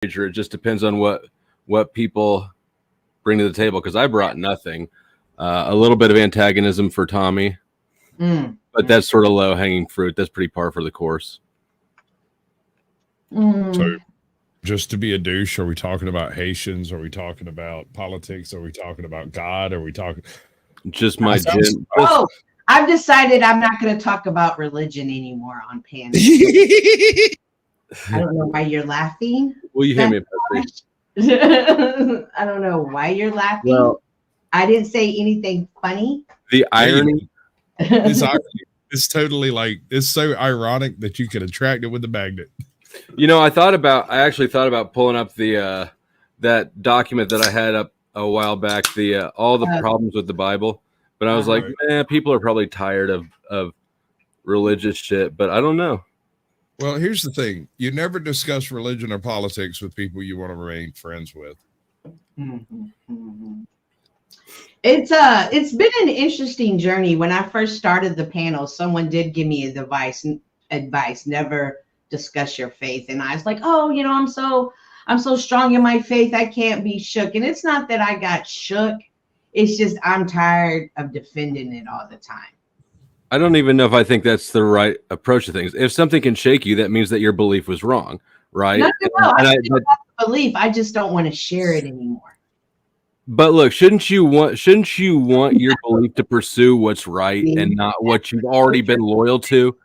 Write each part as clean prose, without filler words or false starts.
It just depends on what people bring to the table. Because I brought nothing. A little bit of antagonism for Tommy, but that's sort of low hanging fruit. That's pretty par for the course. So, just to be a douche, are we talking about Haitians? Are we talking about politics? Are we talking about God? Are we talking just my gin? Oh, I've decided I'm not going to talk about religion anymore on panel. I don't know why you're laughing. Will you hand me a Pepsi? I don't know why you're laughing. Well, I didn't say anything funny. The irony. It's totally like, it's so ironic that you can attract it with a magnet. You know, I actually thought about pulling up the that document that I had up a while back, all the problems with the Bible, but I was like, man, people are probably tired of religious shit, but I don't know. Well, here's the thing. You never discuss religion or politics with people you want to remain friends with. It's been an interesting journey. When I first started the panel, someone did give me advice, never discuss your faith. And I was like, oh, you know, I'm so strong in my faith, I can't be shook. And it's not that I got shook. It's just I'm tired of defending it all the time. I don't even know if I think that's the right approach to things. If something can shake you, that means that your belief was wrong, right? No, I believe. I just don't want to share it anymore. But look, shouldn't you want your belief to pursue what's right and not what you've already been loyal to?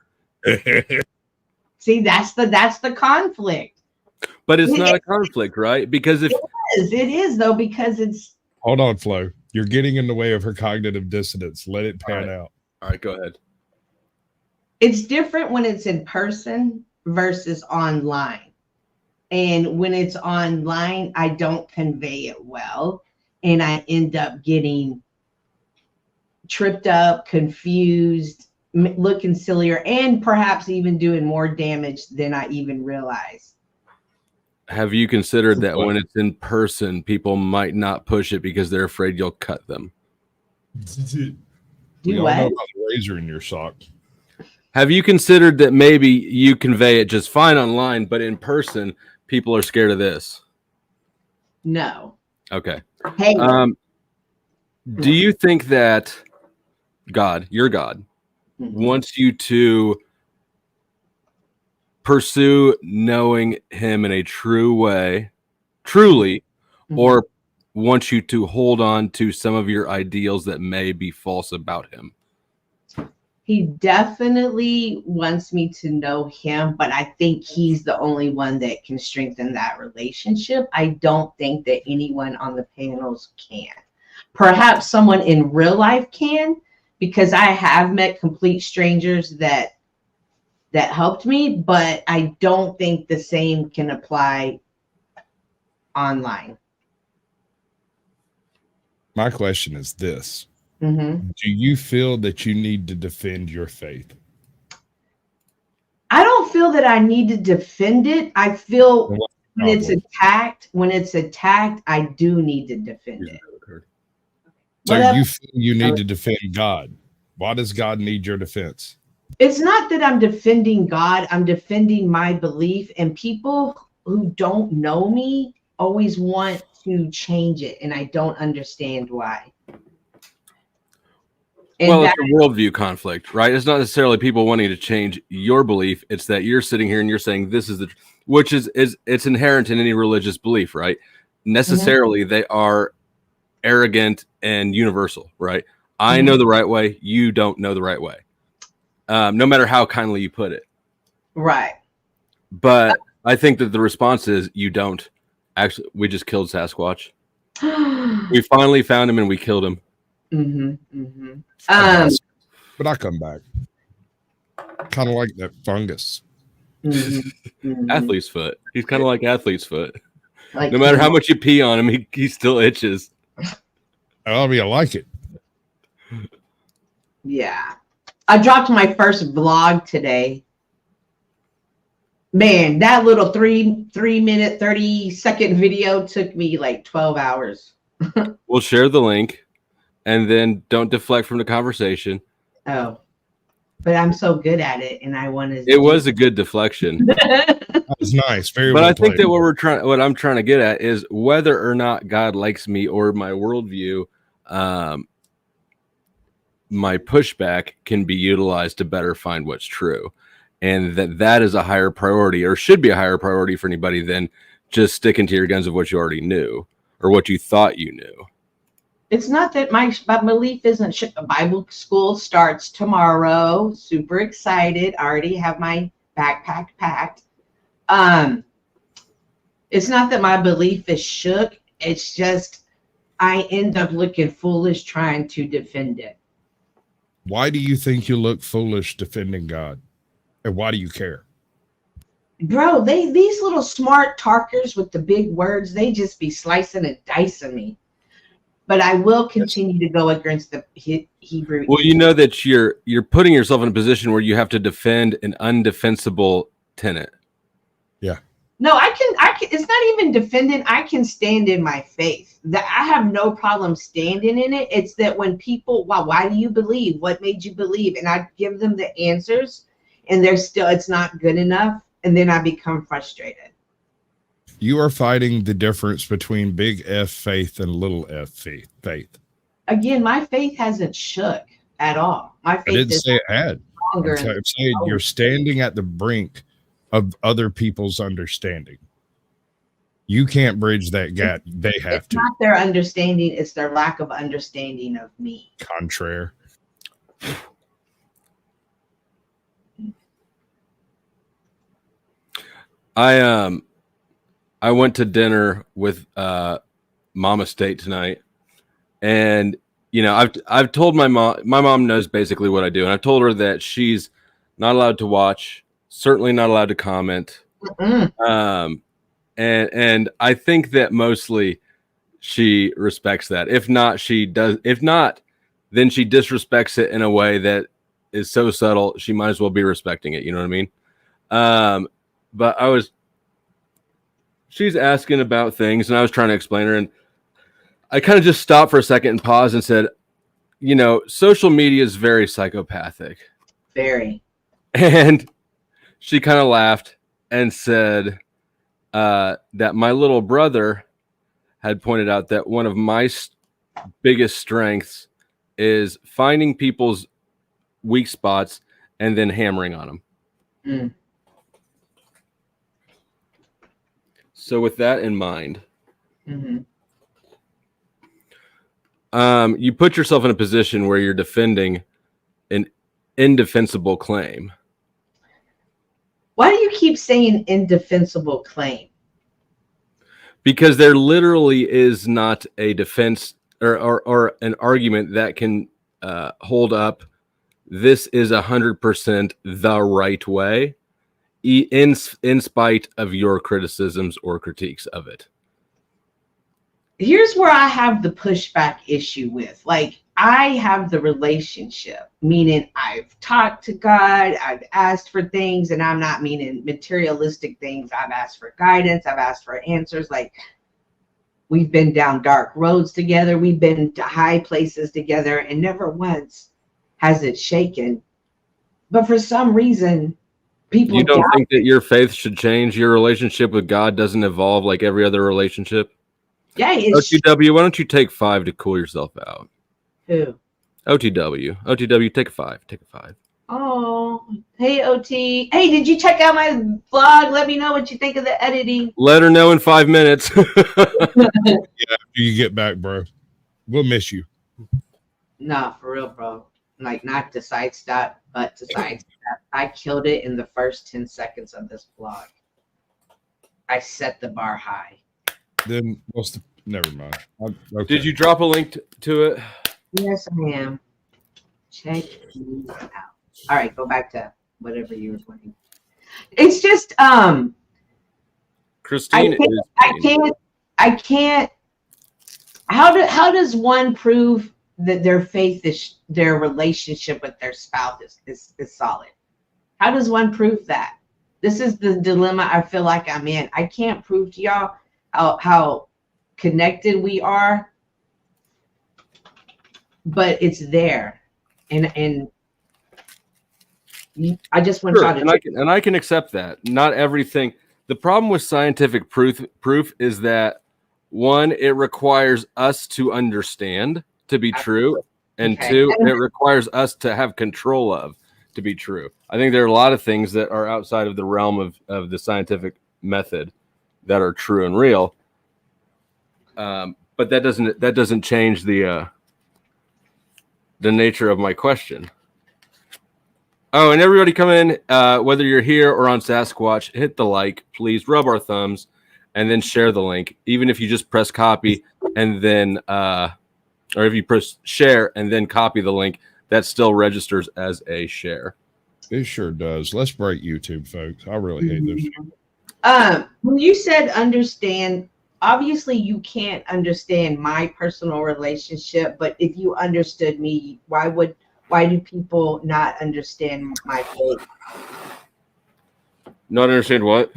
See, that's the conflict. But it's not a conflict, right? Because if it is though, because it's. Hold on, Flo. You're getting in the way of her cognitive dissonance. Let it pan out. All right, go ahead. It's different when it's in person versus online. And when it's online, I don't convey it well. And I end up getting tripped up, confused, looking sillier, and perhaps even doing more damage than I even realize. Have you considered that when it's in person, people might not push it because they're afraid you'll cut them? We all know about the razor in your sock. Have you considered that maybe you convey it just fine online, but in person, people are scared of this? No. Okay. Hey. Do you think that God, your God, wants you to pursue knowing him in a true way, truly, or wants you to hold on to some of your ideals that may be false about him? He definitely wants me to know him, but I think he's the only one that can strengthen that relationship. I don't think that anyone on the panels can. Perhaps someone in real life can, because I have met complete strangers that helped me, but I don't think the same can apply online. My question is this. Do you feel that you need to defend your faith? I don't feel that I need to defend it. I feel when it's attacked, I do need to defend it. So you feel you need to defend God. Why does God need your defense? It's not that I'm defending God. I'm defending my belief, and people who don't know me always want to change it, and I don't understand why. And well, it's a worldview conflict, right? It's not necessarily people wanting to change your belief. It's that you're sitting here and you're saying this is which is it's inherent in any religious belief, right? Necessarily, they are arrogant and universal, right? I know the right way. You don't know the right way. No matter how kindly you put it. Right. But I think that the response is you don't. Actually, we just killed Sasquatch. We finally found him and we killed him. But I come back. Kind of like that fungus. Athlete's foot. He's kind of like athlete's foot. Like, no matter how much you pee on him, he still itches. I mean, I like it. Yeah. I dropped my first vlog today. Man, that little 3-minute, 30-second video took me like 12 hours. We'll share the link and then don't deflect from the conversation. Oh. but I'm so good at it, and I want to. It was a good deflection. That was nice. Very But well I think played. that what I'm trying to get at is whether or not God likes me or my worldview, my pushback can be utilized to better find what's true, and that is a higher priority, or should be a higher priority for anybody than just sticking to your guns of what you already knew or what you thought you knew. It's not that my belief isn't. Bible school starts tomorrow. Super excited. I already have my backpack packed. It's not that my belief is shook. It's just I end up looking foolish trying to defend it. Why do you think you look foolish defending God? And why do you care? Bro, these little smart talkers with the big words, they just be slicing and dicing me. But I will continue to go against the Hebrew. Well, you know that you're putting yourself in a position where you have to defend an undefensible tenet. Yeah. No, I can. It's not even defending. I can stand in my faith. That I have no problem standing in it. It's that when people, why do you believe? What made you believe? And I give them the answers, and they're still, it's not good enough, and then I become frustrated. You are fighting the difference between big F faith and little f faith. Again, my faith hasn't shook at all. My faith I didn't is say it had. stronger. I'm saying you're standing at the brink of other people's understanding. You can't bridge that gap. They have It's to. not their understanding, it's their lack of understanding of me. Contraire. I went to dinner with Mama State tonight, and you know I've told my mom knows basically what I do, and I've told her that she's not allowed to watch, certainly not allowed to comment. Mm-mm. And I think that mostly she respects that. If not, she does. If not, then she disrespects it in a way that is so subtle. She might as well be respecting it. You know what I mean? But she's asking about things, and I was trying to explain her, and I kind of just stopped for a second and paused and said, you know, social media is very psychopathic. Very. And she kind of laughed and said that my little brother had pointed out that one of my biggest strengths is finding people's weak spots and then hammering on them. Mm. So with that in mind, Mm-hmm. You put yourself in a position where you're defending an indefensible claim. Why do you keep saying indefensible claim? Because there literally is not a defense or an argument that can hold up. This is 100% the right way, in spite of your criticisms or critiques of it. Here's where I have the pushback issue with. Like, I have the relationship, meaning I've talked to God, I've asked for things, and I'm not meaning materialistic things. I've asked for guidance, I've asked for answers. Like, we've been down dark roads together, we've been to high places together, and never once has it shaken. But for some reason, people You don't think that your faith should change? Your relationship with God doesn't evolve like every other relationship? Yeah, it's OTW, why don't you take 5 to cool yourself out? who? OTW, take a 5. Take a 5. Oh, hey OT. Hey, did you check out my vlog? Let me know what you think of the editing. Let her know in 5 minutes. Yeah, after you get back, bro. We'll miss you. Nah, for real, bro. Like, not to sidestep, but to sidestep. I killed it in the first 10 seconds of this vlog. I set the bar high. Then what's the? Never mind. Okay. Did you drop a link to it? Yes, I am. Check these out. All right, go back to whatever you were playing. It's just Christine I can't. How does one prove that their faith is, their relationship with their spouse is solid? How does one prove that? This is the dilemma I feel like I'm in. I can't prove to y'all how connected we are, but it's there, and I just want Sure, y'all to and I can accept that. Not everything. The problem with scientific proof is that one, it requires us to understand to be true, and Okay. two, it requires us to have control of to be true. I think there are a lot of things that are outside of the realm of the scientific method that are true and real. But that doesn't change the nature of my question. Oh, and everybody come in, whether you're here or on Sasquatch, hit the like, please rub our thumbs, and then share the link. Even if you just press copy and then, or if you press share and then copy the link, that still registers as a share. It sure does. Let's break YouTube, folks. I really hate this. When you said understand, obviously you can't understand my personal relationship, but if you understood me, why do people not understand my faith? Not understand what?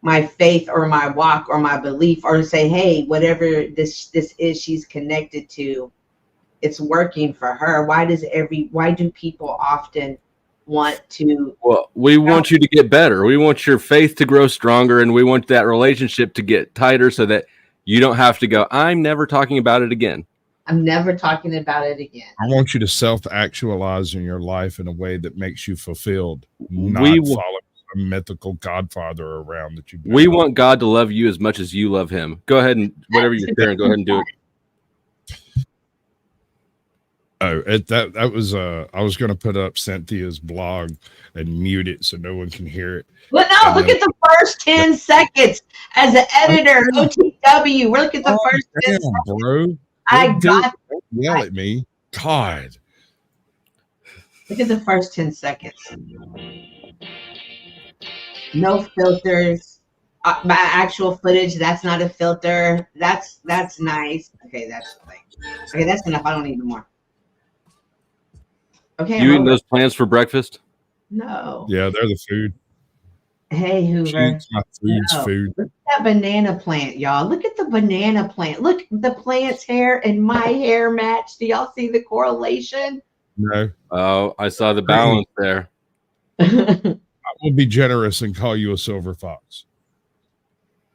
My faith or my walk or my belief, or say, hey, whatever this is she's connected to, it's working for her. Why do people often want to? Well, we want you to get better. We want your faith to grow stronger, and we want that relationship to get tighter so that you don't have to go, I'm never talking about it again. I'm never talking about it again. I want you to self-actualize in your life in a way that makes you fulfilled, not follow a mythical godfather around that you. We want God to love you as much as you love him. Go ahead and whatever you're sharing, go ahead and do it. Oh, that was I was going to put up Cynthia's blog and mute it so no one can hear it. But no, look at the first 10 seconds as an editor, OTW. Look at the first 10 seconds. Bro. Don't yell at me. God. Look at the first 10 seconds. No filters. My actual footage, that's not a filter. That's nice. Okay, that's enough. I don't need more. Okay. You eating those plants for breakfast? No. Yeah, they're the food. Hey, Hoover. My food's food. Look at that banana plant, y'all. Look at the banana plant. Look, the plant's hair and my hair match. Do y'all see the correlation? No. Oh, I saw the balance there. I will be generous and call you a silver fox.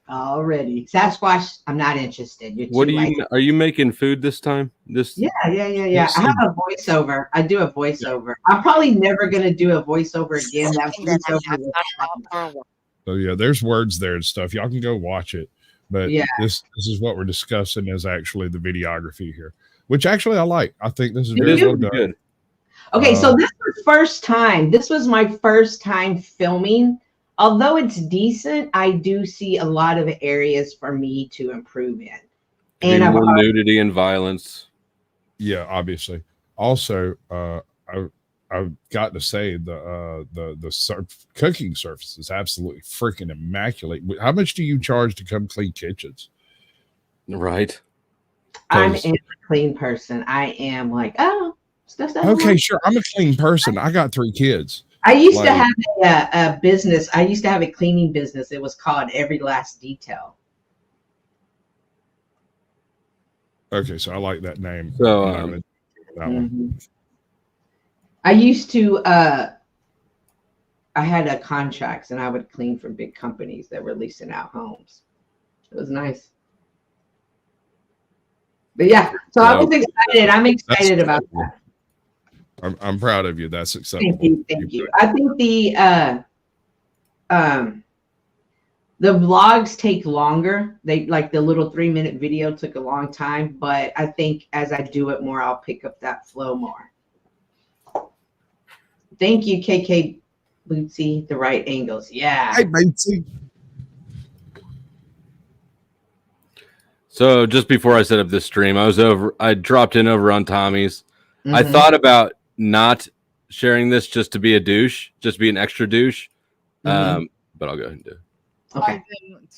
Already. Sasquatch, I'm not interested. Are you making food this time? Yeah. I have a voiceover. I do a voiceover. I'm probably never gonna do a voiceover again. That voiceover. So yeah, there's words there and stuff. Y'all can go watch it. But yeah, this is what we're discussing is actually the videography here, which actually I like. I think this is very well done. Good. Okay, so this was first time. This was my first time filming. Although it's decent, I do see a lot of areas for me to improve in. And more nudity and violence. Yeah, obviously. Also, I've got to say the cooking surface is absolutely freaking immaculate. How much do you charge to come clean kitchens? Right. I'm a clean person. I am like, stuff. Okay, sure. I'm a clean person. I got 3 kids. I used to have a business. I used to have a cleaning business. It was called Every Last Detail. Okay, so I like that name. So I used to. I had a contracts, and I would clean for big companies that were leasing out homes. It was nice. But yeah, so I was excited. I'm excited about that. I'm proud of you. That's acceptable. Thank you. I think the vlogs take longer. They like the little 3-minute video took a long time, but I think as I do it more, I'll pick up that flow more. Thank you, KK Bootsy. The right angles. Yeah. Hey, Bootsy. So just before I set up this stream, I dropped in over on Tommy's. Mm-hmm. I thought about not sharing this just to be a douche, just be an extra douche. But I'll go ahead and do it. Okay.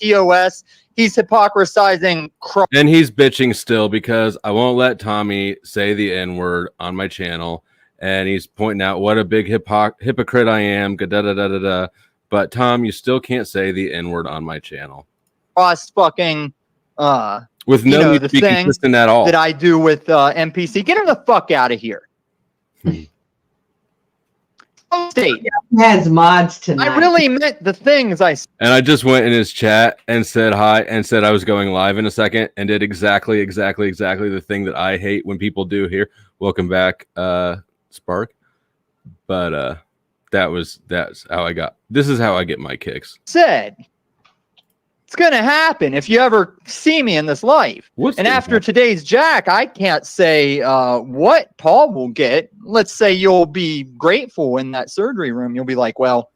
TOS, he's hypocrisizing. And he's bitching still because I won't let Tommy say the N-word on my channel. And he's pointing out what a big hypocrite I am. Da-da-da-da-da. But Tom, you still can't say the N-word on my channel. Cross fucking with no need to be consistent at all. That I do with NPC. Get him the fuck out of here. State. He has mods tonight. I really meant the things I said. And I just went in his chat and said hi and said I was going live in a second and did exactly the thing that I hate when people do here. Welcome back, Spark. But that's how I got. This is how I get my kicks. Said. It's going to happen if you ever see me in this life. And after today's Jack, I can't say what Paul will get. Let's say you'll be grateful in that surgery room. You'll be like, well,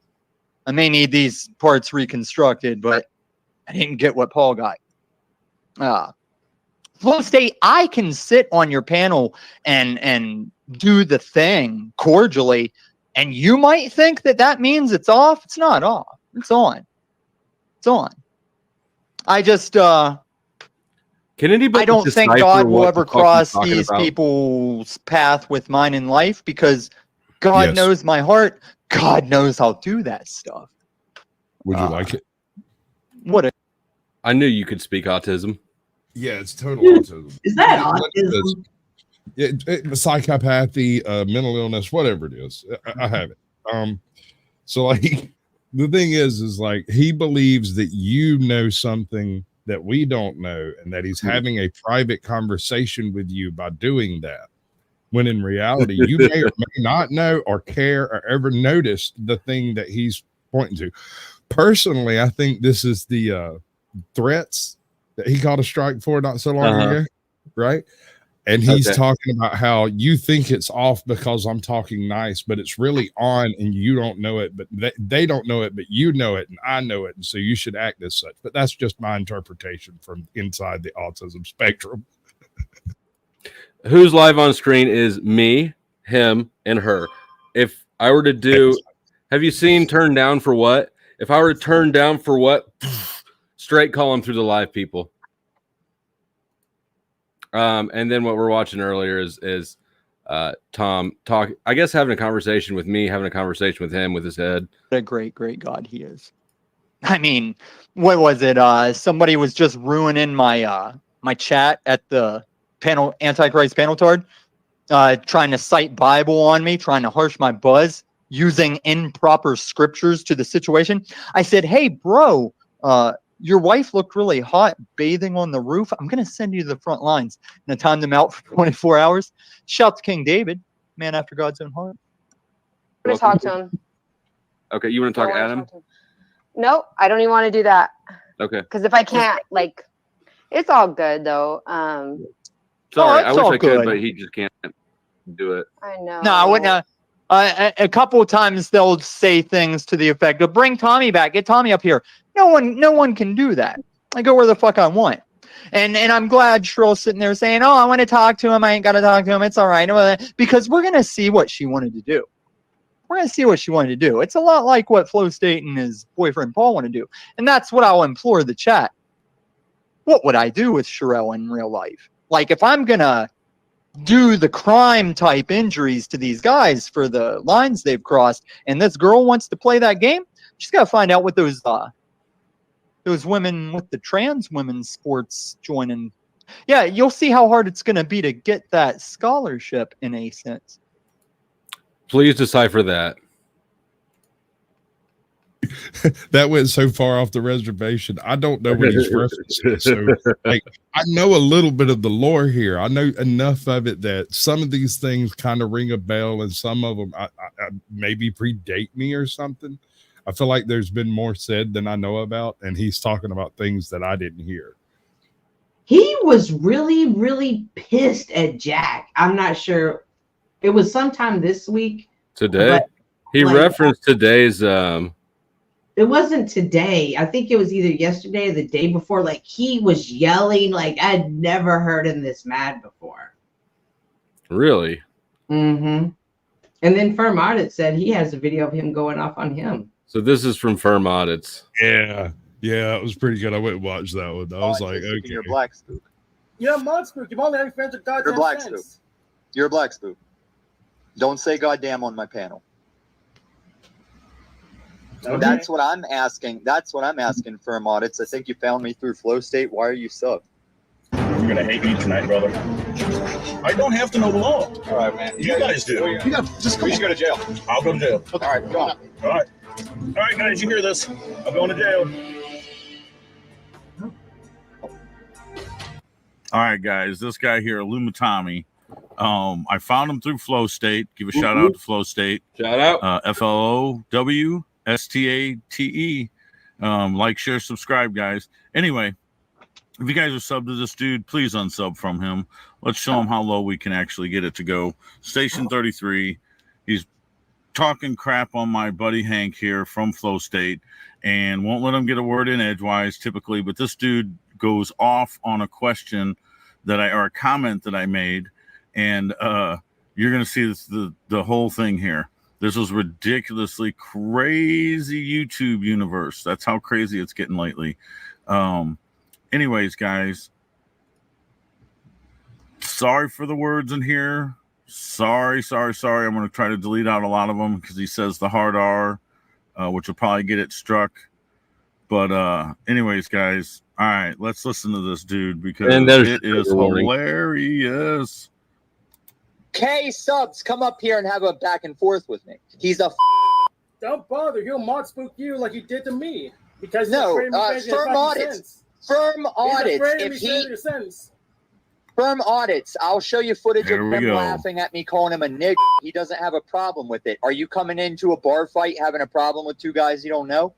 I may need these parts reconstructed, but I didn't get what Paul got. Flow State, I can sit on your panel and do the thing cordially, and you might think that means it's off. It's not off. It's on. It's on. I just can anybody? I don't think God will ever cross these about? people's path with mine in life, because God Yes. knows my heart. God knows I'll do that stuff. Would you like it? What a I knew you could speak autism. Yeah, it's total autism. Is that It- autism? Psychopathy, mental illness, whatever it is. I have it. So like the thing is like he believes that you know something that we don't know, and that he's having a private conversation with you by doing that. When in reality, you may or may not know or care or ever noticed the thing that he's pointing to. Personally, I think this is the threats that he called a strike for not so long ago, right? And he's talking about how you think it's off because I'm talking nice, but it's really on and you don't know it, but they don't know it, but you know it and I know it. And so you should act as such. But that's just my interpretation from inside the autism spectrum. Who's live on screen is me, him, and her. If I were to do, have you seen Turn Down for What? If I were to turn down for what, straight call them through the live people. And then what we're watching earlier is Tom talk. I guess having a conversation with me, having a conversation with him with his head. What a great, great God he is. I mean, what was it? Somebody was just ruining my my chat at the panel, Antichrist panel tard, trying to cite Bible on me, trying to harsh my buzz, using improper scriptures to the situation. I said, hey, bro, your wife looked really hot bathing on the roof. I'm going to send you to the front lines. And I timed them out for 24 hours. Shout to King David, man after God's own heart. I'm going to talk to him. Okay, you want to talk I wanna Adam? talk to him. No, I don't even want to do that. Okay. Because if I can't, like, it's all good, though. Sorry, I it's wish all I could, good. but he just can't do it. I know. No, I wouldn't. A couple of times they'll say things to the effect of "Bring Tommy back, get Tommy up here." No one can do that. I go where the fuck I want, and I'm glad Shrill's sitting there saying, "Oh, I want to talk to him. I ain't got to talk to him. It's all right," because we're gonna see what she wanted to do. We're gonna see what she wanted to do. It's a lot like what Flo State and his boyfriend Paul want to do, and that's what I'll implore the chat. What would I do with Sherelle in real life? Like, if I'm gonna do the crime type injuries to these guys for the lines they've crossed, and this girl wants to play that game, she's got to find out what those women with the trans women's sports joining. Yeah, you'll see how hard it's going to be to get that scholarship in a sense. Please decipher that. That went so far off the reservation. I don't know what he's referencing. So, like, I know a little bit of the lore here. I know enough of it that some of these things kind of ring a bell, and some of them I maybe predate me or something. I feel like there's been more said than I know about, and he's talking about things that I didn't hear. He was really, really pissed at Jack. I'm not sure. It was sometime this week. Today, But, he like, referenced today's. It wasn't today. I think it was either yesterday or the day before. Like, he was yelling like I'd never heard him this mad before. Really? Mm-hmm. And then Firm Audit said he has a video of him going off on him. So this is from Firm Audits. Yeah, it was pretty good. I went and watched that one. I was like, okay. You're a black spook. You're a mud spook. You've only had friends with goddamn You're a black sense. spook. You're a black spook. Don't say goddamn on my panel. Okay. That's what I'm asking. That's what I'm asking, Firm Audits. I think you found me through Flow State. Why are you sub? You're gonna hate me tonight, brother. I don't have to know the law. All right, man. You guys do. You got just come. We should go to jail. I'll go to jail. All right, go on. All right. All right, guys, you hear this? I'm going to jail. All right, guys, this guy here, Lumatami. I found him through Flow State. Give a shout out to Flow State. Shout out. FLOWSTATE. Like, share, subscribe, guys. Anyway, if you guys are subbed to this dude, please unsub from him. Let's show him how low we can actually get it to go. Station 33. He's talking crap on my buddy Hank here from Flow State and won't let him get a word in edgewise typically, but this dude goes off on a question or a comment that I made, and you're going to see this, the whole thing here. This was ridiculously crazy YouTube universe. That's how crazy it's getting lately. Anyways, guys, sorry for the words in here. Sorry. I'm going to try to delete out a lot of them because he says the hard R, which will probably get it struck. But anyways, guys, all right, let's listen to this dude because it is hilarious. K subs, come up here and have a back and forth with me. He's a Don't bother. He'll mod spook you like he did to me. Because no, firm audits. Firm audits. Firm audits. I'll show you footage of him laughing at me, calling him a nigger. He doesn't have a problem with it. Are you coming into a bar fight having a problem with two guys you don't know?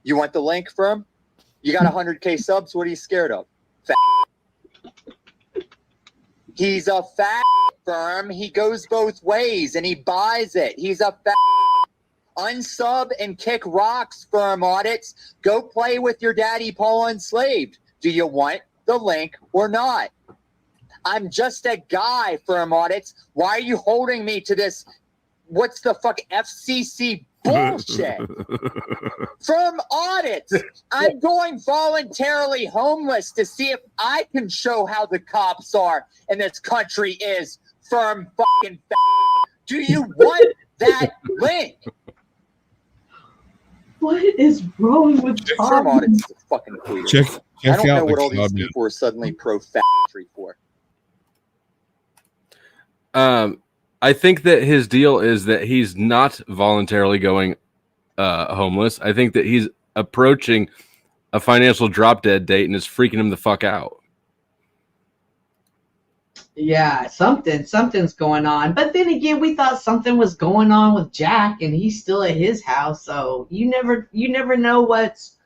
You want the link, Firm? You got 100K subs. What are you scared of? Fat. He's a fat Firm. He goes both ways and he buys it. He's a fat. Unsub and kick rocks, Firm audits. Go play with your daddy Paul Enslaved. Do you want the link or not? I'm just a guy, Firm audits. Why are you holding me to this? What's the fuck FCC bullshit? Firm audits. I'm going voluntarily homeless to see if I can show how the cops are in this country is firm fucking. Do you want that link? What is wrong with Firm audits? Is fucking queer. Check I don't know out what the all these comment. people are suddenly pro-factory for. I think that his deal is that he's not voluntarily going homeless. I think that he's approaching a financial drop dead date and is freaking him the fuck out. Yeah, something's going on. But then again, we thought something was going on with Jack, and he's still at his house. So you never know what's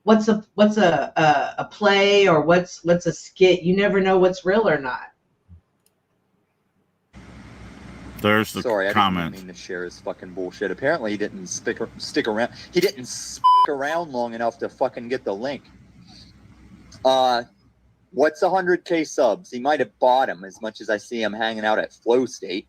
a play or what's a skit. You never know what's real or not. There's the comment. I didn't mean to share his fucking bullshit. Apparently, he didn't stick around. He didn't stick around long enough to fucking get the link. What's 100K subs? He might have bought him as much as I see him hanging out at Flow State.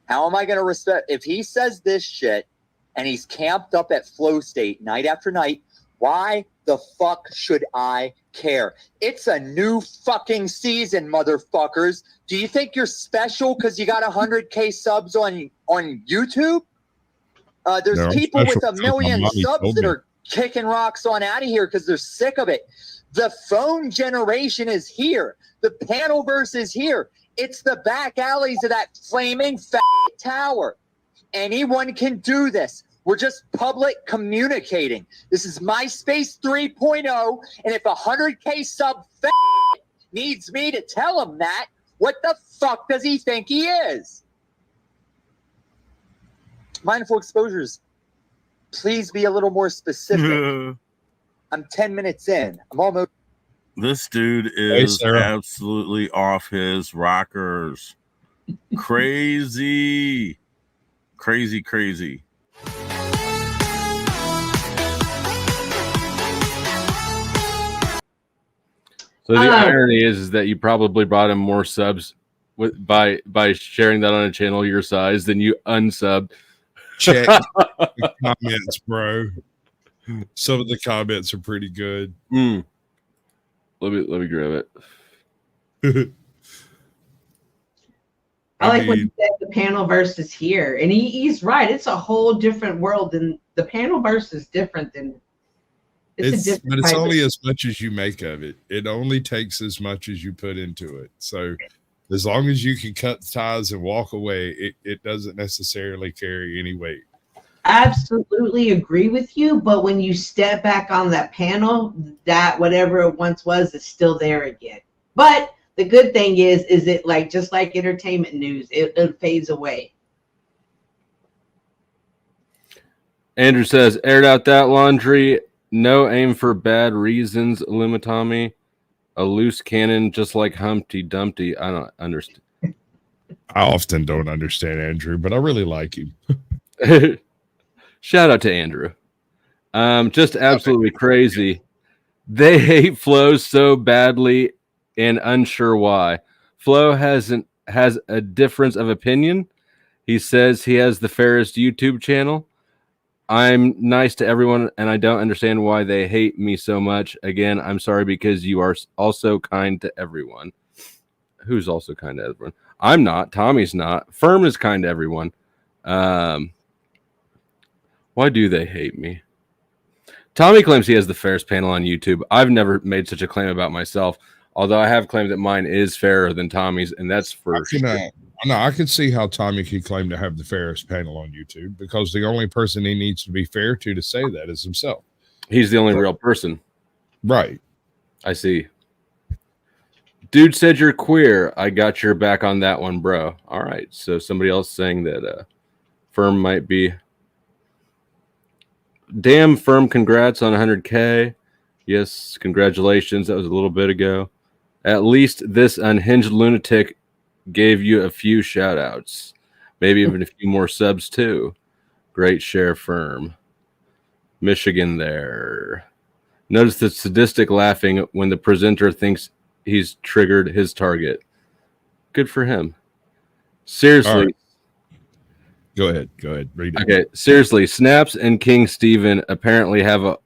How am I going to respect if he says this shit and he's camped up at Flow State night after night? Why the fuck should I care? It's a new fucking season, motherfuckers. Do you think you're special because you got 100K subs on YouTube? There's people with 1 million subs that are kicking rocks on out of here because they're sick of it. The phone generation is here. The panelverse is here. It's the back alleys of that flaming fat tower. Anyone can do this. We're just public communicating. This is MySpace 3.0, and if 100K sub needs me to tell him that, what the fuck does he think he is? Mindful exposures, please be a little more specific. I'm 10 minutes in. I'm almost. This dude is absolutely off his rockers. Crazy. Crazy. So the irony is that you probably brought him more subs by sharing that on a channel your size than you unsubbed. Check the comments, bro. Some of the comments are pretty good. Let me grab it. I like what you said. The panelverse is here, and he's right. It's a whole different world, and the panelverse is different than But it's only as much as you make of it. It only takes as much as you put into it. So as long as you can cut the ties and walk away, it doesn't necessarily carry any weight. Absolutely agree with you, but when you step back on that panel, that whatever it once was is still there again. But the good thing is it like just like entertainment news, it fades away. Andrew says, aired out that laundry. No aim for bad reasons, Lumitami. A loose cannon just like Humpty Dumpty. I don't understand. I often don't understand Andrew, but I really like him. Shout out to Andrew. Just absolutely crazy. They hate Flo so badly and unsure why. Flo has a difference of opinion. He says he has the fairest YouTube channel. I'm nice to everyone, and I don't understand why they hate me so much. Again, I'm sorry because you are also kind to everyone. Who's also kind to everyone? I'm not. Tommy's not. Firm is kind to everyone. Why do they hate me? Tommy claims he has the fairest panel on YouTube. I've never made such a claim about myself, although I have claimed that mine is fairer than Tommy's, and that's for sure. No, I can see how Tommy could claim to have the fairest panel on YouTube because the only person he needs to be fair to say that is himself. He's the only real person. Right. I see. Dude said you're queer. I got your back on that one, bro. All right. So somebody else saying that Firm might be. Damn, Firm, congrats on 100K. Yes, congratulations. That was a little bit ago. At least this unhinged lunatic gave you a few shout outs, maybe even a few more subs too. Great share, Firm. Michigan there. Notice the sadistic laughing when the presenter thinks he's triggered his target. Good for him. Seriously. Right. Go ahead. Read it. Okay, seriously. Snaps and King Steven apparently have a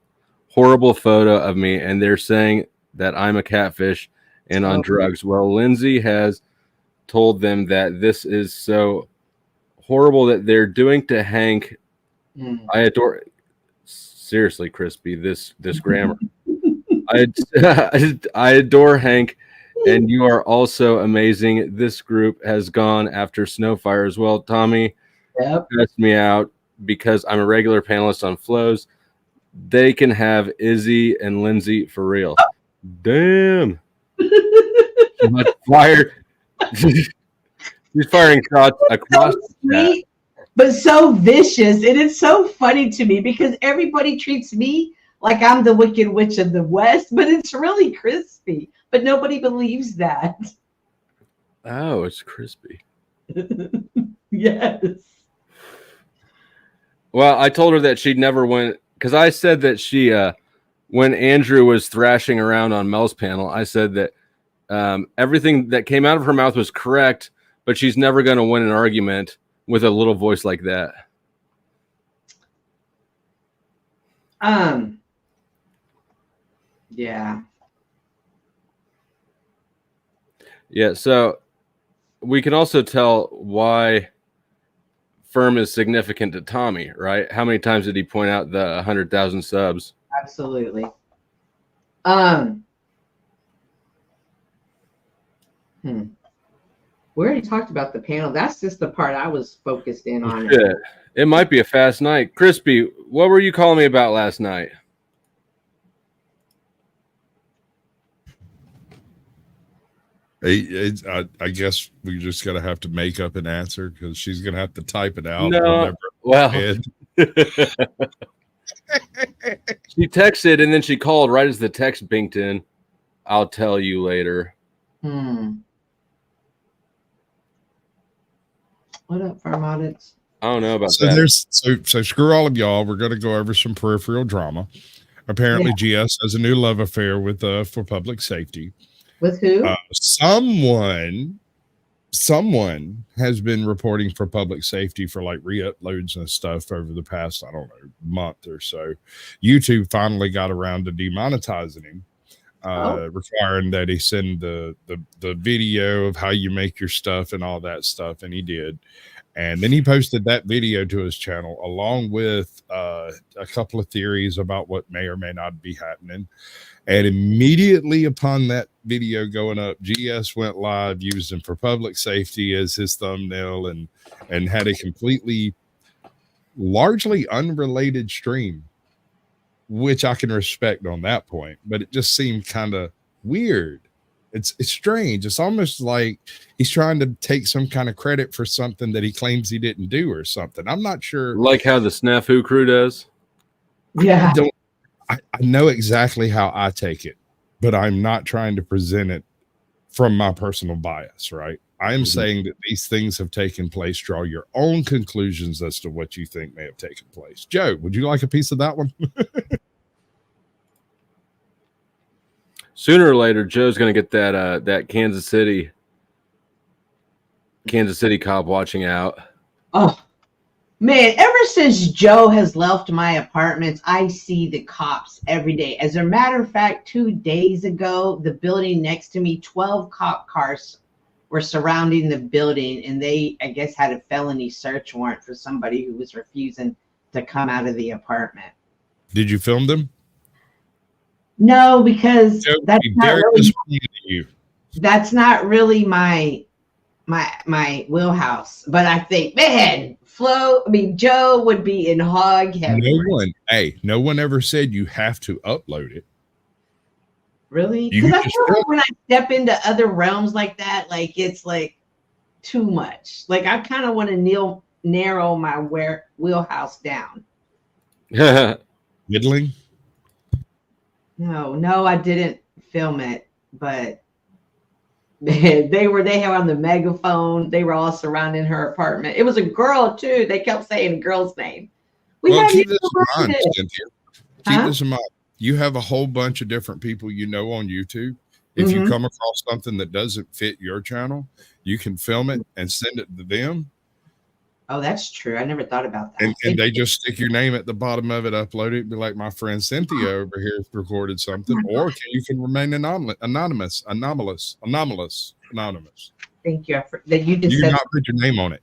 horrible photo of me, and they're saying that I'm a catfish and on drugs. Well, Lindsay has told them that this is so horrible that they're doing to Hank. I adore. Seriously, Crispy, this grammar. I adore Hank, and you are also amazing. This group has gone after Snowfire as well. Tommy cussed me out because I'm a regular panelist on Flows. They can have Izzy and Lindsay for real. Damn. Fired. He's firing shots across so sweet, but so vicious. And it's so funny to me because everybody treats me like I'm the Wicked Witch of the West, but it's really Crispy. But nobody believes that. Oh, it's Crispy. Yes. Well, I told her that she'd never win because I said that she, when Andrew was thrashing around on Mel's panel, I said that everything that came out of her mouth was correct, but she's never going to win an argument with a little voice like that. Yeah. Yeah, so we can also tell why Firm is significant to Tommy, right? How many times did he point out the 100,000 subs? Absolutely. We already talked about the panel. That's just the part I was focused in on. Yeah, it might be a fast night. Crispy, what were you calling me about last night? I guess we just gotta have to make up an answer because she's gonna have to type it out. No, well, she texted and then she called right as the text binked in. I'll tell you later. What up, Farm Audits? I don't know about so that. So screw all of y'all. We're gonna go over some peripheral drama. Apparently, GS has a new love affair with for public safety. With who? Someone has been reporting for public safety for like re-uploads and stuff over the past, I don't know, month or so. YouTube finally got around to demonetizing him, requiring that he send the video of how you make your stuff and all that stuff, and he did. And then he posted that video to his channel along with a couple of theories about what may or may not be happening. And immediately upon that video going up, GS went live, used him for public safety as his thumbnail, and had a completely largely unrelated stream, which I can respect on that point, but it just seemed kind of weird. It's strange. It's almost like he's trying to take some kind of credit for something that he claims he didn't do or something. I'm not sure. Like how the Snafu crew does. Yeah. I know exactly how I take it, but I'm not trying to present it from my personal bias, right? I am saying that these things have taken place. Draw your own conclusions as to what you think may have taken place. Joe, would you like a piece of that one? Sooner or later, Joe's going to get that Kansas City cop watching out. Oh, man, ever since Joe has left my apartments, I see the cops every day. As a matter of fact, 2 days ago, the building next to me, 12 cop cars were surrounding the building, and they, I guess, had a felony search warrant for somebody who was refusing to come out of the apartment. Did you film them? No, because Joe, that's be not very really, disappointed in you. that's not really my wheelhouse. But I think, man, Joe would be in hog heaven. No one ever said you have to upload it. Really? You Because I just feel don't. like when I step into other realms like that, like it's like too much. Like I kind of want to narrow my wheelhouse down. Middling? No, I didn't film it, but man, they had on the megaphone. They were all surrounding her apartment. It was a girl too. They kept saying a girl's name. Well, keep this in mind, Cynthia. Keep Huh? this in mind. You have a whole bunch of different people you know on YouTube. If you come across something that doesn't fit your channel, you can film it and send it to them. Oh, that's true. I never thought about that. And they just stick your name at the bottom of it, upload it, be like my friend Cynthia over here recorded something, or you can remain anonymous. Thank you. That you just You said. not put your name on it.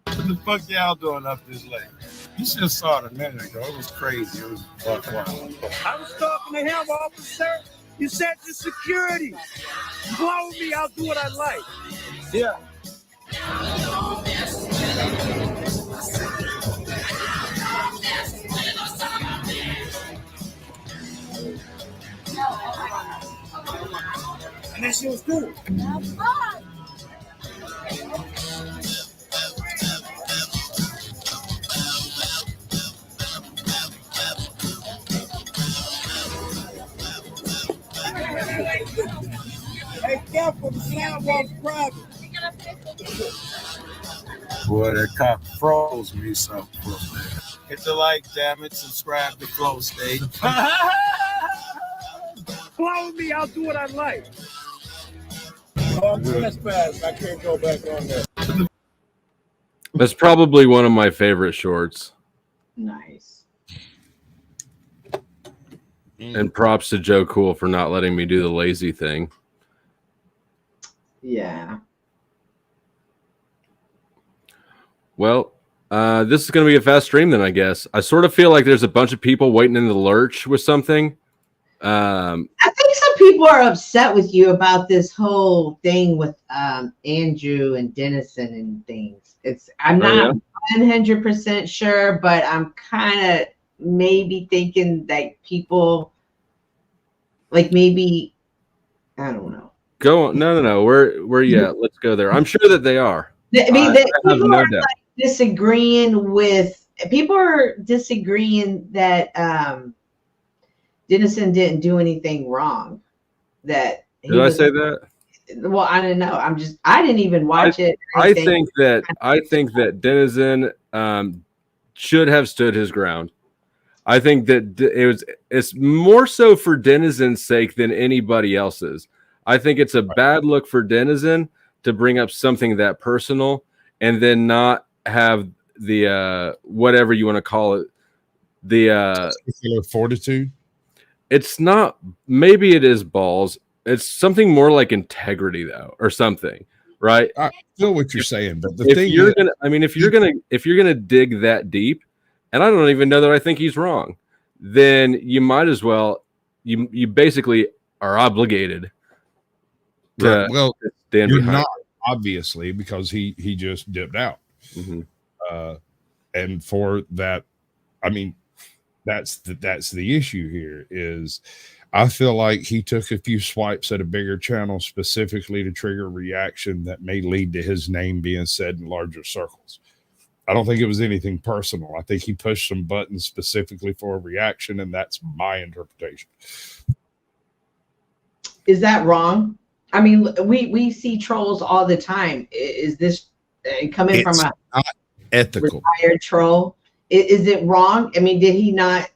What the fuck y'all doing up this late? You should have saw it a minute ago. It was crazy. It was buck wild. I was talking to him, officer. You said to security. You follow me, I'll do what I like. Yeah. And that shit was cool. Hey, careful, the sidewalk's private. Boy, that cop froze me so close. Hit the like, damn it. Subscribe to Flow State. Follow me, I'll do what I like. Oh, trespass. I can't go back on there. That's probably one of my favorite shorts. Nice. And props to Joe Cool for not letting me do the lazy thing. Yeah. Well, this is going to be a fast stream then, I guess. I sort of feel like there's a bunch of people waiting in the lurch with something. I think some people are upset with you about this whole thing with Andrew and Dennison and things. I'm not 100% sure, but I'm kind of maybe thinking that people like maybe I don't know. Go on. No. Where you at? Let's go there. I'm sure that they are. I mean, I have people no are doubt. like people are disagreeing that Dennison didn't do anything wrong. That Did I say that? Well, I don't know. I didn't even watch it. I think that Dennison should have stood his ground. I think that it's more so for Dennison's sake than anybody else's. I think it's a bad look for Dennison to bring up something that personal and then not have the whatever you want to call it, the fortitude. It's not, maybe it is balls. It's something more like integrity though, or something. right? I feel what you're saying, but the If thing you're is, gonna, I mean, if you're gonna dig that deep, and I don't even know that I think he's wrong, then you might as well, you basically are obligated to right, well, stand you're behind not, obviously, because he just dipped out. it. Mhm. And for that, I mean, that's the issue here is I feel like he took a few swipes at a bigger channel specifically to trigger a reaction that may lead to his name being said in larger circles. I don't think it was anything personal. I think he pushed some buttons specifically for a reaction, and that's my interpretation. Is that wrong? I mean, we see trolls all the time. Is this coming from It's a not ethical. retired troll? Is it wrong? I mean, did he not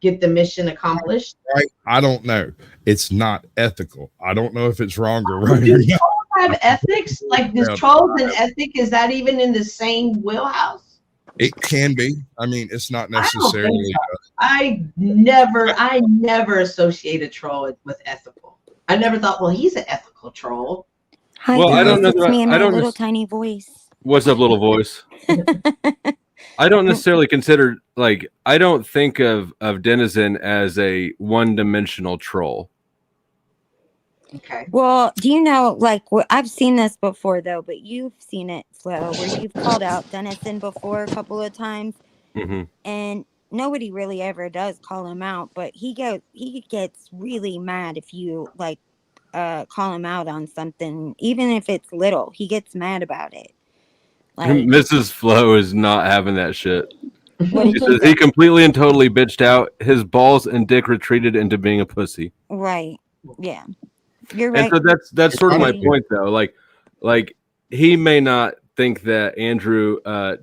get the mission accomplished? Right? I don't know. It's not ethical. I don't know if it's wrong or right. Do trolls have ethics? Like, does Yeah. trolls and ethic, is that even in the same wheelhouse? It can be. I mean, it's not I don't think necessarily. so. I never associate a troll with ethical. I never thought, well, he's an ethical troll. Hi Well, I guys, don't know it's that- me and I my don't little mis- tiny voice. What's up, little voice? I don't necessarily consider, like, I don't think of Denizen as a one-dimensional troll. Okay. Well, do you know, like, I've seen this before though, but you've seen it, Flo, where you've called out Denizen before a couple of times, Mm-hmm. and nobody really ever does call him out, but he gets really mad if you like call him out on something, even if it's little. He gets mad about it. Like, Mrs. Flo is not having that shit. what She did you says say? he completely and totally bitched out. His balls and dick retreated into being a pussy. Right. Yeah. You're And right. so that's sort of my Honestly. point, though. Like he may not think that Andrew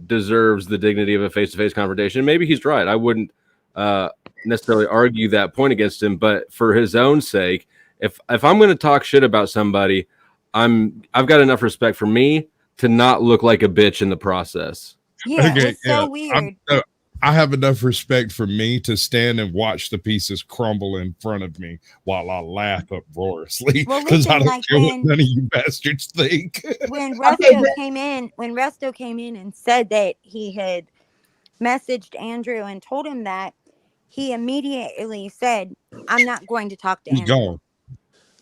deserves the dignity of a face-to-face confrontation. Maybe he's right. I wouldn't necessarily argue that point against him, but for his own sake, if I'm going to talk shit about somebody, I've got enough respect for me to not look like a bitch in the process. Yeah, Okay, it's so weird. I have enough respect for me to stand and watch the pieces crumble in front of me while I laugh uproariously Well, because I listen, don't like care what when- none of you bastards think. When Okay, Resto came in and said that he had messaged Andrew and told him that, he immediately said, "I'm not going to talk to He's Andrew." gone.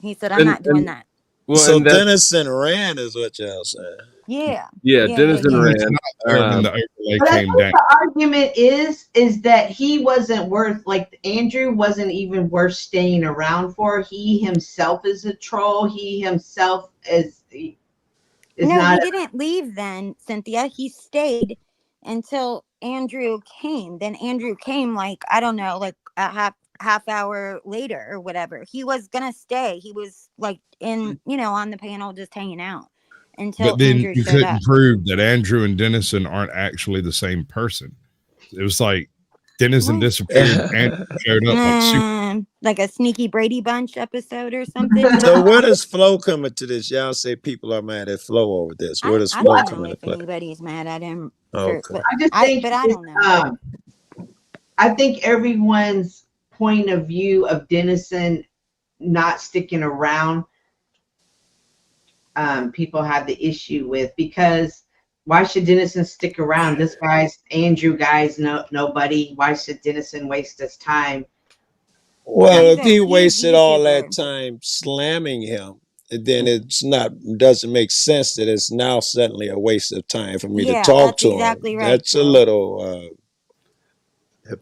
He said, "I'm not doing that." Well, So and that- Dennison ran is what y'all saying. Yeah. yeah, Yeah, Denizen yeah, yeah. ran. It's not there when the overlay But I came think down. the argument is that he wasn't worth, like, Andrew wasn't even worth staying around for. He himself is a troll. He himself is No, not. he didn't leave then, Cynthia. He stayed until Andrew came. Then Andrew came, like, I don't know, like a half hour later or whatever. He was gonna stay. He was like in, on the panel just hanging out until But then Andrew you showed couldn't up. prove that Andrew and Dennison aren't actually the same person. It was like Dennison What? disappeared and showed up like super. Like a Sneaky Brady Bunch episode or something. So where does Flo come into this? Y'all say people are mad at Flo over this. Where does I Flo don't come know into if play? anybody's mad at him. Okay. But I just think, but I don't know. I think everyone's point of view of Dennison not sticking around, people have the issue with, because why should Dennison stick around? This guy's Andrew guy's nobody. Why should Dennison waste his time? Well, He's if a he huge wasted all that YouTuber. time slamming him, then doesn't make sense that it's now suddenly a waste of time for me Yeah, to talk that's to exactly him. right, That's a Phil. little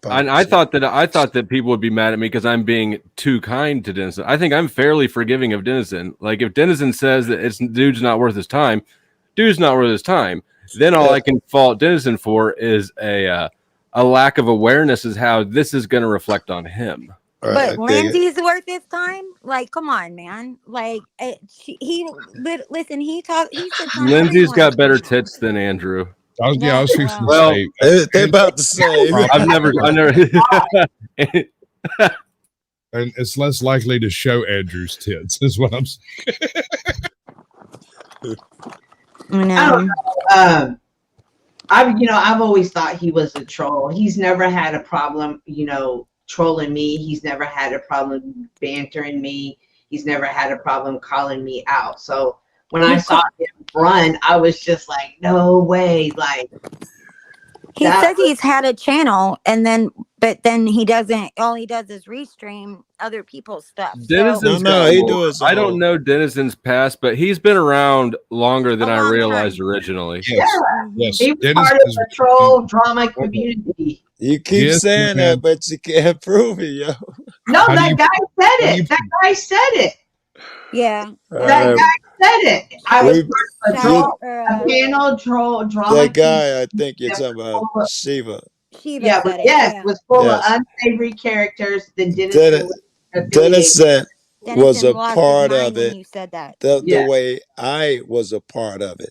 And I thought that people would be mad at me because I'm being too kind to Denizen. I think I'm fairly forgiving of Denizen. Like, if Denizen says that dude's not worth his time, dude's not worth his time. Then all I can fault Denizen for is a lack of awareness as how this is going to reflect on him. But Lindsay's worth his time. Like, come on, man. Like, listen. He said Lindsay's got better tits than Andrew. I was fixing to Well, say. They're about to say. I've never. And it's less likely to show Andrew's tits, is what I'm saying. I don't know. I've always thought he was a troll. He's never had a problem, trolling me. He's never had a problem bantering me. He's never had a problem calling me out. So when I saw him front, I was just like, no way. Like, He says he's had a channel, but then he doesn't. All he does is restream other people's stuff. Denizen's No, he got- do his I don't own. know Denizen's past, but he's been around longer than A I long realized time. originally. Yes, Mhm. yes. he was Dennis part of is- the troll drama community. You keep Yes, saying man. that, but you can't prove it, yo. No, How do that you- guy said how do you- it. That guy said it. Yeah. That guy said it. I was we- part of a troll, a panel troll drama. that guy, I think you're Yeah, talking about full of- Shiva. Shiva Yeah, said but it. yes, Yeah. it was full Yes. of unsavory characters. The Dennis, affiliated. Dennison was Dennison a lost his part mind of when it you said that. the Yeah. way I was a part of it.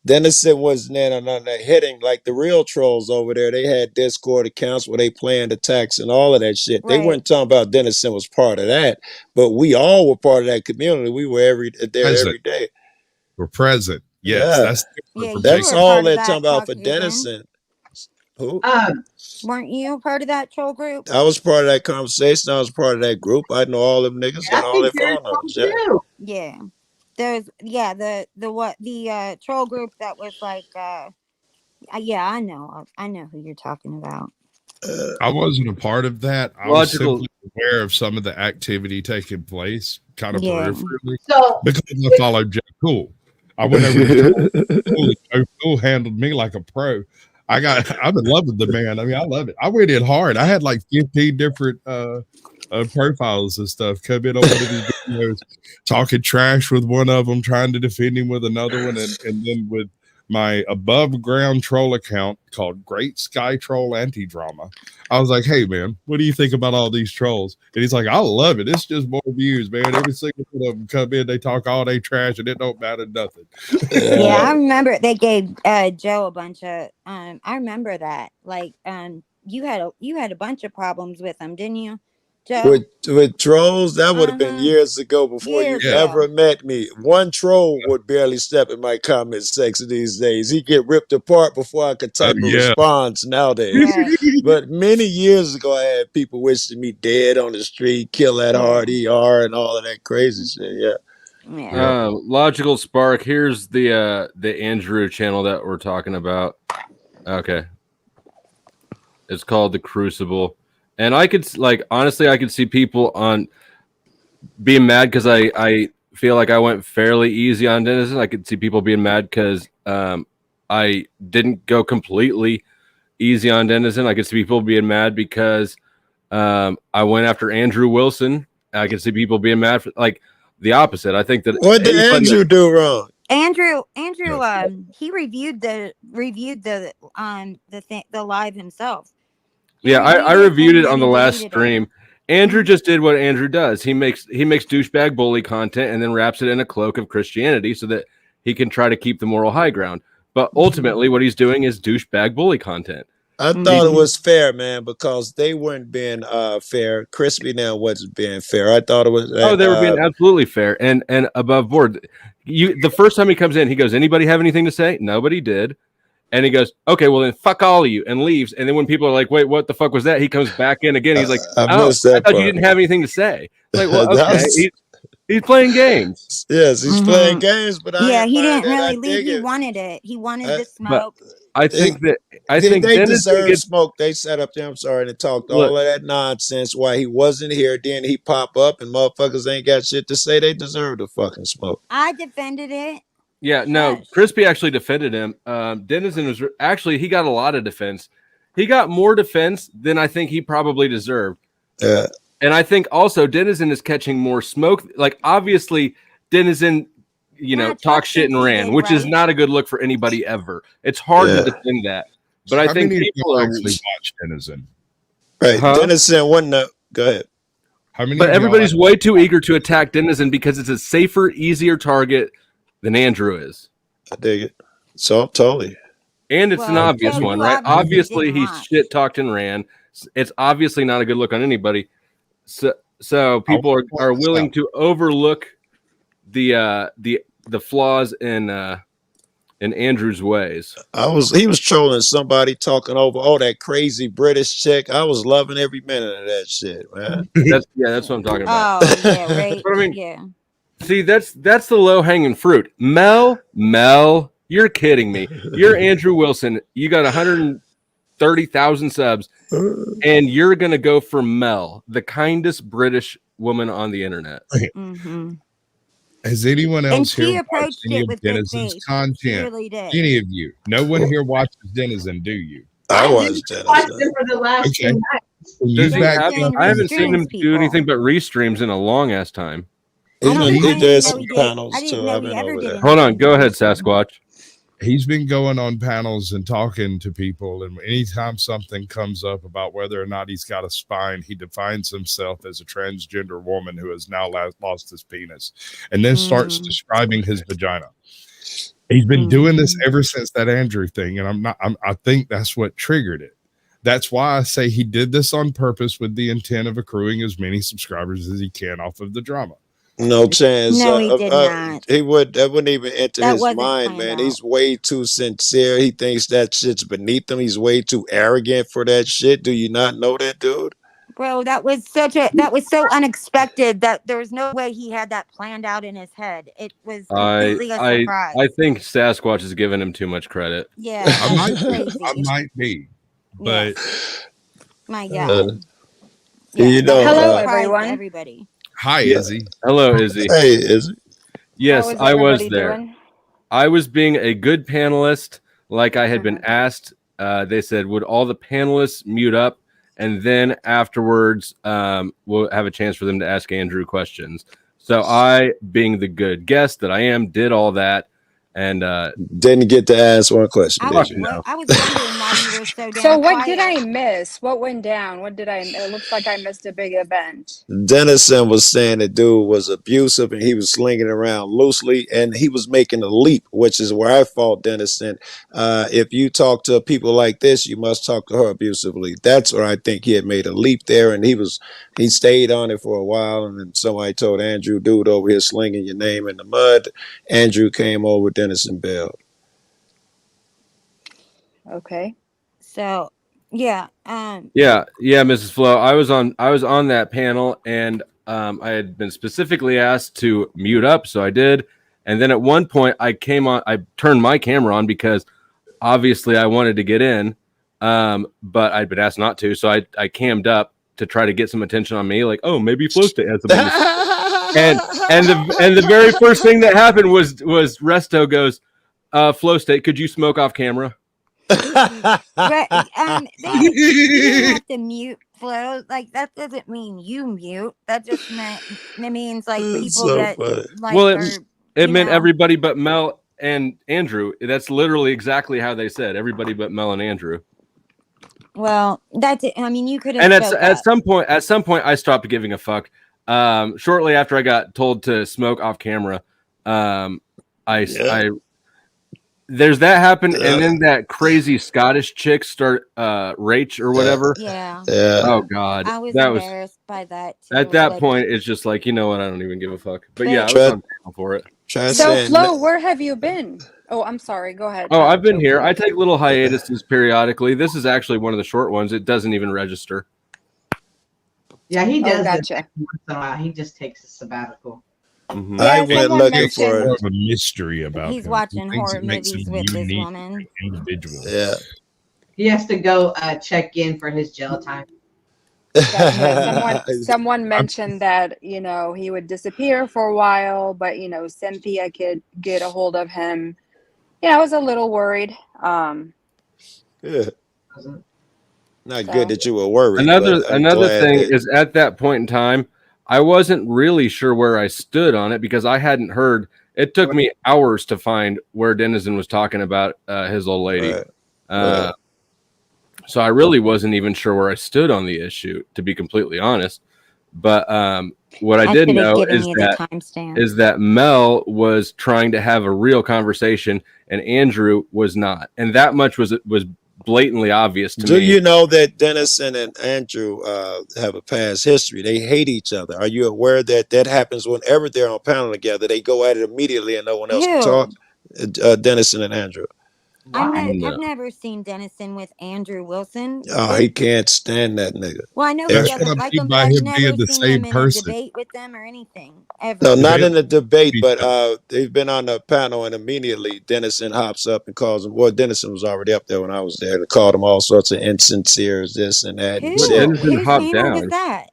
Dennison wasn't in on the hitting like the real trolls over there. They had Discord accounts where they planned attacks and all of that shit. They Right. weren't talking about Dennison was part of that, but we all were part of that community. We were there Present. every day. We're present. Yes, Yeah. that's Yeah, you That's were all part of they're that talking about for toxic again. Dennison. Who? Weren't you part of that troll group? I was part of that conversation. I was part of that group. I know all them niggas, got all their phone numbers. Yeah. Yeah. There's the troll group that was like yeah, I know who you're talking about. I wasn't a part of that. I was Logical. simply aware of some of the activity taking place, kind of Yeah. peripherally, So because I followed Joe Cool. I went over to Joe Cool. Joe Cool handled me like a pro. I'm in love with the man. I mean, I love it. I went in hard. I had like 15 different profiles and stuff. Come in on one of these videos, talking trash with one of them, trying to defend him with another one, and then with my above ground troll account called Great Sky Troll Anti-Drama. I was like, hey man, what do you think about all these trolls? And he's like, I love it. It's just more views, man. Every single one of them come in, they talk all day trash and it don't matter nothing. Yeah, I remember they gave Joe a bunch of I remember that. Like you had a bunch of problems with him, didn't you? Joe? With trolls, that would have been years ago before Years you ago. ever met me. One troll would barely step in my comment section these days. He get ripped apart before I could type a yeah. response nowadays. Right. But many years ago, I had people wishing me dead on the street, kill that hard ER, and all of that crazy shit. Yeah. Yeah. Logical Spark. Here's the Andrew channel that we're talking about. Okay, it's called The Crucible, and I could honestly, I could see people on being mad because I feel like I went fairly easy on Denizen. I could see people being mad because I didn't go completely easy on Denizen. I could see people being mad because I went after Andrew Wilson. I could see people being mad for like the opposite. I think that What did Andrew do wrong? Andrew, he reviewed the live himself. Yeah, I reviewed it on the last deleted it. stream. Andrew just did what Andrew does. He makes douchebag bully content and then wraps it in a cloak of Christianity so that he can try to keep the moral high ground. But ultimately, what he's doing is douchebag bully content. I thought it was fair, man, because they weren't being fair. Crispy now wasn't being fair. I thought it was. Oh, they were being absolutely fair and above board. The first time he comes in, he goes, "Anybody have anything to say?" Nobody did. And he goes, "Okay, well then fuck all of you," and leaves. And then when people are like, "Wait, what the fuck was that?" He comes back in again. He's like, I missed that I thought you part. didn't have anything to say." Like, well, That okay, was- he's playing games. Yes, he's playing games, but Yeah, I he ain't mind didn't that. really I leave. dig He it. wanted it. He wanted the But smoke. I think that they Dennis deserve gets smoke. They sat up there, I'm sorry, and talked Look. all of that nonsense while he wasn't here. Then he pop up and motherfuckers ain't got shit to say. They deserve the fucking smoke. I defended it. Yeah, no, Crispy actually defended him. Denizen was actually, he got a lot of defense. He got more defense than I think he probably deserved. Yeah. And I think also Denizen is catching more smoke. Like, obviously, Denizen, talk shit and ran, which is not a good look for anybody ever. It's hard to defend that. But I How think many of people y'all are. actually watch Denizen? Right. Huh? Dennison wasn't no. Go ahead. How many? But of y'all everybody's actually- way too eager to attack Denizen because it's a safer, easier target than Andrew is. I dig it. So I'm totally. And it's an Well, obvious Joe, one, you right? obviously Obviously, didn't he watch. shit talked and ran. It's obviously not a good look on anybody. So people are willing to overlook the flaws in Andrew's ways. He was trolling somebody talking over that crazy British chick. I was loving every minute of that shit, man. That's what I'm talking about. Oh yeah, right. But I mean, yeah. See, that's the low hanging fruit. Mel, you're kidding me. You're Andrew Wilson. You got 130,000 subs, and you're gonna go for Mel, the kindest British woman on the internet. Mm-hmm. Has anyone And else here she watched approached any it of with good Denizen's faith. She content? really did. Any of you? No one here watches Denizen, do you? I I watched just watched Denizen. them for the last Okay. 2 nights. Can you Does he back have? Denizen I haven't seen him restreams do people. anything but restreams in a long ass time. He I don't. did, I he didn't did know some he did. panels I didn't too. know I've he been ever over did there. Hold on, anything go ahead, restream. Sasquatch. He's been going on panels and talking to people, and anytime something comes up about whether or not he's got a spine, he defines himself as a transgender woman who has now lost his penis, and then starts describing his vagina. He's been doing this ever since that Andrew thing, and I think that's what triggered it. That's why I say he did this on purpose with the intent of accruing as many subscribers as he can off of the drama. No chance. No, he did not. That wouldn't even enter That his wasn't mind, planned man. out. He's way too sincere. He thinks that shit's beneath him. He's way too arrogant for that shit. Do you not know that, dude? Bro, that was so unexpected that there was no way he had that planned out in his head. It was completely a surprise. I think Sasquatch is giving him too much credit. Yeah, I that's crazy. might be, but My God. You know, Hello, surprised everyone. everybody. hi, Yeah. Izzy. Hello, Izzy. Hey, is it? Yes, How is I was everybody there. doing? I was being a good panelist, like I had been asked. They said, would all the panelists mute up? And then afterwards, we'll have a chance for them to ask Andrew questions. So I, being the good guest that I am, did all that. And Didn't get to ask one question, I did was you? wondering why you were so damn So what quiet. did I miss? What went down? What did I? It looks like I missed a big event. Dennison was saying the dude was abusive and he was slinging around loosely and he was making a leap, which is where I fault Dennison. If you talk to people like this, you must talk to her abusively. That's where I think he had made a leap there, and he stayed on it for a while, and then somebody told Andrew, dude over here slinging your name in the mud. Andrew came over, Dennison bailed. Okay. So yeah, yeah, Mrs. Flo, I was on that panel, and I had been specifically asked to mute up, so I did. And then at one point, I turned my camera on because obviously I wanted to get in, but I'd been asked not to, so I cammed up to try to get some attention on me, like, oh, maybe Flo State has something to say. and the very first thing that happened was Resto goes, Flo State, could you smoke off camera? but you didn't have to mute Flo. Like that doesn't mean you mute. That just means like That's people so that funny. like Well, are, it meant know. everybody but Mel and Andrew. That's literally exactly how they said, everybody but Mel and Andrew. Well, that's it. I mean, you could have. And spoke at up. some point, I stopped giving a fuck. Shortly after I got told to smoke off camera, there's that happened, and then that crazy Scottish chick start Rach or whatever. Yeah. Oh God, I was that embarrassed by that too. at that Like, point. It's just like, you know what? I don't even give a fuck. But But- yeah, I was on panel for it. So Flo, where have you been? Oh, I'm sorry. Go ahead. Oh, I've been here. I take little hiatuses periodically. This is actually one of the short ones. It doesn't even register. Yeah, he does. Gotcha. It once in a while. He just takes a sabbatical. Mm-hmm. I went looking for More of a mystery about he's him. watching He thinks horror it makes movies him with this unique woman. individual. Yeah. He has to go check in for his jail time. Someone mentioned that, he would disappear for a while, but, Cynthia could get a hold of him. Yeah, I was a little worried. Yeah. Not good that you were worried. Another but I'm thing glad is, at that point in time, I wasn't really sure where I stood on it because I hadn't heard. It took me hours to find where Denizen was talking about his old lady. Right. So I really wasn't even sure where I stood on the issue, to be completely honest. But what I did should've know given is you the timestamp. that Mel was trying to have a real conversation and Andrew was not. And that much was blatantly obvious to me. Do you know that Dennison and Andrew have a past history? They hate each other. Are you aware that happens whenever they're on panel together? They go at it immediately and no one else can Who? talk. Dennison and Andrew. Why? No. I've never seen Dennison with Andrew Wilson. Oh, he can't stand that nigga. Well, I know he That's Every- what doesn't I like mean him, but by I've him never being the seen same him in a person. debate with them or anything No, ever. not in a debate, Be but tough. they've been on the panel, and immediately Dennison hops up and calls him. Well, Dennison was already up there when I was there, and called him all sorts of insinceres, this and that, and What said, Dennison Whose hopped panel was down? that?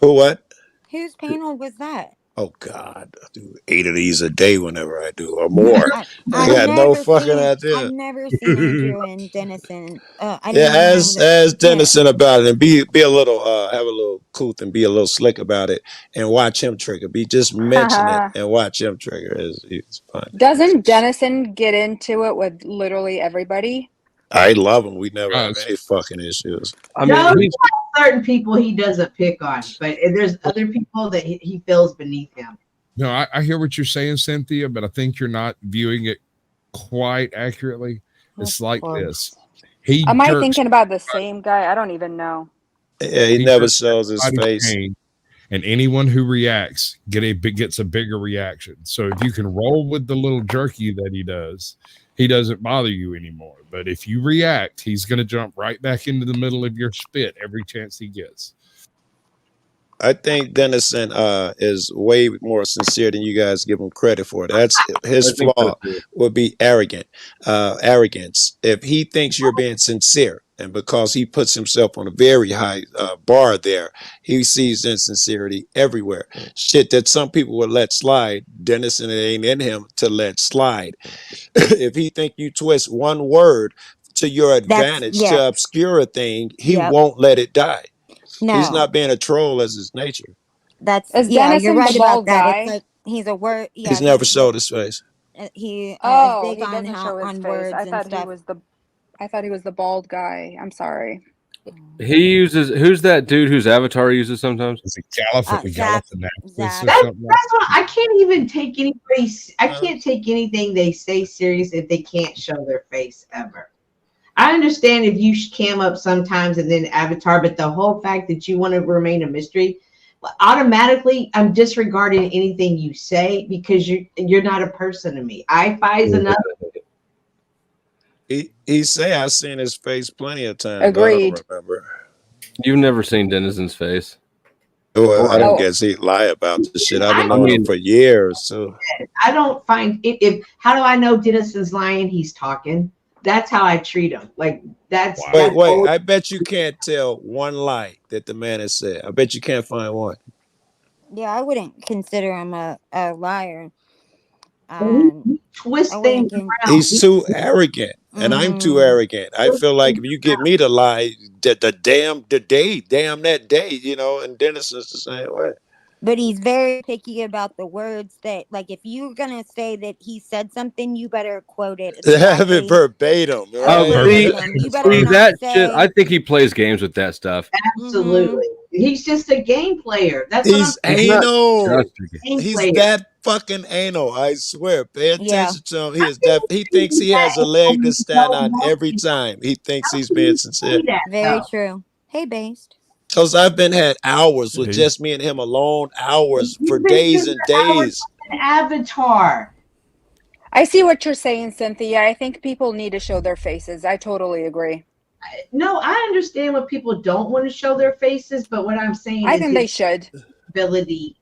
"Who what? Whose panel was that? Oh God, I do 8 of these a day whenever I do, or more. I I've got no fucking I've idea." never seen Andrew and Dennison. I Yeah, didn't even know that. ask Yeah. Dennison about it, and be a little have a little couth and be a little slick about it, and watch him trigger. Be just mention it and watch him trigger. It's fun. Doesn't Dennison get into it with literally everybody? I love him. We never have Us. any fucking issues. I No, mean, he he's has certain people he doesn't pick on, but there's other people that he feels beneath him. No, I hear what you're saying, Cynthia, but I think you're not viewing it quite accurately. It's like this. He Am I jerks, thinking about the same guy? I don't even know. Yeah, he he never jerks shows his everybody's face. pain, and anyone who reacts gets a bigger reaction. So if you can roll with the little jerky that he doesn't bother you anymore. But if you react, he's going to jump right back into the middle of your spit every chance he gets. I think Dennison is way more sincere than you guys give him credit for. That's his I think so flaw too. would be arrogance. If he thinks you're being sincere, and because he puts himself on a very high bar there, he sees insincerity everywhere. Shit that some people would let slide, Dennison, it ain't in him to let slide. If he think you twist one word to your advantage to obscure a thing, he won't let it die. He's No, not being a troll as his nature. Is you're Dennison the right about bald that. It's guy? like he's a word. Yeah, He's never showed his face. he is Oh, big he on doesn't show his face. words I and thought he stuff. was the bald guy. I'm sorry. He uses who's that dude whose avatar he uses sometimes? Is it Zach. Galifianakis or That's something like what I can't even take anybody. I can't take anything they say serious if they can't show their face ever. I understand if you cam up sometimes and then avatar, but the whole fact that you want to remain a mystery, automatically I'm disregarding anything you say because you're not a person to me. I is another. He say I've seen his face plenty of times, but I Agreed. don't remember. You've never seen Dennison's face. Well, I don't Oh. guess he'd lie about this shit. I've been I knowing him mean- for years. So I don't find it. If how do I know Dennison's lying? He's talking. That's how I treat him. Like that's Wow. that's wait. always- I bet you can't tell one lie that the man has said. I bet you can't find one. Yeah, I wouldn't consider him a liar. he twists I wouldn't things con- around. He's too arrogant, and I'm too arrogant. I feel like if you get me to lie, damn that day, and Dennison's the same way. But he's very picky about the words that, like, if you're gonna say that he said something, you better quote it Have it exactly. verbatim, right? Verbatim. You better See not that say. shit. I think he plays games with that stuff. Absolutely. He's just a game player. That's He's what I'm He's not anal. just a game He's player. that fucking anal. I swear. Pay Yeah. attention to him. He thinks he has a leg to stand on every time. He thinks he's being sincere. Very true. Hey, based. Because I've had hours with just me and him alone, hours for days and days. An avatar. I see what you're saying, Cynthia. I think people need to show their faces. I totally agree. No, I understand what people don't want to show their faces, but what I'm saying I is think they should. ability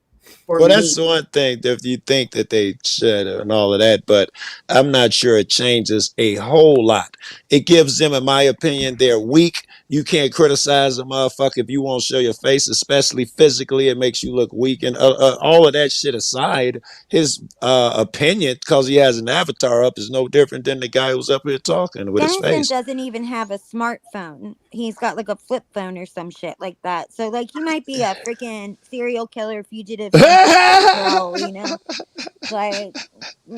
for Well, me. that's the one thing that you think that they should and all of that, but I'm not sure it changes a whole lot. It gives them, in my opinion, they're weak. You can't criticize a motherfucker if you won't show your face, especially physically. It makes you look weak. And all of that shit aside, his opinion, because he has an avatar up, is no different than the guy who's up here talking with his Dennison face. doesn't even have a smartphone. He's got like a flip phone or some shit like that. So like he might be a freaking serial killer fugitive troll, like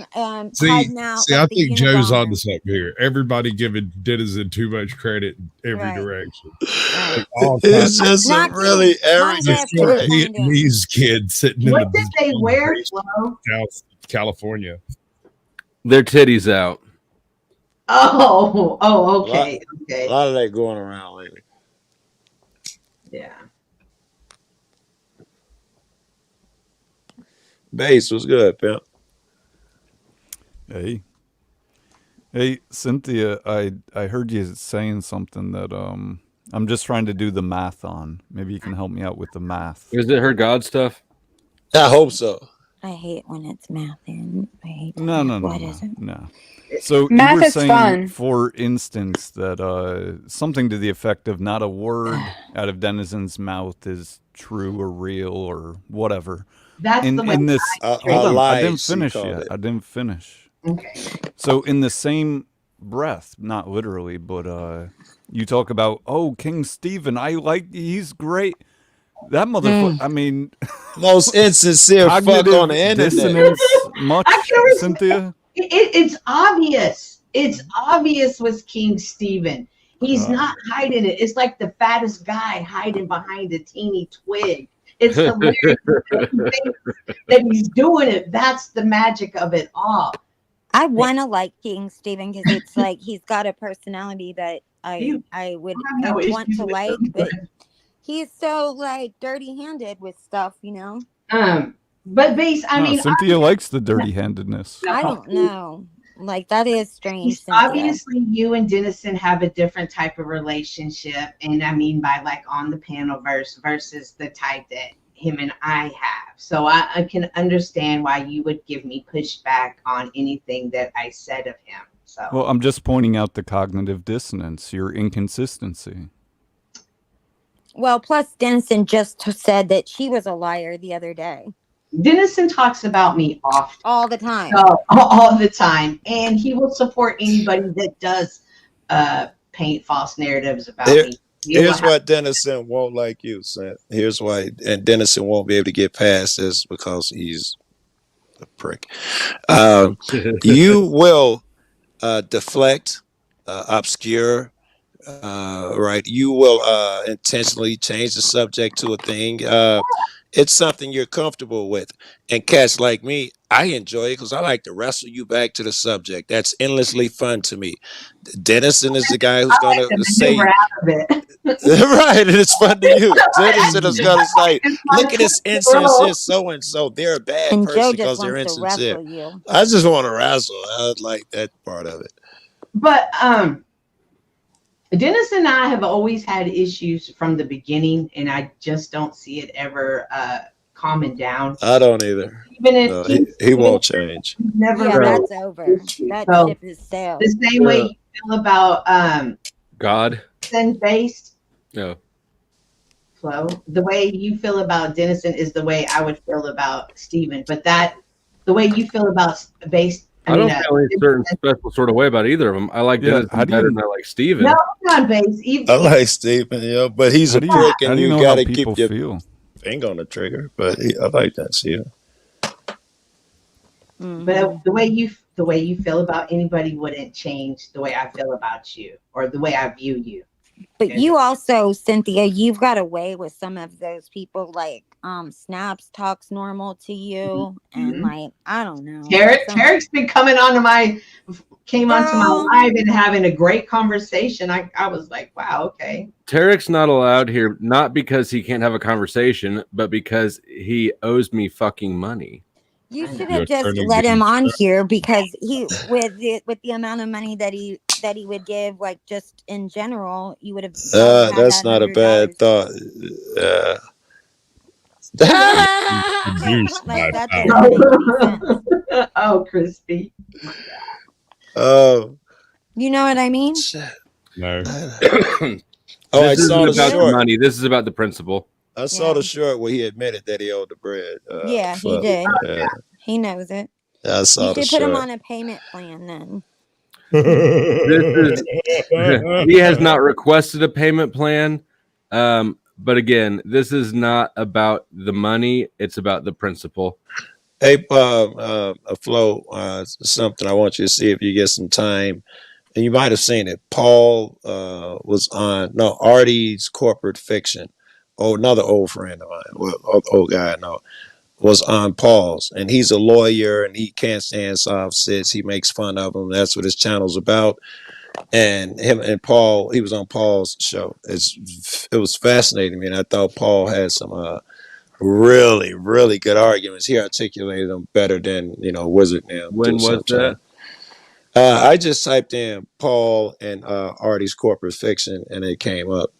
hiding out. See, like I the think Joe's Unabomber. on to something here. Everybody giving Denizen too much credit in every direction. Like all It's kinds just a really arrogant of short Vietnamese kid sitting What in did they wear, Flo? South California. Their titties out. Oh, okay, okay. A lot of that going around lately. Yeah. Bass was good, pimp. Hey, Hey, Cynthia, I heard you saying something that I'm just trying to do the math on. Maybe you can help me out with the math. Is it her God stuff? I hope so. I hate when it's math in. I hate that. No, no, no, What no, is it? no. So you Math were is saying, fun. for instance, that something to the effect of not a word out of Denizen's mouth is true or real or whatever. That's the way In this, I hold on, I lied, didn't she finish called yet. it. I didn't finish. Okay. So in the same breath, not literally, but you talk about, oh, King Stephen, he's great. That motherfucker, I mean, Most insincere fuck on the cognitive internet. dissonance much, I can respect Cynthia? it's obvious. It's obvious with King Stephen. He's not hiding it. It's like the fattest guy hiding behind a teeny twig. It's hilarious. He thinks that he's doing it. That's the magic of it all. I want to like King Stephen because it's like he's got a personality that I You- would I have no want issues to with like, him, but he's so like dirty-handed with stuff, you know. but base, I No, mean, Cynthia likes the dirty-handedness. I don't know. Like that is strange. Cynthia. obviously you and Dennison have a different type of relationship, and I mean by like on the panelverse versus the type that him and I have. So I can understand why you would give me pushback on anything that I said of him. So Well, I'm just pointing out the cognitive dissonance, your inconsistency. Well, plus Denison just said that she was a liar the other day. Dennison talks about me often. All the time. All the time. And he will support anybody that does paint false narratives about me. Here's why Dennison won't like you, son. Here's why, and Dennison won't be able to get past this because he's a prick. You will deflect, obscure, right? You will intentionally change the subject to a thing. It's something you're comfortable with. And cats like me, I enjoy it because I like to wrestle you back to the subject. That's endlessly fun to me. Dennison is the guy who's going to say, out of it. right, and it's fun to you. Dennison is going to say, look at this insincere so-and-so. They're a bad And Joe person because just they're wants to insincere. wrestle you. I just want to wrestle. I like that part of it. But Dennis and I have always had issues from the beginning, and I just don't see it ever calming down. I don't either. Even if he won't change. Never Yeah, really. that's over. That So, ship is sailed. the same way you feel about God. sin based No. flow, the way you feel about Dennison is the way I would feel about Steven. But the way you feel about based. I don't feel any certain special sort of way about either of them. I like Dennis better than I like Steven. No, not base. Even, I like Stephen, but he's How a do you- prick, how and do you you know got how to keep people your feel? finger on the trigger. But I like that, Steven. But the way you feel about anybody wouldn't change the way I feel about you or the way I view you. But you also, Cynthia, you've got away with some of those people. Like Snaps talks normal to you, and like I don't know. Tarek's been coming onto my live and having a great conversation. I was like, wow, okay. Tarek's not allowed here, not because he can't have a conversation, but because he owes me fucking money. You should have just let him on here because he, with the amount of money that he would give, like just in general, you would have. That's not a bad thought. Like that doesn't make any sense. Oh, Crispy. Oh, you know what I mean? No. Oh, I This isn't saw the about short. the money. This is about the principle. I saw the short where he admitted that he owed the bread. Yeah, he Fuck. did. Yeah. He knows it. I saw You the should put him short. on a payment plan then. He has not requested a payment plan. But again, this is not about the money. It's about the principle. Hey, Flo, something I want you to see if you get some time. And you might have seen it. Paul was on, Artie's Corporate Fiction. Oh, another old friend of mine, old guy I know, was on Paul's. And he's a lawyer and he can't stand soft sits. He makes fun of them. That's what his channel's about. And him and Paul, he was on Paul's show. It was fascinating to me. And I thought Paul had some really, really good arguments. He articulated them better than, Wizard now. When was that? I just typed in Paul and Artie's corporate fiction, and it came up.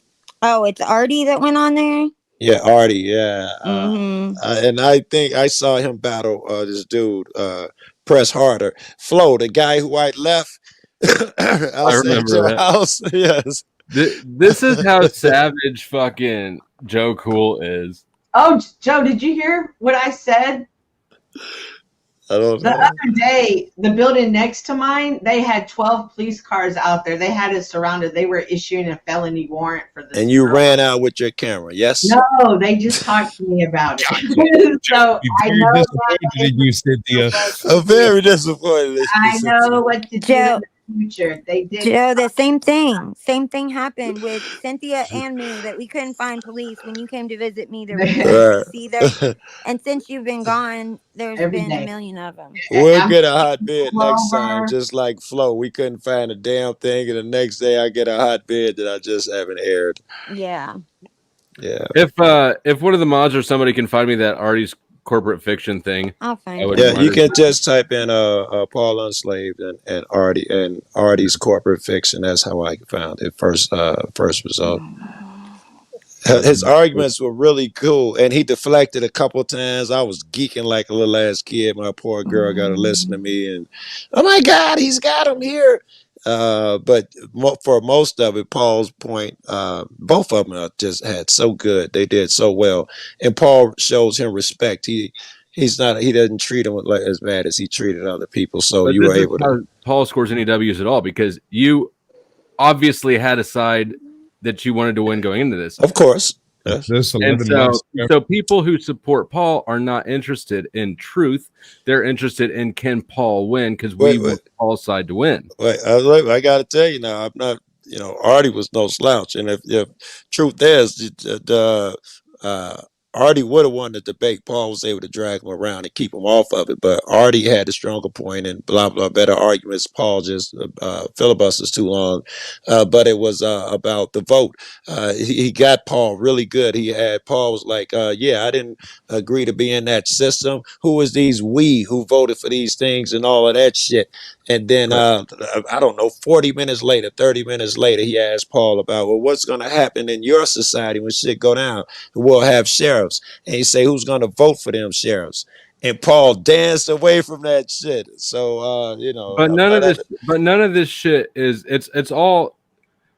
Oh, it's Artie that went on there. Yeah, Artie. Yeah, and I think I saw him battle this dude, Press Harder, Flo, the guy who I left I outside remember your that. house. Yes. This is how savage fucking Joe Cool is. Oh, Joe, did you hear what I said? I don't The know. other day, the building next to mine, they had 12 police cars out there. They had us surrounded. They were issuing a felony warrant for this. And you girl. ran out with your camera, yes? No, they just talked to me about it. So I know disappointed in you, Cynthia. I'm very disappointed. I know what to do Joe, in the future. They did. Joe, the same thing. Same thing happened with Cynthia and me, that we couldn't find police when you came to visit me. There was see there, and since you've been gone, there's Every been day. a million of them. We'll get a hot bid next time, Clover. just like Flo. We couldn't find a damn thing, and the next day I get a hot bid that I just haven't aired. Yeah. Yeah. If one of the mods or somebody can find me that Artie's corporate fiction thing, I'll find I would it. Yeah, you admire can just type in Paul Unslaved and Artie's corporate fiction. That's how I found it first result. His arguments were really cool, and he deflected a couple times. I was geeking like a little ass kid. My poor girl got to listen to me, and oh my God, he's got him here. But for most of it, Paul's point, both of them just had so good. They did so well, and Paul shows him respect. He doesn't treat him like as bad as he treated other people. So But you this were is able to. how Paul scores any W's at all, because you obviously had a side that you wanted to win going into this. Of course. Yes. This And 11 so, months ago. so people who support Paul are not interested in truth. They're interested in, can Paul win? Because we want Paul's side to win. Wait, I got to tell you now, I'm not, Artie was no slouch. And if truth is, Artie would have won the debate. Paul was able to drag him around and keep him off of it. But Artie had a stronger point and blah, blah, better arguments. Paul just filibusters too long. But it was about the vote. He got Paul really good. Paul was like, yeah, I didn't agree to be in that system. Who is these we who voted for these things and all of that shit? And then, I don't know, 40 minutes later, 30 minutes later, he asked Paul about, well, what's going to happen in your society when shit go down? We'll have sheriffs. And he say, who's going to vote for them sheriffs? And Paul danced away from that shit. So, But none of this shit is, it's all,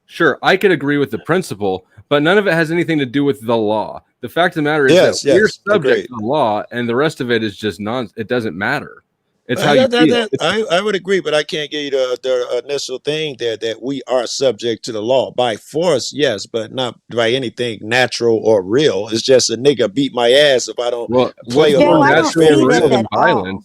sure, I could agree with the principle, but none of it has anything to do with the law. The fact of the matter is that we're subject to the law, and the rest of it is just it doesn't matter. It's how you feel. I would agree, but I can't give you the initial thing there that we are subject to the law by force, yes, but not by anything natural or real. It's just a nigga beat my ass if I don't play Joe, along I that don't fairy see this tale. at all.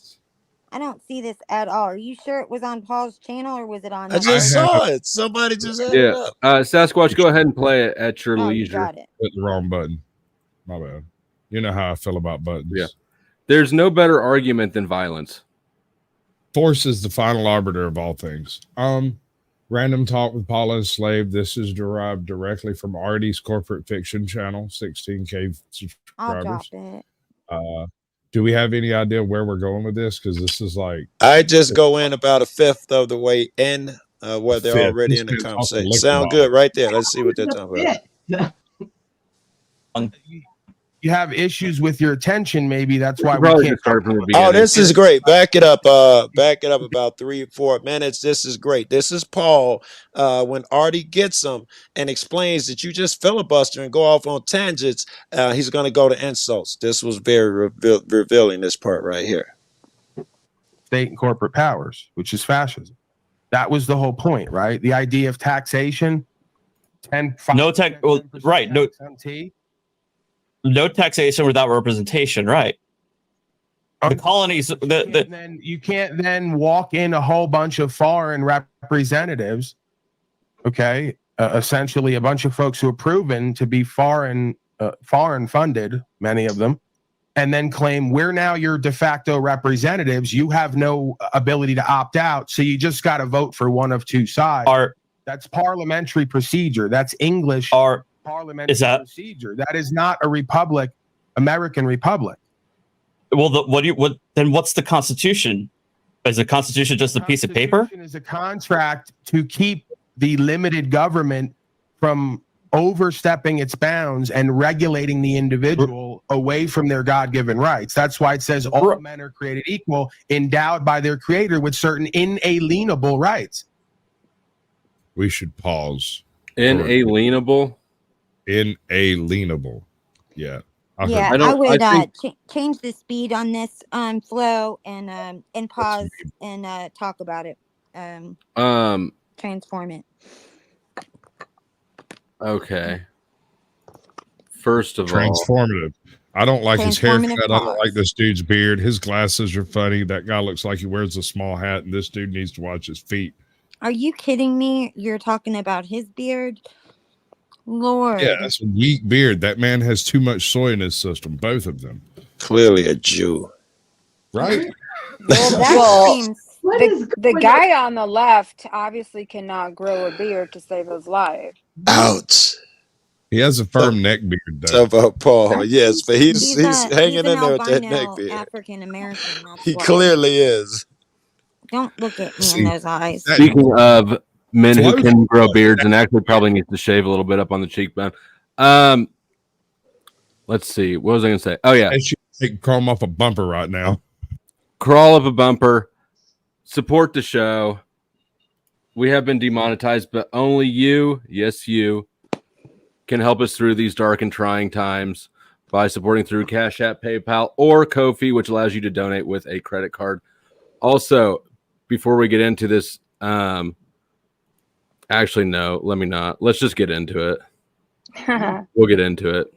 I don't see this at all. Are you sure it was on Paul's channel or was it on? I just saw it. Somebody just had it up. Sasquatch, go ahead and play it at your leisure. Got it. Hit the wrong button. My bad. You know how I feel about buttons. Yeah. There's no better argument than violence. Force is the final arbiter of all things. Random Talk with Paul Enslaved. This is derived directly from Artie's corporate fiction channel, 16K subscribers. I'll drop it. Do we have any idea where we're going with this? Because this is like, I just go in about a fifth of the way in where they're already in the conversation. Sound good right there. Let's see what they're talking about. You have issues with your attention, maybe that's why we can't start from the beginning. Oh, this is great. Back it up about 3-4 minutes. This is great. This is Paul when Artie gets him and explains that you just filibuster and go off on tangents. He's going to go to insults. This was very revealing, this part right here. State and corporate powers, which is fascism. That was the whole point, right? The idea of taxation. No taxation without representation, right? The colonies. You can't then walk in a whole bunch of foreign representatives. Okay, essentially a bunch of folks who are proven to be foreign funded, many of them, and then claim we're now your de facto representatives. You have no ability to opt out, so you just got to vote for one of two sides. That's parliamentary procedure. That's English parliamentary procedure. That is not a republic, American republic. Well, then what's the Constitution? Is the Constitution just a piece of paper? Constitution is a contract to keep the limited government from overstepping its bounds and regulating the individual away from their God-given rights. That's why it says all men are created equal, endowed by their creator with certain inalienable rights. We should pause. Inalienable? Inalienable. Yeah. Yeah, I would change the speed on this flow and pause and talk about it. Transform it. Okay. First of all, transformative. I don't like his haircut. Transformative I don't like this dude's beard. His glasses are funny. That guy looks like he wears a small hat, and this dude needs to watch his feet. Are you kidding me? You're talking about his beard? Lord. Yeah, that's a weak beard. That man has too much soy in his system. Both of them. Clearly a Jew. Right? Well, the guy on the left obviously cannot grow a beard to save his life. Ouch. He has a firm neck beard, though. About Paul, yes, but he's hanging in there with that neck beard. African American. He clearly is. Don't look at me in those eyes. Speaking of men who can grow beards and actually probably needs to shave a little bit up on the cheekbone. Let's see. What was I going to say? Oh, yeah. I should crawl him off a bumper right now. Crawl up a bumper. Support the show. We have been demonetized, but only you, yes, you, can help us through these dark and trying times by supporting through Cash App, PayPal, or Ko-fi, which allows you to donate with a credit card. Also, before we get into this, actually, no, let me not. Let's just get into it. We'll get into it.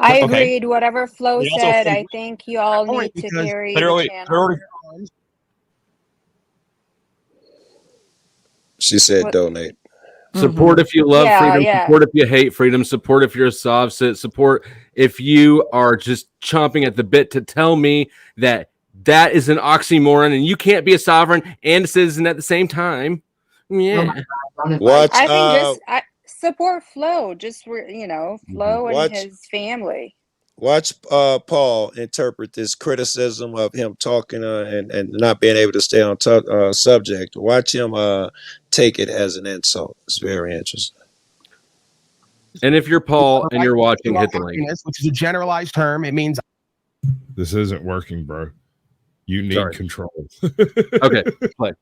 I agreed. Whatever Flo said, I think you all need to carry the channel. She said donate. Support if you love freedom. Support if you hate freedom. Support if you're a soft-sit. Support if you are just chomping at the bit to tell me that that is an oxymoron and you can't be a sovereign and a citizen at the same time. Yeah. Watch. I think just support Flo. Just Flo and his family. Watch Paul interpret this criticism of him talking and not being able to stay on subject. Watch him take it as an insult. It's very interesting. And if you're Paul and you're watching, hit the link. Which is a generalized term. It means this isn't working, bro. You need control. Okay, play.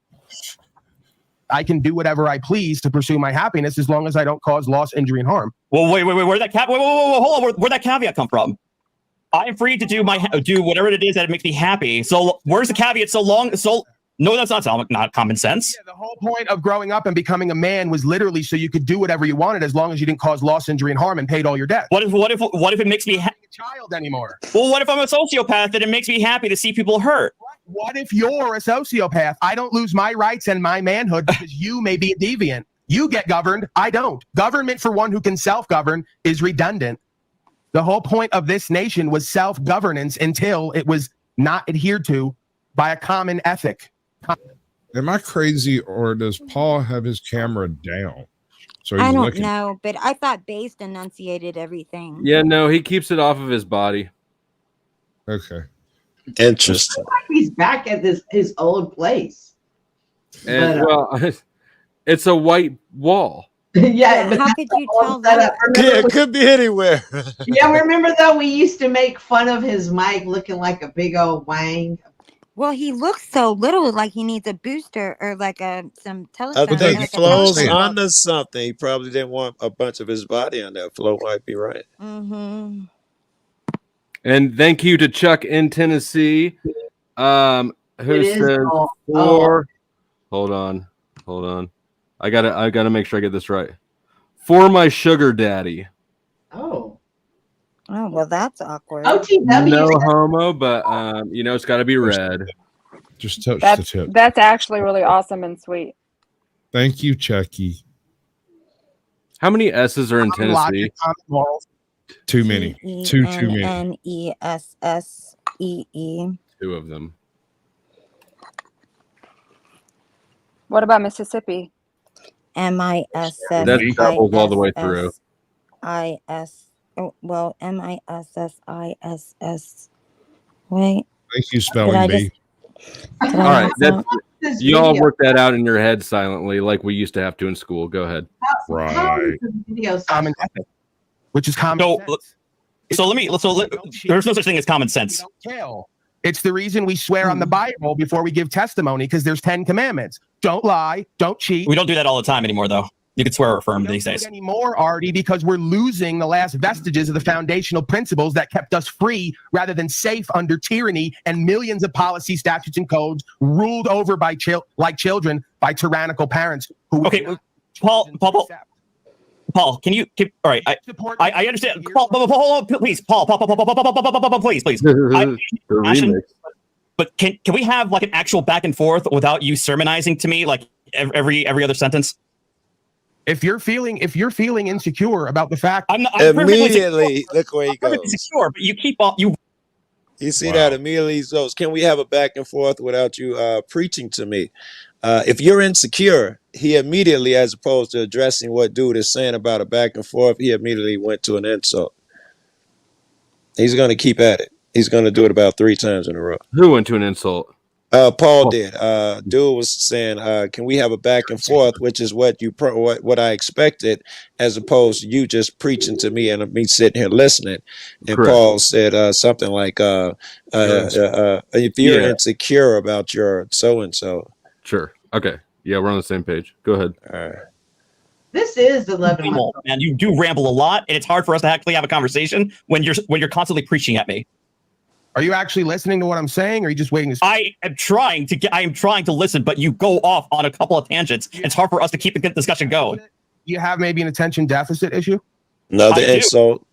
I can do whatever I please to pursue my happiness as long as I don't cause loss, injury, and harm. Well, wait, where'd that hold on, where'd that caveat come from? I'm free to do whatever it is that makes me happy. So where's the caveat? No, that's not common sense. Yeah, the whole point of growing up and becoming a man was literally so you could do whatever you wanted as long as you didn't cause loss, injury, and harm and paid all your debt. What if it makes me a child anymore? Well, what if I'm a sociopath and it makes me happy to see people hurt? What if you're a sociopath? I don't lose my rights and my manhood because you may be a deviant. You get governed. I don't. Government for one who can self-govern is redundant. The whole point of this nation was self-governance until it was not adhered to by a common ethic. Am I crazy, or does Paul have his camera down? So I don't know, but I thought Based enunciated everything. Yeah, no, he keeps it off of his body. Okay. Interesting. He's back at his old place. And it's a white wall. Yeah, but how could you tell that? Yeah, it could be anywhere. Yeah, remember though, we used to make fun of his mic looking like a big old wang. Well, he looks so little, like he needs a booster or like some telephone. I think Flo's onto something. He probably didn't want a bunch of his body on there. Flo might be right. Mm-hmm. And thank you to Chuck in Tennessee, who says Hold on. I gotta make sure I get this right. For my sugar daddy. Oh, well, that's awkward. OTW. No homo, but it's got to be red. Just touch the tip. That's actually really awesome and sweet. Thank you, Chucky. How many S's are in Tennessee? Too many. Too many. Nessee. Two of them. What about Mississippi? MISS. That doubles all the way through. IS. Oh, well, MISSISS. Wait. Thank you, spelling bee. All right. this You all video? work that out in your head silently, like we used to have to in school. Go ahead. How is the video common ethics, which is common sense. There's no such thing as common sense. Kill. It's the reason we swear on the Bible before we give testimony, because there's 10 commandments. Don't lie, don't cheat. We don't do that all the time anymore, though. You can swear or affirm these days. Anymore, Artie, because we're losing the last vestiges of the foundational principles that kept us free rather than safe under tyranny and millions of policy, statutes, and codes ruled over by like children by tyrannical parents who. Okay, Paul, can you? All right, I understand. Paul, hold on, please, Paul, please. But can we have like an actual back and forth without you sermonizing to me like every other sentence? If you're feeling insecure about the fact, I'm immediately look where he goes. Insecure, but you keep You see that immediately goes. Can we have a back and forth without you preaching to me? If you're insecure, he immediately, as opposed to addressing what dude is saying about a back and forth, he immediately went to an insult. He's going to keep at it. He's going to do it about 3 times in a row. Who went to an insult? Paul did. Dude was saying, "Can we have a back and forth?" Which is what you what I expected, as opposed to you just preaching to me and me sitting here listening. And Correct. Paul said something like, "If you're insecure about your so and so." Sure. Okay. Yeah, we're on the same page. Go ahead. All right. This is 11 months. Man, you do ramble a lot, and it's hard for us to actually have a conversation when you're constantly preaching at me. Are you actually listening to what I'm saying, or are you just waiting to speak? I am trying to listen, but you go off on a couple of tangents. It's hard for us to keep the discussion going. You have maybe an attention deficit issue? Another insult.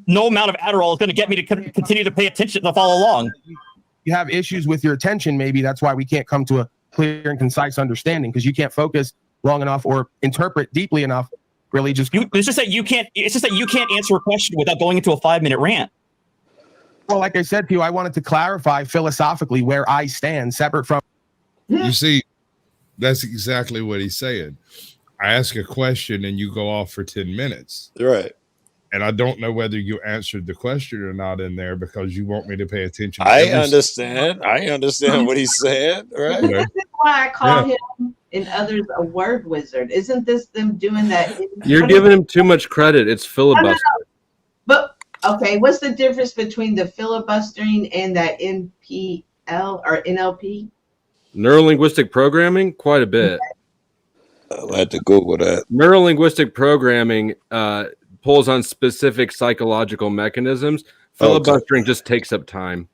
No amount of Adderall is going to get me to continue to pay attention to follow along. You have issues with your attention. Maybe that's why we can't come to a clear and concise understanding, because you can't focus long enough or interpret deeply enough. Really, it's just that you can't answer a question without going into a 5-minute rant. Well, like I said to you, I wanted to clarify philosophically where I stand, separate from. You see, that's exactly what he's saying. I ask a question and you go off for 10 minutes. Right. And I don't know whether you answered the question or not in there because you want me to pay attention. I understand what he's saying. Right. Okay. This is why I call him and others a word wizard. Isn't this them doing that? You're giving him too much credit. It's filibuster. But okay, what's the difference between the filibustering and that NPL or NLP? Neurolinguistic programming, quite a bit. I'll have to Google that. Neurolinguistic programming pulls on specific psychological mechanisms. Filibustering just takes up time.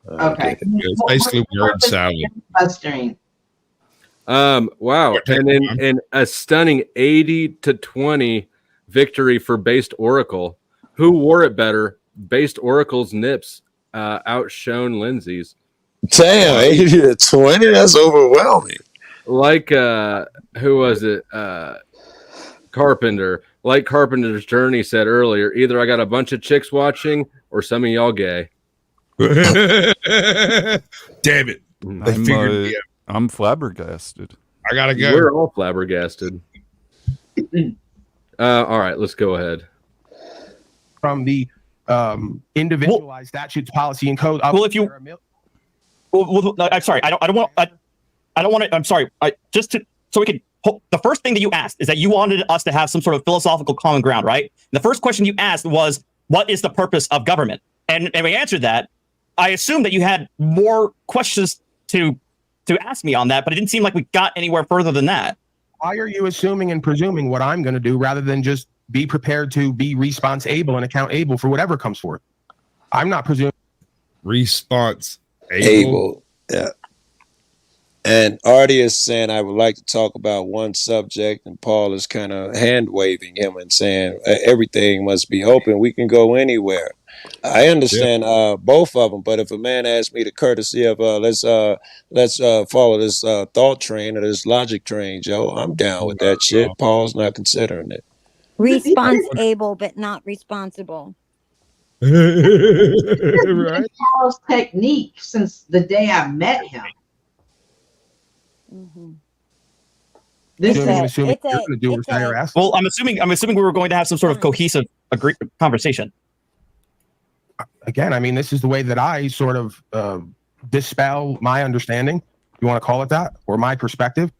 Okay. It's basically word salad. Filibustering. Wow. And in a stunning 80-20 victory for Based Oracle. Who wore it better? Based Oracle's nips outshone Lindsay's. Damn, 80-20? That's overwhelming. Like, who was it? Carpenter. Like Carpenter's Journey said earlier, either I got a bunch of chicks watching or some of y'all gay. Damn it. I'm flabbergasted. I gotta go. We're all flabbergasted. All right, let's go ahead. From the individualized statutes, policy, and code. Well, if you, I'm sorry, I don't want to. I'm sorry. So we could. The first thing that you asked is that you wanted us to have some sort of philosophical common ground, right? The first question you asked was, "What is the purpose of government?" And we answered that. I assumed that you had more questions to ask me on that, but it didn't seem like we got anywhere further than that. Why are you assuming and presuming what I'm going to do rather than just be prepared to be response able and account able for whatever comes forth? I'm not presuming. Response able. Yeah. And Artie is saying, I would like to talk about one subject, and Paul is kind of hand waving him and saying everything must be open. We can go anywhere. I understand both of them, but if a man asks me the courtesy of let's follow this thought train or this logic train, Joe, I'm down with that shit. Paul's not considering it. Response able, but not responsible. Right. Paul's technique since the day I met him. Mm-hmm. Well, I'm assuming we were going to have some sort of cohesive conversation. Again, I mean, this is the way that I sort of dispel my understanding. you want to call it that, or my perspective.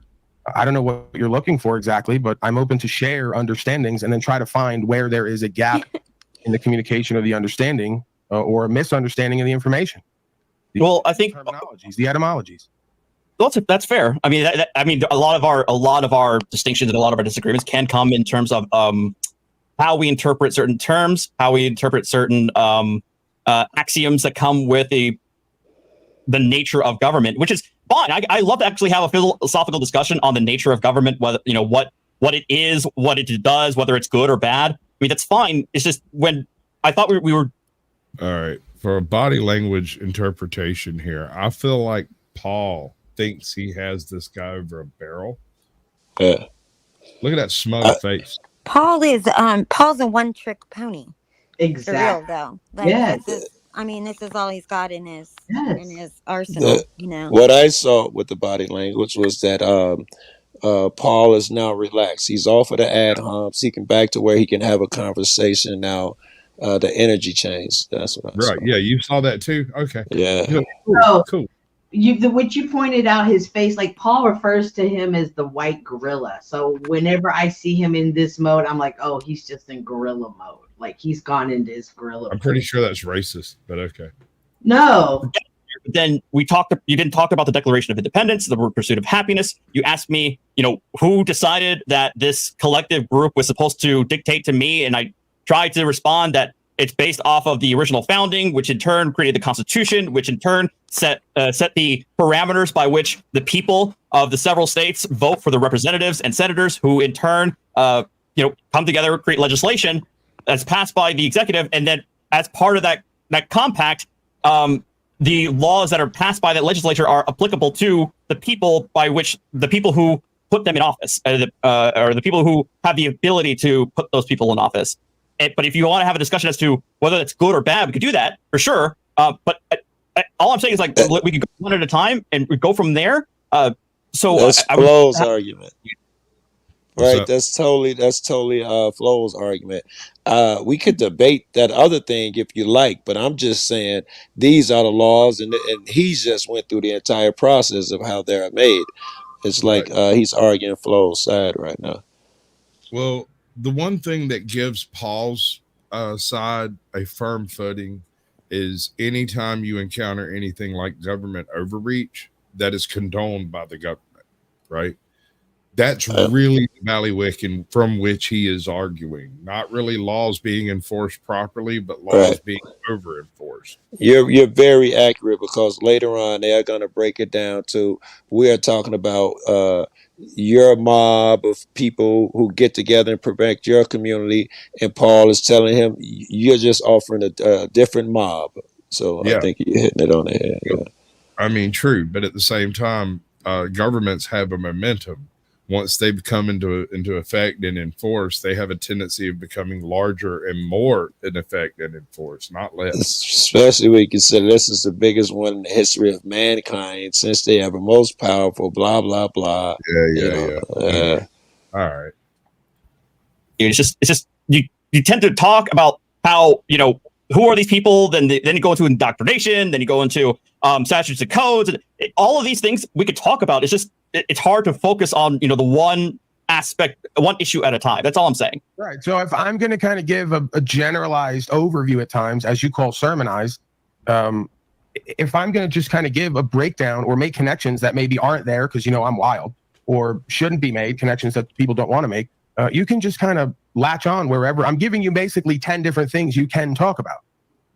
I don't know what you're looking for exactly, but I'm open to share understandings and then try to find where there is a gap in the communication of the understanding or a misunderstanding of the information. Well, I think terminologies, the etymologies. That's fair. I mean, I mean, a lot of our distinctions and a lot of our disagreements can come in terms of how we interpret certain terms, how we interpret certain axioms that come with the nature of government, which is fine. I love to actually have a philosophical discussion on the nature of government, whether what it is, what it does, whether it's good or bad. I mean, that's fine. It's just when I thought we were. All right, for a body language interpretation here, I feel like Paul thinks he has this guy over a barrel. Yeah. Look at that smug face. Paul's a one-trick pony. Exactly. For real though. Like, Yes. this is all he's got in his arsenal. What I saw with the body language was that Paul is now relaxed. He's off of the ad homs. He can back to where he can have a conversation now. The energy changed. That's what I saw. Right. Yeah, you saw that too. Okay. Yeah. Cool. What you pointed out, his face, like Paul refers to him as the white gorilla. So whenever I see him in this mode, I'm like, oh, he's just in gorilla mode. Like he's gone into his gorilla. I'm pretty sure that's racist, but okay. No. Then you didn't talk about the Declaration of Independence, the pursuit of happiness. You asked me, who decided that this collective group was supposed to dictate to me, and I tried to respond that it's based off of the original founding, which in turn created the Constitution, which in turn set the parameters by which the people of the several states vote for the representatives and senators, who in turn, come together, create legislation that's passed by the executive, and then as part of that compact, the laws that are passed by that legislature are applicable to the people who put them in office, or the people who have the ability to put those people in office. But if you want to have a discussion as to whether it's good or bad, we could do that for sure. But all I'm saying is, like, we could go one at a time and we go from there. So that's Flo's argument, right? That's totally Flo's argument. We could debate that other thing if you like, but I'm just saying these are the laws, and he's just went through the entire process of how they're made. It's like he's arguing Flo's side right now. Well, the one thing that gives Paul's side a firm footing is anytime you encounter anything like government overreach that is condoned by the government, right? That's really the bailiwick from which he is arguing. Not really laws being enforced properly, but laws being over enforced. You're very accurate, because later on they are going to break it down to, we are talking about your mob of people who get together and protect your community, and Paul is telling him you're just offering a different mob. So I think you're hitting it on the head. Yeah. I mean, true, but at the same time, governments have a momentum. Once they've come into effect and enforced, they have a tendency of becoming larger and more in effect and enforced, not less. Especially when you consider this is the biggest one in the history of mankind, since they are the most powerful, blah, blah, blah. Yeah. All right. It's just you tend to talk about how, who are these people? Then you go into indoctrination, then you go into statutes and codes, and all of these things we could talk about. It's just it's hard to focus on the one aspect, one issue at a time. That's all I'm saying. Right. So if I'm going to kind of give a generalized overview at times, as you call sermonize, if I'm going to just kind of give a breakdown or make connections that maybe aren't there because I'm wild, or shouldn't be made, connections that people don't want to make, you can just kind of latch on wherever. I'm giving you basically 10 different things you can talk about,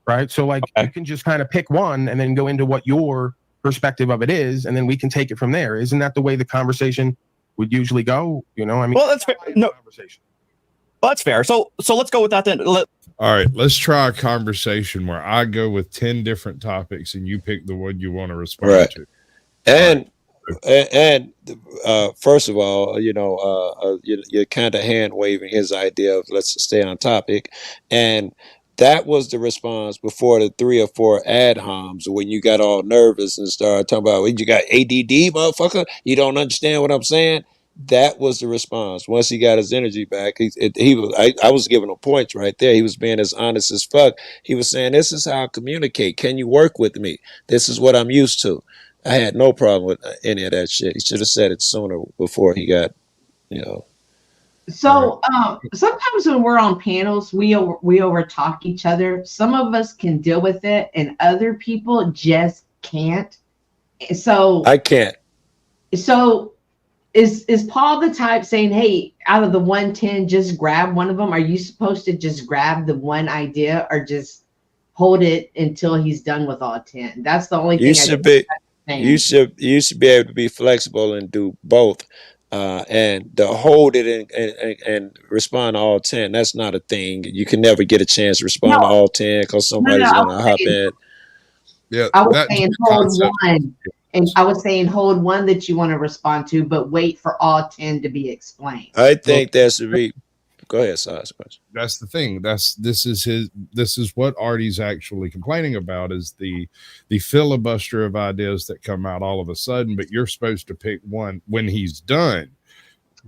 right? So you can just kind of pick one and then go into what your perspective of it is, and then we can take it from there. Isn't that the way the conversation would usually go? Well, that's fair. No, well, that's fair. So let's go with that then. All right, let's try a conversation where I go with 10 different topics and you pick the one you want to respond to. And first of all, you're kind of hand waving his idea of let's stay on topic, and that was the response before the 3 or 4 ad homs, when you got all nervous and started talking about, you got ADD, motherfucker, you don't understand what I'm saying. That was the response. Once he got his energy back, I was giving him points right there. He was being as honest as fuck. He was saying, this is how I communicate. Can you work with me? This is what I'm used to. I had no problem with any of that shit. He should have said it sooner before he got, you know. So sometimes when we're on panels, we over talk each other. Some of us can deal with it, and other people just can't. So I can't. So is Paul the type saying, "Hey, out of the 110, just grab one of them"? Are you supposed to just grab the one idea, or just hold it until he's done with all 10? That's the only You thing should be. I You should be able to be flexible and do both. And to hold it and respond to all 10, that's not a thing. You can never get a chance to respond to all 10 because somebody's gonna hop in. Yeah, I was saying hold one, and I was saying hold one that you want to respond to, but wait for all 10 to be explained. I think that should be. Go ahead, Saj. That's the thing. This is what Artie's actually complaining about, is the filibuster of ideas that come out all of a sudden, but you're supposed to pick one when he's done.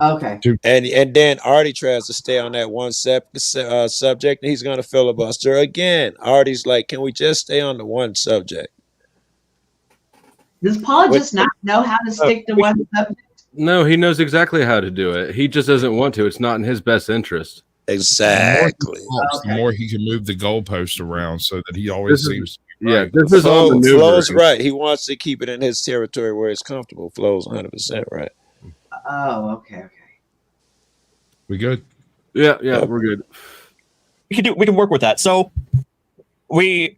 Okay. And then Artie tries to stay on that one subject, and he's going to filibuster again. Artie's like, can we just stay on the one subject? Does Paul just not know how to stick to one subject? No, he knows exactly how to do it. He just doesn't want to. It's not in his best interest. Exactly. The more he can move the goalpost around, so that he always seems. Right. This is all Flo's right. He wants to keep it in his territory where it's comfortable. Flo's 100% right. Oh, okay. We good? Yeah, we're good. We can work with that. So you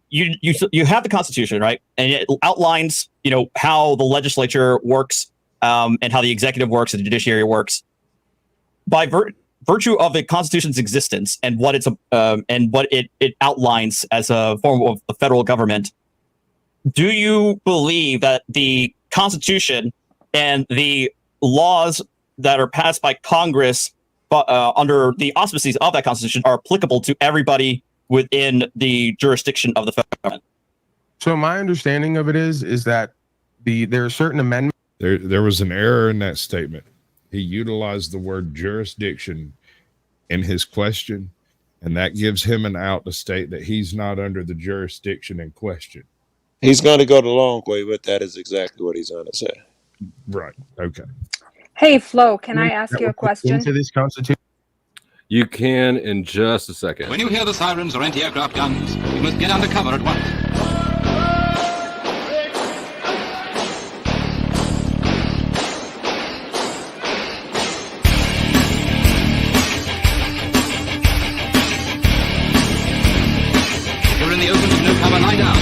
have the Constitution, right? And it outlines, how the legislature works, and how the executive works and the judiciary works. By virtue of the Constitution's existence and what it outlines as a form of the federal government, do you believe that the Constitution and the laws that are passed by Congress under the auspices of that Constitution are applicable to everybody within the jurisdiction of the federal government? So my understanding of it is that there are certain amendments. There was an error in that statement. He utilized the word jurisdiction in his question, and that gives him an out to state that he's not under the jurisdiction in question. He's going to go the long way, but that is exactly what he's going to say. Right. Okay. Hey, Flo, can I ask you a question? Into this Constitution. You can in just a second. When you hear the sirens or anti-aircraft guns, you must get under cover at once. If you're in the open with no cover, lie down.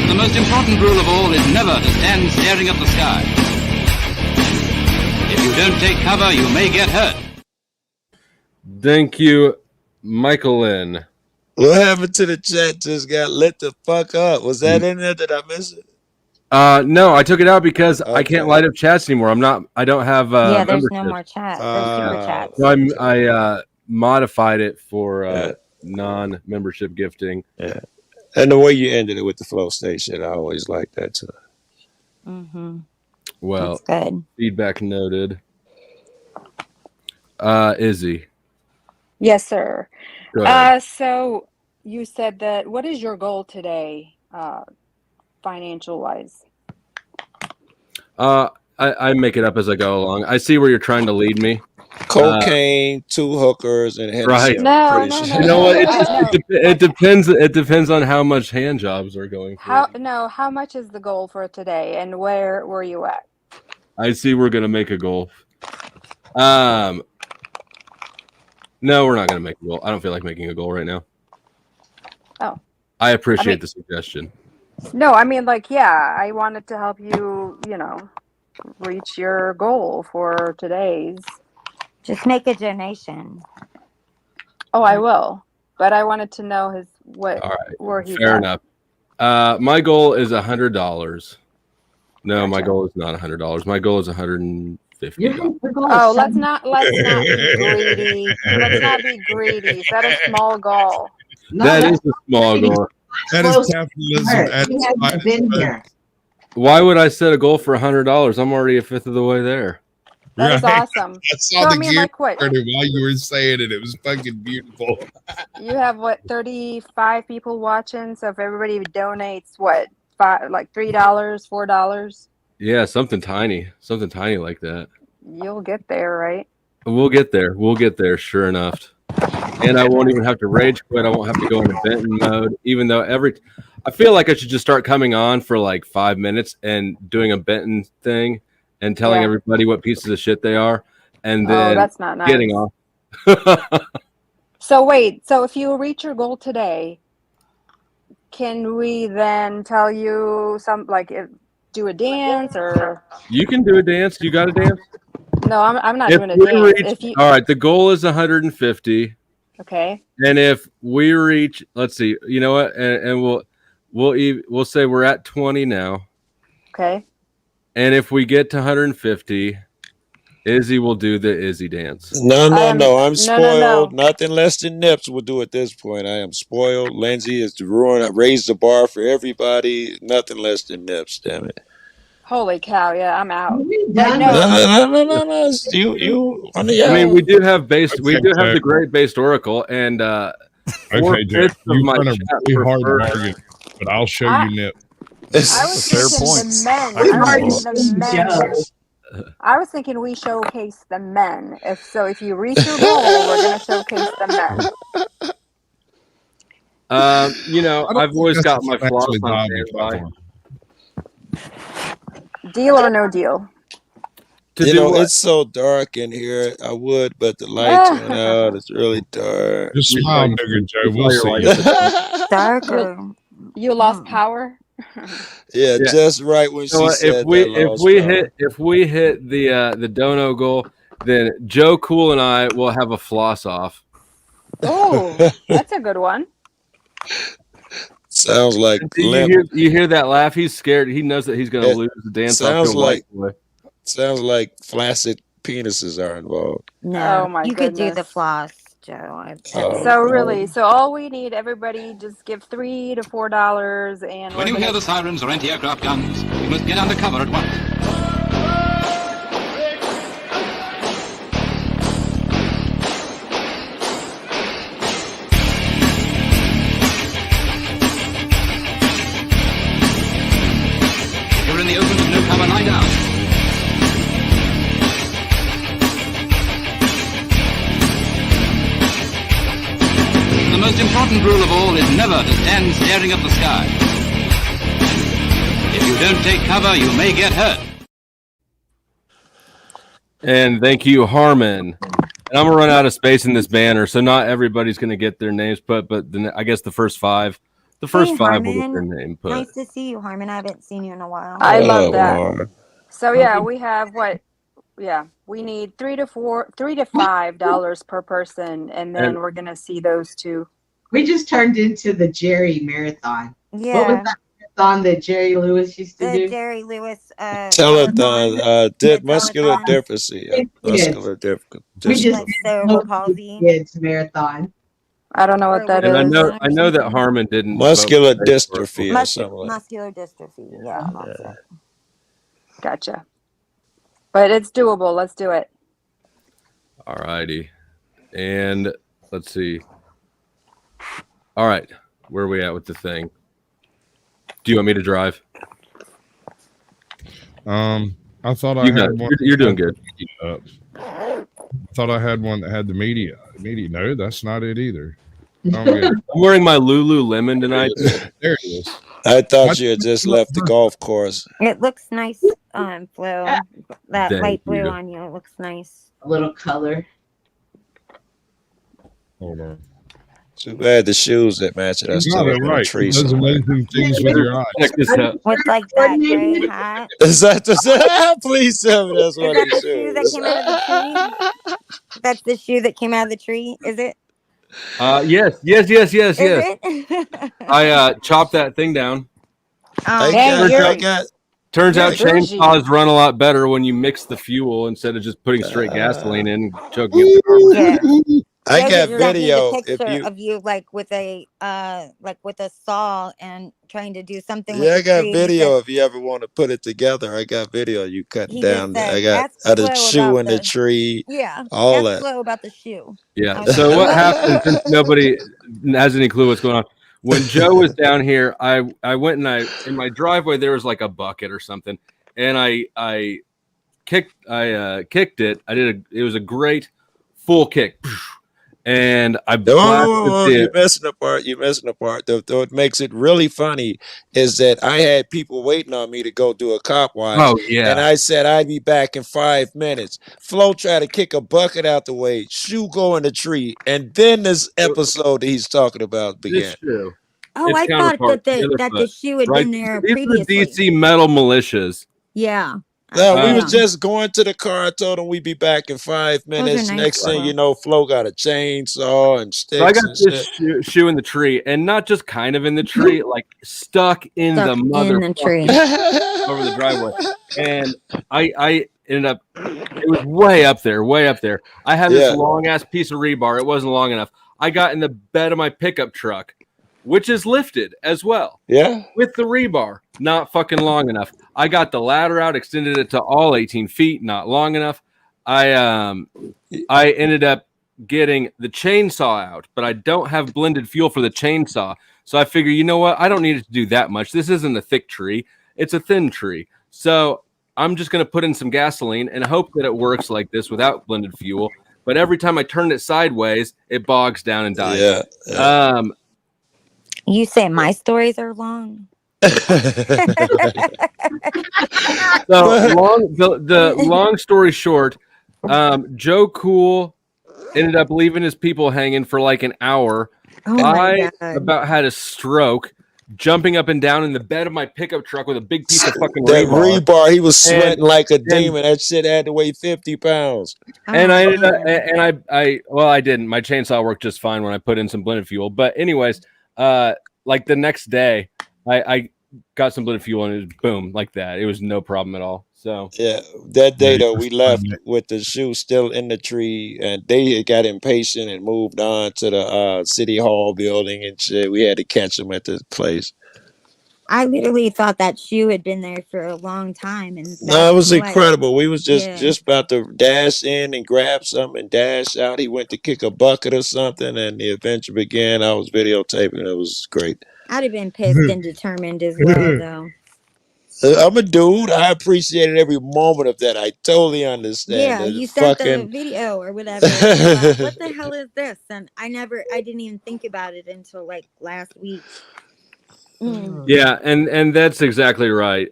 The most important rule of all is never to stand staring at the sky. If you don't take cover, you may get hurt. Thank you, Michael Lynn. What happened to the chat? Just got lit the fuck up. Was that in there? Did I miss it? No, I took it out because I can't light up chats anymore. I don't have there's membership. no more chat. There's super chats. So I modified it for non-membership gifting. Yeah. And the way you ended it with the flow station, I always like that too. Mm-hmm. Well, That's good. Feedback noted. Izzy. Yes, sir. Go ahead. So you said that. What is your goal today, financial wise? I make it up as I go along. I see where you're trying to lead me. Cocaine, 2 hookers, and right. No. You know what? It depends. It depends on how much hand jobs are going for. How much is the goal for today, and where were you at? I see we're gonna make a goal. No, we're not gonna make a goal. I don't feel like making a goal right now. Oh. I appreciate the suggestion. No, I mean, I wanted to help you, reach your goal for today's. Just make a donation. Oh, I will. But I wanted to know where he's Fair at. enough. My goal is $100. No, my goal is not $100. My goal is $150. Oh, let's not be greedy. Let's not be greedy. Set a small goal. That is a small goal. That is capitalism at its finest. Why would I set a goal for $100? I'm already a fifth of the way there. That is Right. awesome. I saw So, the I mean, gear like, what? while you were saying it. It was fucking beautiful. You have what, 35 people watching? So if everybody donates what, like $3, $4, Yeah, something tiny like that. you'll get there, right? We'll get there. We'll get there. Sure enough. And I won't even have to rage quit. I won't have to go into Benton mode. Even though I feel like I should just start coming on for like 5 minutes and doing a Benton thing and telling Yeah. everybody what pieces of shit they are, and Oh, then that's not nice. getting off. So wait, so if you reach your goal today, can we then tell you do a dance or? You can do a dance. You got a dance? No, I'm not If doing a we dance. reach, If you all right, the goal is 150. okay, And if we reach, let's see, you know what? And we'll say we're at 20 now. okay. And if we get to 150, Izzy will do the Izzy dance. No, no, no. I'm no, spoiled. no. Nothing less than Nips will do at this point. I am spoiled. Lindsay is to ruin. Raise the bar for everybody. Nothing less than Nips. Damn it. Holy cow! Yeah, I'm out. done No. No. You. I mean, we do have Okay, the Joe. Great Based Oracle, and Okay, Joe. 4/5 of You my run a chat really hard prefer- bargain, but I'll show I- you Nip. I was Fair thinking point. the men. I can I see was thinking the Joe. men. I was thinking we showcase the men. If you reach your goal, we're gonna showcase the men. You know, I don't I've think always that's got my floss actually on Bobby standby. platform. Deal or no deal? To You do know, what? it's so dark in here. I would, but the lights went out. It's really dark. Just We smile, saw- nigga, Joe. we saw We'll your see light you. at the Darker. You lost power. Yeah, Yeah. just right when So she if said we that. if lost we power. hit the dono goal, then Joe Cool and I will have a floss off. Oh, that's a good one. Sounds like And see, limp. you hear that laugh? He's scared. He knows that he's going to It lose the dance off sounds to a white like boy. sounds like flaccid penises are involved. No, Oh my you could do the goodness. floss, Joe. Oh, So really, so all we need, everybody, just give $3 to $4, and When we're you hear gonna. the sirens or anti-aircraft guns, you must get under cover at once. If you're in the open with no cover, lie down. The most important rule of all is never to stand staring at the sky. If you don't take cover, you may get hurt. And thank you, Harmon. And I'm gonna run out of space in this banner, so not everybody's gonna get their names put, but then I guess the first five will get their name put. Nice to see you, Harmon. I haven't seen you in a while. I love that. Lord. So yeah, we have what? Yeah, we need $3 to $5 per person, and then And- we're gonna see those two. We just turned into the Jerry Marathon. What was Yeah, that marathon that Jerry Lewis used to the do? Jerry Lewis Telethon, The muscular telethon. dystrophy. Yes. Muscular We dystrophy. just like cerebral palsy. kids marathon. I don't know what that And is. I know that Harmon didn't Muscular vote for dystrophy or Mus- something like that. muscular dystrophy. Yeah, that's it. Gotcha. But it's doable. Let's do it. All righty. And let's see. All right. Where are we at with the thing? Do you want me to drive? I thought I You got had it. one. You're doing good. I thought I had one that had the media. No, that's not it either. I'm good. I'm wearing my Lululemon tonight. There it is. I thought you had just left the golf course. It looks nice, Flo. That Thank light blue you. on you. It looks nice. A little color. Hold on. Too bad the shoes that match it. I You still got it got a right. tree It does somewhere. amazing things with your eyes. Check this out. With like that gray hat. Is that the please tell me that's Is what that he the shoe that shoes. came out of the tree? That's the shoe that came out of the tree, is it? Yes. Is it? I chopped that thing down. I Dang, got, you're- Turns out You're bougie. chainsaws run a lot better when you mix the fuel instead of just putting straight gasoline in and choking up the car. Yeah. I Joe got just sent me the video. If picture you, of you like with a saw and trying to do something with yeah, I the got tree. And he said, video. If you ever want to put it together, I got video. You cutting he just down. I said, got ask the Flo shoe about in the the tree, all ask that. Flo about the shoe. I Yeah. was So like, what what? happened, since nobody has any clue what's going on, when Joe was down here, I went and in my driveway there was like a bucket or something, and I kicked it. It was a great full kick, and I blasted You're the. missing the part. You're missing the part. What makes it really funny is that I had people waiting on me to go do a cop watch, Oh and yeah. I said I'd be back in 5 minutes. Flo tried to kick a bucket out the way, shoe go in the tree, and then this episode that he's talking about This began. shoe. Oh, Its I thought counterpart, that the other the foot, shoe had right? been there These are the previously. DC metal militias. Yeah. No, we was Yeah. just going to the car. I told him we'd be back in 5 Those are minutes. nice, Next thing Flo. you know, Flo got a chainsaw and So I sticks got and this shit. shoe in the tree, and not just kind of in the tree, like stuck in the Stuck in the tree. motherfucking over the driveway. And I ended up, it was way up there, way up there. I had this Yeah. long ass piece of rebar. It wasn't long enough. I got in the bed of my pickup truck, which is lifted as well. Yeah. With the rebar, not fucking long enough. I got the ladder out, extended it to all 18 feet, not long enough. I ended up getting the chainsaw out, but I don't have blended fuel for the chainsaw. So I figure, you know what? I don't need it to do that much. This isn't a thick tree. It's a thin tree. So I'm just going to put in some gasoline and hope that it works like this without blended fuel. But every time I turn it sideways, it bogs down and dies. Yeah. You say my stories are long. So the long story short, Joe Cool ended up leaving his people hanging for like an hour. Oh my I God. about had a stroke, jumping up and down in the bed of my pickup truck with a big piece of fucking That rebar. rebar, he was sweating And- like a and- demon. That shit had to weigh 50 pounds. And I Oh, ended up, man. I didn't. My chainsaw worked just fine when I put in some blended fuel. But anyways, like the next day, I got some blended fuel and it was boom, like that. It was no problem at all. So Yeah, that day though, we fine, left man. with the shoe still in the tree, and they got impatient and moved on to the city hall building and shit. We had to catch them at this place. I literally thought that shoe had been there for a long time, and No, it that's was what. incredible. We was Yeah. just about to dash in and grab something and dash out. He went to kick a bucket or something, and the adventure began. I was videotaping. It was great. I'd have been pissed and determined as well, though. I'm a dude. I appreciated every moment of that. I totally understand. Yeah, The you sent the fucking video or whatever. And, what the hell is this? And I didn't even think about it until like last week. yeah, and that's exactly right.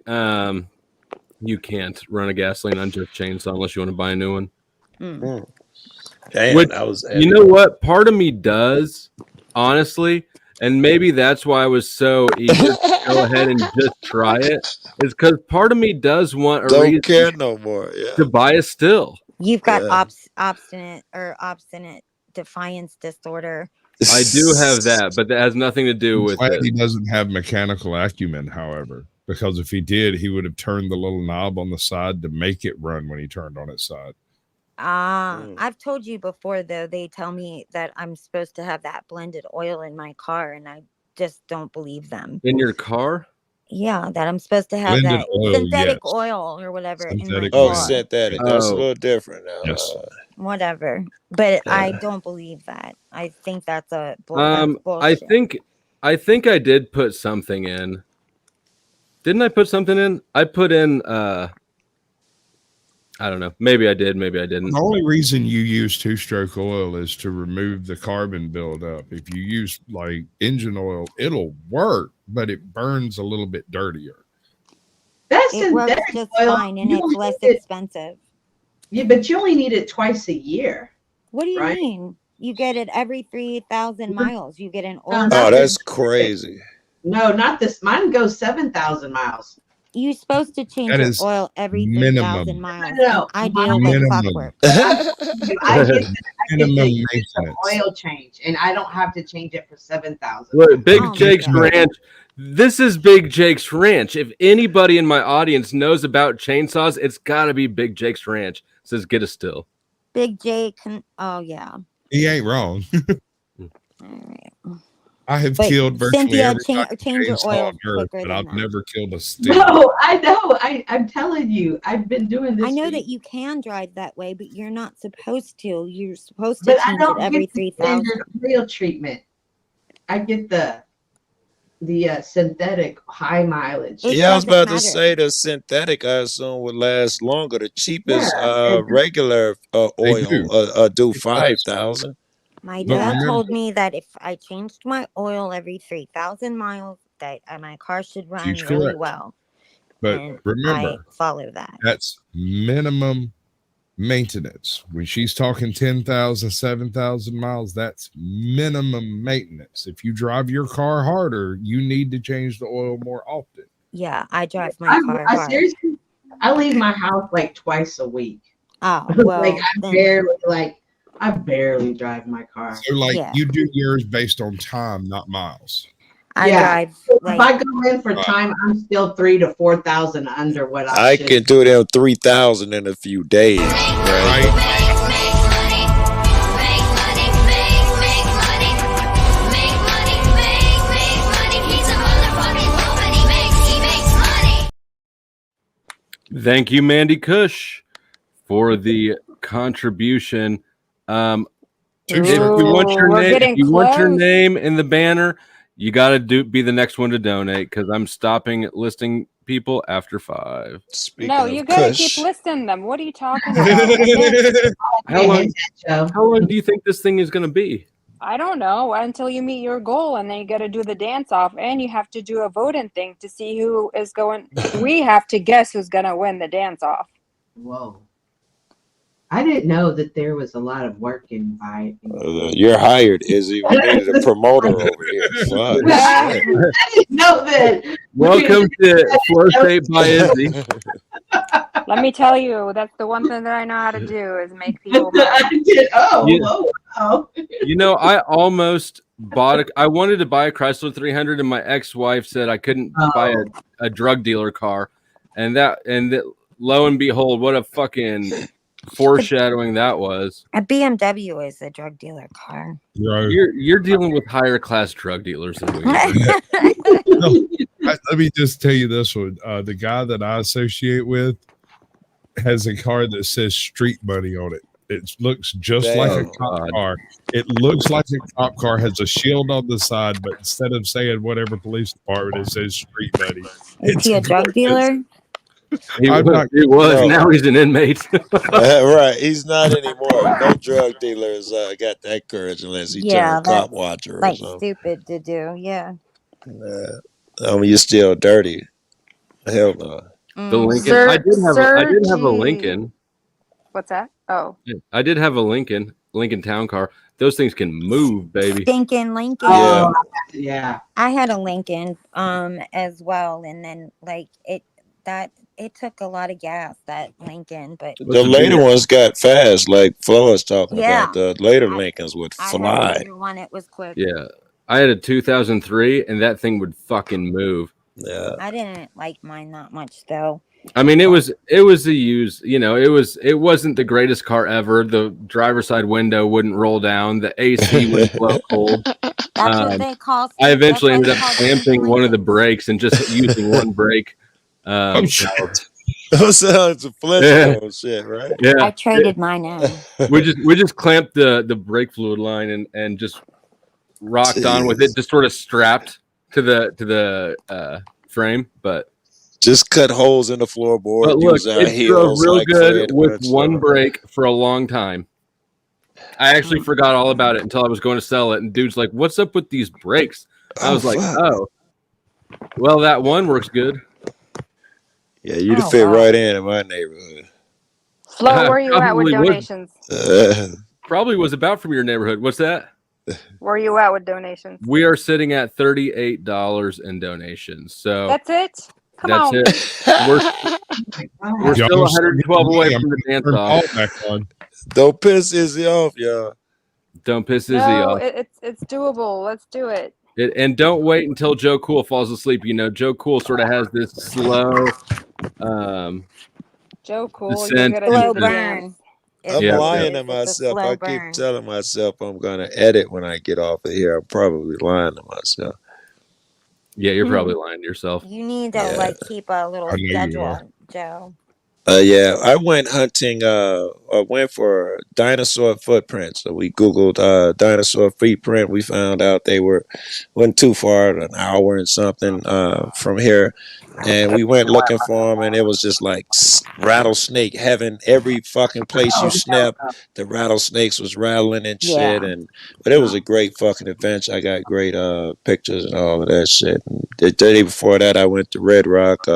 You can't run a gasoline on just chainsaw unless you want to buy a new one. Damn, Which, I was. you know what? Part of me does, honestly, and maybe that's why I was so eager to go ahead and just try it. Is because part of me does want a Don't reason care no more. Yeah. to buy a still. You've got Yeah. obstinate defiance disorder. I do have that, but that has nothing to do I'm with glad it. he doesn't have mechanical acumen, however, because if he did, he would have turned the little knob on the side to make it run when he turned on its side. I've told you before, though, they tell me that I'm supposed to have that blended oil in my car, and I just don't believe them. In your car? Yeah, that I'm supposed to have Blended that oil, synthetic yes. oil or whatever in my Synthetic Oh, car. synthetic. That's a Oh. little different now. Yes. Whatever, but I Yeah. don't believe that. I think that's I bullshit. think I did put something in. Didn't I put something in? I put in I don't know. Maybe I did, maybe I didn't. The only reason you use two-stroke oil is to remove the carbon buildup. If you use like engine oil, it'll work, but it burns a little bit dirtier. That's It works synthetic just oil. fine, and You it's only less need it- expensive. Yeah, but you only need it twice a year. What do you Right. mean? You get it every 3,000 miles. You get an oil. No, Oh, not that's this. crazy. No, not this. Mine goes 7,000 miles. You're supposed to change That your is oil every minimum. 3,000 miles. No, and I do mine- like Minimum. clockwork. I get Minimum the use of maintenance. oil change, and I don't have to change it for 7,000. Look, Big Oh my Jake's God. Ranch. This is Big Jake's Ranch. If anybody in my audience knows about chainsaws, it's got to be Big Jake's Ranch. It says get a still. Big J can. Oh yeah. He ain't wrong. Alright. I have But killed virtually Cynthia, every fucking change your chainsaw oil on earth, quicker but than I've that. never killed a steer. No, I know. I'm telling you, I've been doing this. I know for that you can drive that way, but you're not supposed to. You're supposed to But I change it don't every get the 3,000. standard oil treatment. I get the synthetic high mileage. It Yeah, I was doesn't about to matter. say the synthetic, I assume, would last longer. The cheapest Yeah, regular They oil do. do It does. 5,000. My But dad remember, told me that if I changed my oil every 3,000 miles, that my car should run she's really correct. well. But And I remember, follow that. that's minimum maintenance. When she's talking 10,000, 7,000 miles, that's minimum maintenance. If you drive your car harder, you need to change the oil more often. Yeah, I drive my car I hard. seriously, I leave my house like twice a week. Oh, Like well, I barely drive my car. So, like, yeah. you do yours based on time, not miles. I drive If like I go in for time, I'm still 3,000 to 4,000 under what I I should. can do them 3,000 in a few days, right? Thank you, Mandy Cush, for the contribution. If you want your we're name, getting if you want your close. name in the banner, you got to be the next one to donate because I'm stopping listing people after 5. Speaking No, of you gotta Kush, keep listing them. What are you talking about? And then, How long do you think this thing is going to be? I don't know until you meet your goal, and then you got to do the dance off, and you have to do a voting thing to see who is going. We have to guess who's gonna win the dance off. Whoa. I didn't know that there was a lot of work involved. you're hired, Izzy. We needed a promoter over here. Fuck. I didn't know that. Welcome to Flow State by Izzy. Let me tell you, that's the one thing that I know how to do is make people mad. You know, I almost bought I wanted to buy a Chrysler 300, and my ex-wife said I couldn't buy a drug dealer car, and lo and behold, what a fucking foreshadowing that was. a BMW is a drug dealer car. You're dealing with higher class drug dealers than we are. Let me just tell you this one. The guy that I associate with has a car that says street money on it. It looks just like a cop car. It looks like a cop car, has a shield on the side, but instead of saying whatever police department, it says street money. Is he a drug dealer? He was. No. Now he's an inmate. Right. He's not anymore. No drug dealers got that courage unless he Yeah, turned cop that's watcher or like something. stupid to do. Yeah. I mean, you're still dirty. Hell no. The Lincoln. I did have a Lincoln. What's that? Oh, I did have a Lincoln Town Car. Those things can move, baby. Stinking Lincoln. Oh, yeah. I had a Lincoln as well, and then like it took a lot of gas, that Lincoln, but The later ones got fast, like Flo was talking Yeah. about. The later Lincolns would I had a fly. later one. It was quick. Yeah, I had a 2003, and that thing would fucking move. Yeah, I didn't like mine that much though. I mean, it was a used. You know, it wasn't the greatest car ever. The driver's side window wouldldn't roll down. The AC would blow cold. That's what they call. I eventually that's ended why up they call clamping one of the brakes and just using one brake. Those sounds a Flintstone shit, right? Yeah, I traded mine in. we just clamped the brake fluid line and just rocked on with it, just sort of strapped to the frame, but just cut holes in the floorboard. But look, use our it drove heels real like good Fred with Flintstone. one brake for a long time. I actually forgot all about it until I was going to sell it, and dude's like, "What's up with these brakes?" I was like, fuck. "Oh, well, that one works good." Yeah, you'd fit right in my neighborhood. Flo, where you at with Probably would. donations? Probably was about from your neighborhood. What's that? Where you at with donations? We are sitting at $38 in donations. So That's it. Come that's on. it. We're still 112 away from the dance off. Don't piss Izzy off, y'all. Don't piss Izzy No, off. it's doable. Let's do it. And don't wait until Joe Cool falls asleep. You know, Joe Cool sort of has this slow Joe Cool, descent you're gonna do Slow the burn. dance. It's, I'm Yeah. lying it to is. It's a myself. slow I keep burn. telling myself I'm gonna edit when I get off of here. I'm probably lying to myself. Yeah, you're probably lying to yourself. You need to Yeah. like keep a little I know you are. schedule, Joe. Yeah, I went hunting. I went for dinosaur footprints. So we Googled dinosaur footprint. We found out they wasn't too far, an hour and something from here. And we went looking for them, and it was just like rattlesnake heaven. Every fucking place you snap, the rattlesnakes was rattling and shit. Yeah. And but it was a great fucking adventure. I got great pictures and all of that shit. And the day before that, I went to Red Rock.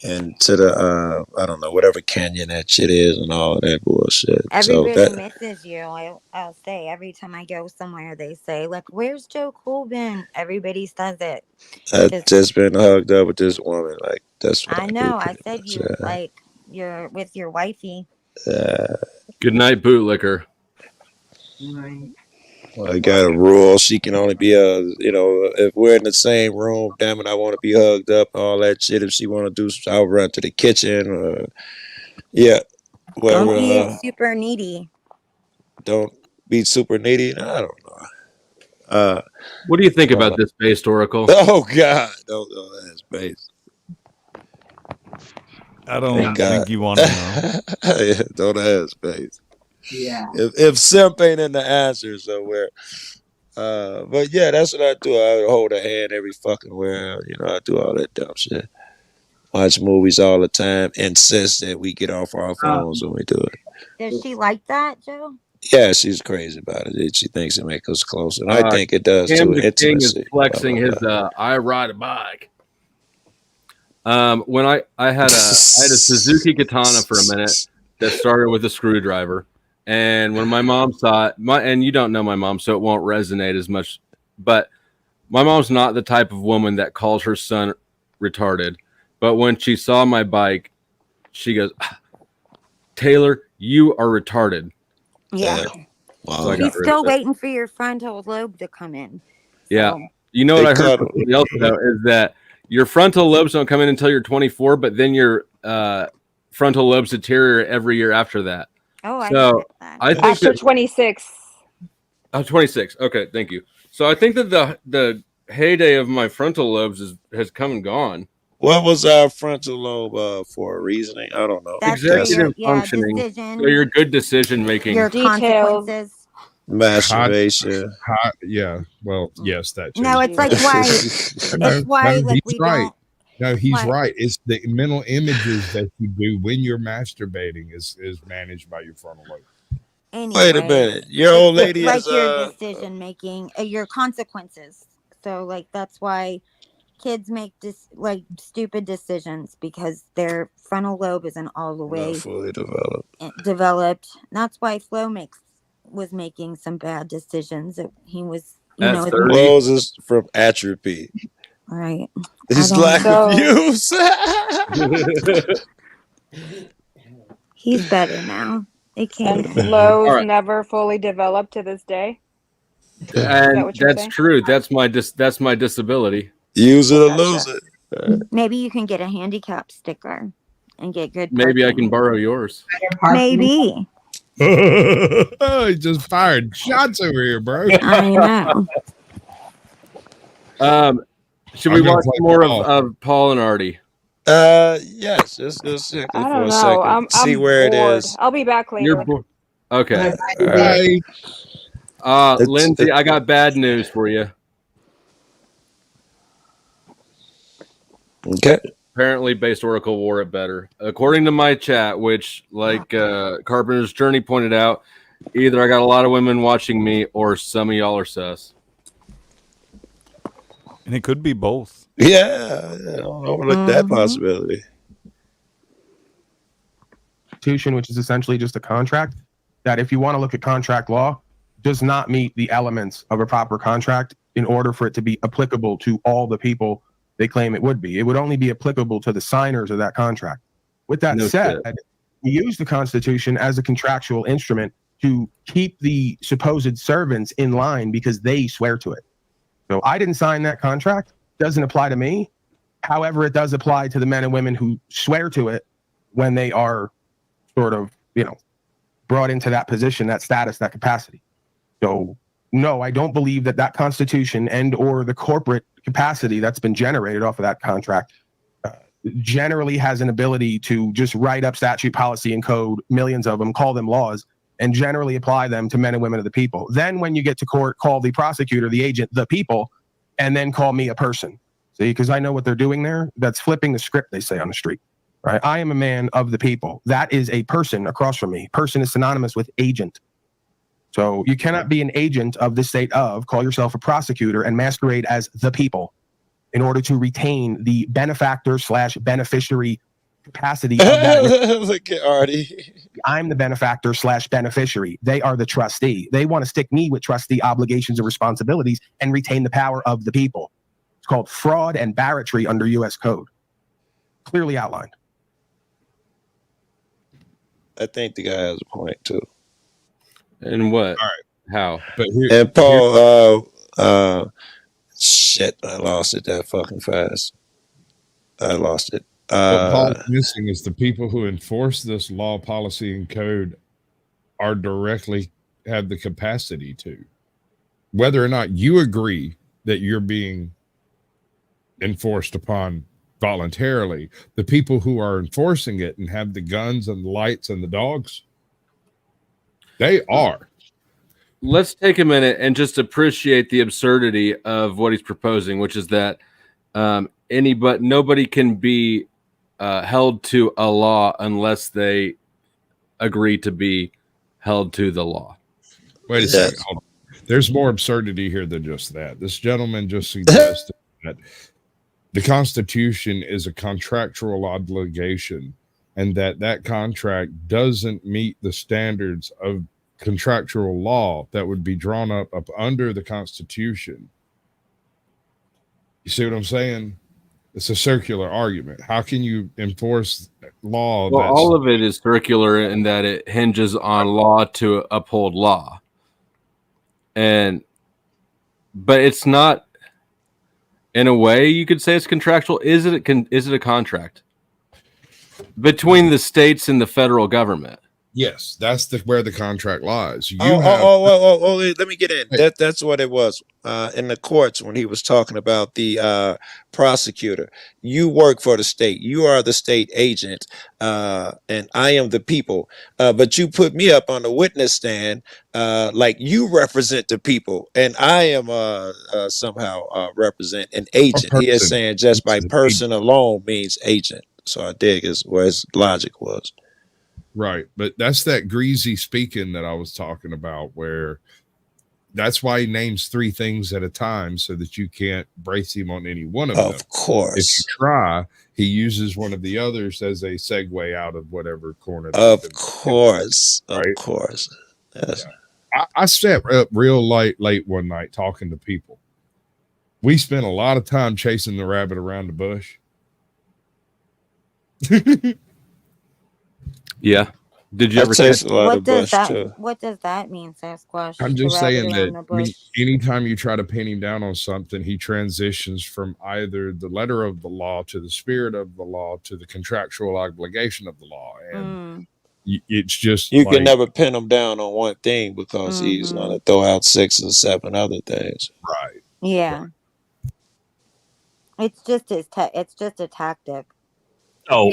And to the I don't know, whatever canyon that shit is and all of that bullshit. So Everybody that misses you. I'll say every time I go somewhere, they say like, "Where's Joe Coolbin?" Everybody says it. I've just been hugged up with this woman. Like that's what I I do know. I pretty said much. you like you're with your wifey. Good night, bootlicker. I got a rule. She can only be if we're in the same room, damn it, I want to be hugged up, all that shit. If she want to do, I'll run to the kitchen. Yeah, Don't be whatever. super needy. Don't be super needy. I don't know. What do you think about this based oracle? Oh God, don't know that's base. I don't think you want to know. Yeah, don't ask, base. Yeah. If simp ain't in the answer somewhere. But yeah, that's what I do. I hold her hand every fucking where. I do all that dumb shit. Watch movies all the time. Insist that we get off our phones when we do it. Does she like that, Joe? Yeah, she's crazy about it. She thinks it makes us closer. And I think it does Cam too. the King is Intimacy. flexing Blah, blah, his I ride a bike. When I had a Suzuki Katana for a minute that started with a screwdriver, and when my mom saw it, and you don't know my mom, so it won't resonate as much. But my mom's not the type of woman that calls her son retarded. But when she saw my bike, she goes, "Taylor, you are retarded." Yeah. Wow. So I He's got rid still of it. waiting for your frontal lobe to come in. Yeah. So- You know They what I heard cut from somebody else though is that your frontal lobes don't come in until you're 24, but then your frontal lobes deteriorate every year after that. Oh, I So heard that. I think After that 26. 26. Okay, thank you. So I think that the heyday of my frontal lobes has come and gone. What was our frontal lobe for a reasoning? I don't know. That's Executive your functioning. decision. So your good decision making. Your Details. consequences. Masturbation. Yeah. Well, yes, that too. No, it's like why. No, It's why like he's we right. don't. No, he's What? right. It's the mental images that you do when you're masturbating is managed by your frontal lobe. Anyway, Wait a minute. Your old lady like is your decision making, your consequences. So like that's why kids make like stupid decisions because their frontal lobe isn't all the way not fully developed. developed. That's why Flo was making some bad decisions. He was, you know, Flows is from atrophy. right. His I don't lack know. of use. He's better now. It came. And Flo's All right. never fully developed to this day. And what you're that's saying? true. That's my disability. Use it or lose it. Maybe you can get a handicap sticker and get good. Maybe I parking. can borrow yours. Maybe. He just fired shots over here, bro. I know. Should I'm we gonna watch play more Paul. of Paul and Artie? Yes. Just check it I for don't a know. second. See I'm where bored. it is. I'll be back later. You're okay. Hey, Lindsay, I got bad news for you. Okay. Apparently, Based Oracle wore it better. According to my chat, which, like Carpenter's Journey pointed out, either I got a lot of women watching me or some of y'all are sus. And it could be both. Yeah. Don't overlook that possibility. Constitution, which is essentially just a contract, that if you want to look at contract law, does not meet the elements of a proper contract in order for it to be applicable to all the people they claim it would be. It would only be applicable to the signers of that contract. With that said, we use the Constitution as a contractual instrument to keep the supposed servants in line because they swear to it. So I didn't sign that contract. Doesn't apply to me. However, it does apply to the men and women who swear to it when they are sort of, brought into that position, that status, that capacity. So no, I don't believe that that constitution and or the corporate capacity that's been generated off of that contract generally has an ability to just write up statute, policy, and code, millions of them, call them laws, and generally apply them to men and women of the people. Then when you get to court, call the prosecutor, the agent, the people, and then call me a person. See, because I know what they're doing there. That's flipping the script, they say on the street. Right? I am a man of the people. That is a person across from me. Person is synonymous with agent. So you cannot be an agent of the state of, call yourself a prosecutor, and masquerade as the people in order to retain the benefactor / beneficiary capacity of that. Look at Artie. I'm the benefactor / beneficiary. They are the trustee. They want to stick me with trustee obligations and responsibilities and retain the power of the people. It's called fraud and barratry under U.S. code. Clearly outlined. I think the guy has a point too. And what? All right. How? But here, And Paul, shit, I lost it that fucking fast. I lost it. What Paul's missing is the people who enforce this law, policy, and code are directly have the capacity to. Whether or not you agree that you're being enforced upon voluntarily, the people who are enforcing it and have the guns and the lights and the dogs, they are. Let's take a minute and just appreciate the absurdity of what he's proposing, which is that nobody can be held to a law unless they agree to be held to the law. Wait a second. Hold on. There's more absurdity here than just that. This gentleman just suggested that the Constitution is a contractual obligation and that contract doesn't meet the standards of contractual law that would be drawn up under the Constitution. You see what I'm saying? It's a circular argument. How can you enforce law? Well, all of it is circular in that it hinges on law to uphold law. But it's not, in a way, you could say it's contractual. Is it a contract between the states and the federal government? Yes, that's where the contract lies. Let me get in. That's what it was in the courts when he was talking about the prosecutor. You work for the state. You are the state agent, and I am the people. But you put me up on the witness stand like you represent the people, and I am somehow represent an agent. He is saying just by person alone means agent. So I dig is where his logic was. Right, but that's that greasy speaking that I was talking about, where that's why he names 3 things at a time so that you can't brace him on any one of them. Of course. If you try, he uses one of the others as a segue out of whatever corner. Of course. Right? Of course. Yes. Yeah. I sat up real late one night talking to people. We spent a lot of time chasing the rabbit around the bush. Yeah. Did you ever What does that mean, Sasquatch? I'm just saying that that anytime you try to pin him down on something, he transitions from either the letter of the law to the spirit of the law to the contractual obligation of the law. And it's just you can never pin him down on one thing because he's going to throw out 6 or 7 other things. Right. Yeah. Right. It's just it's just a tactic. Oh.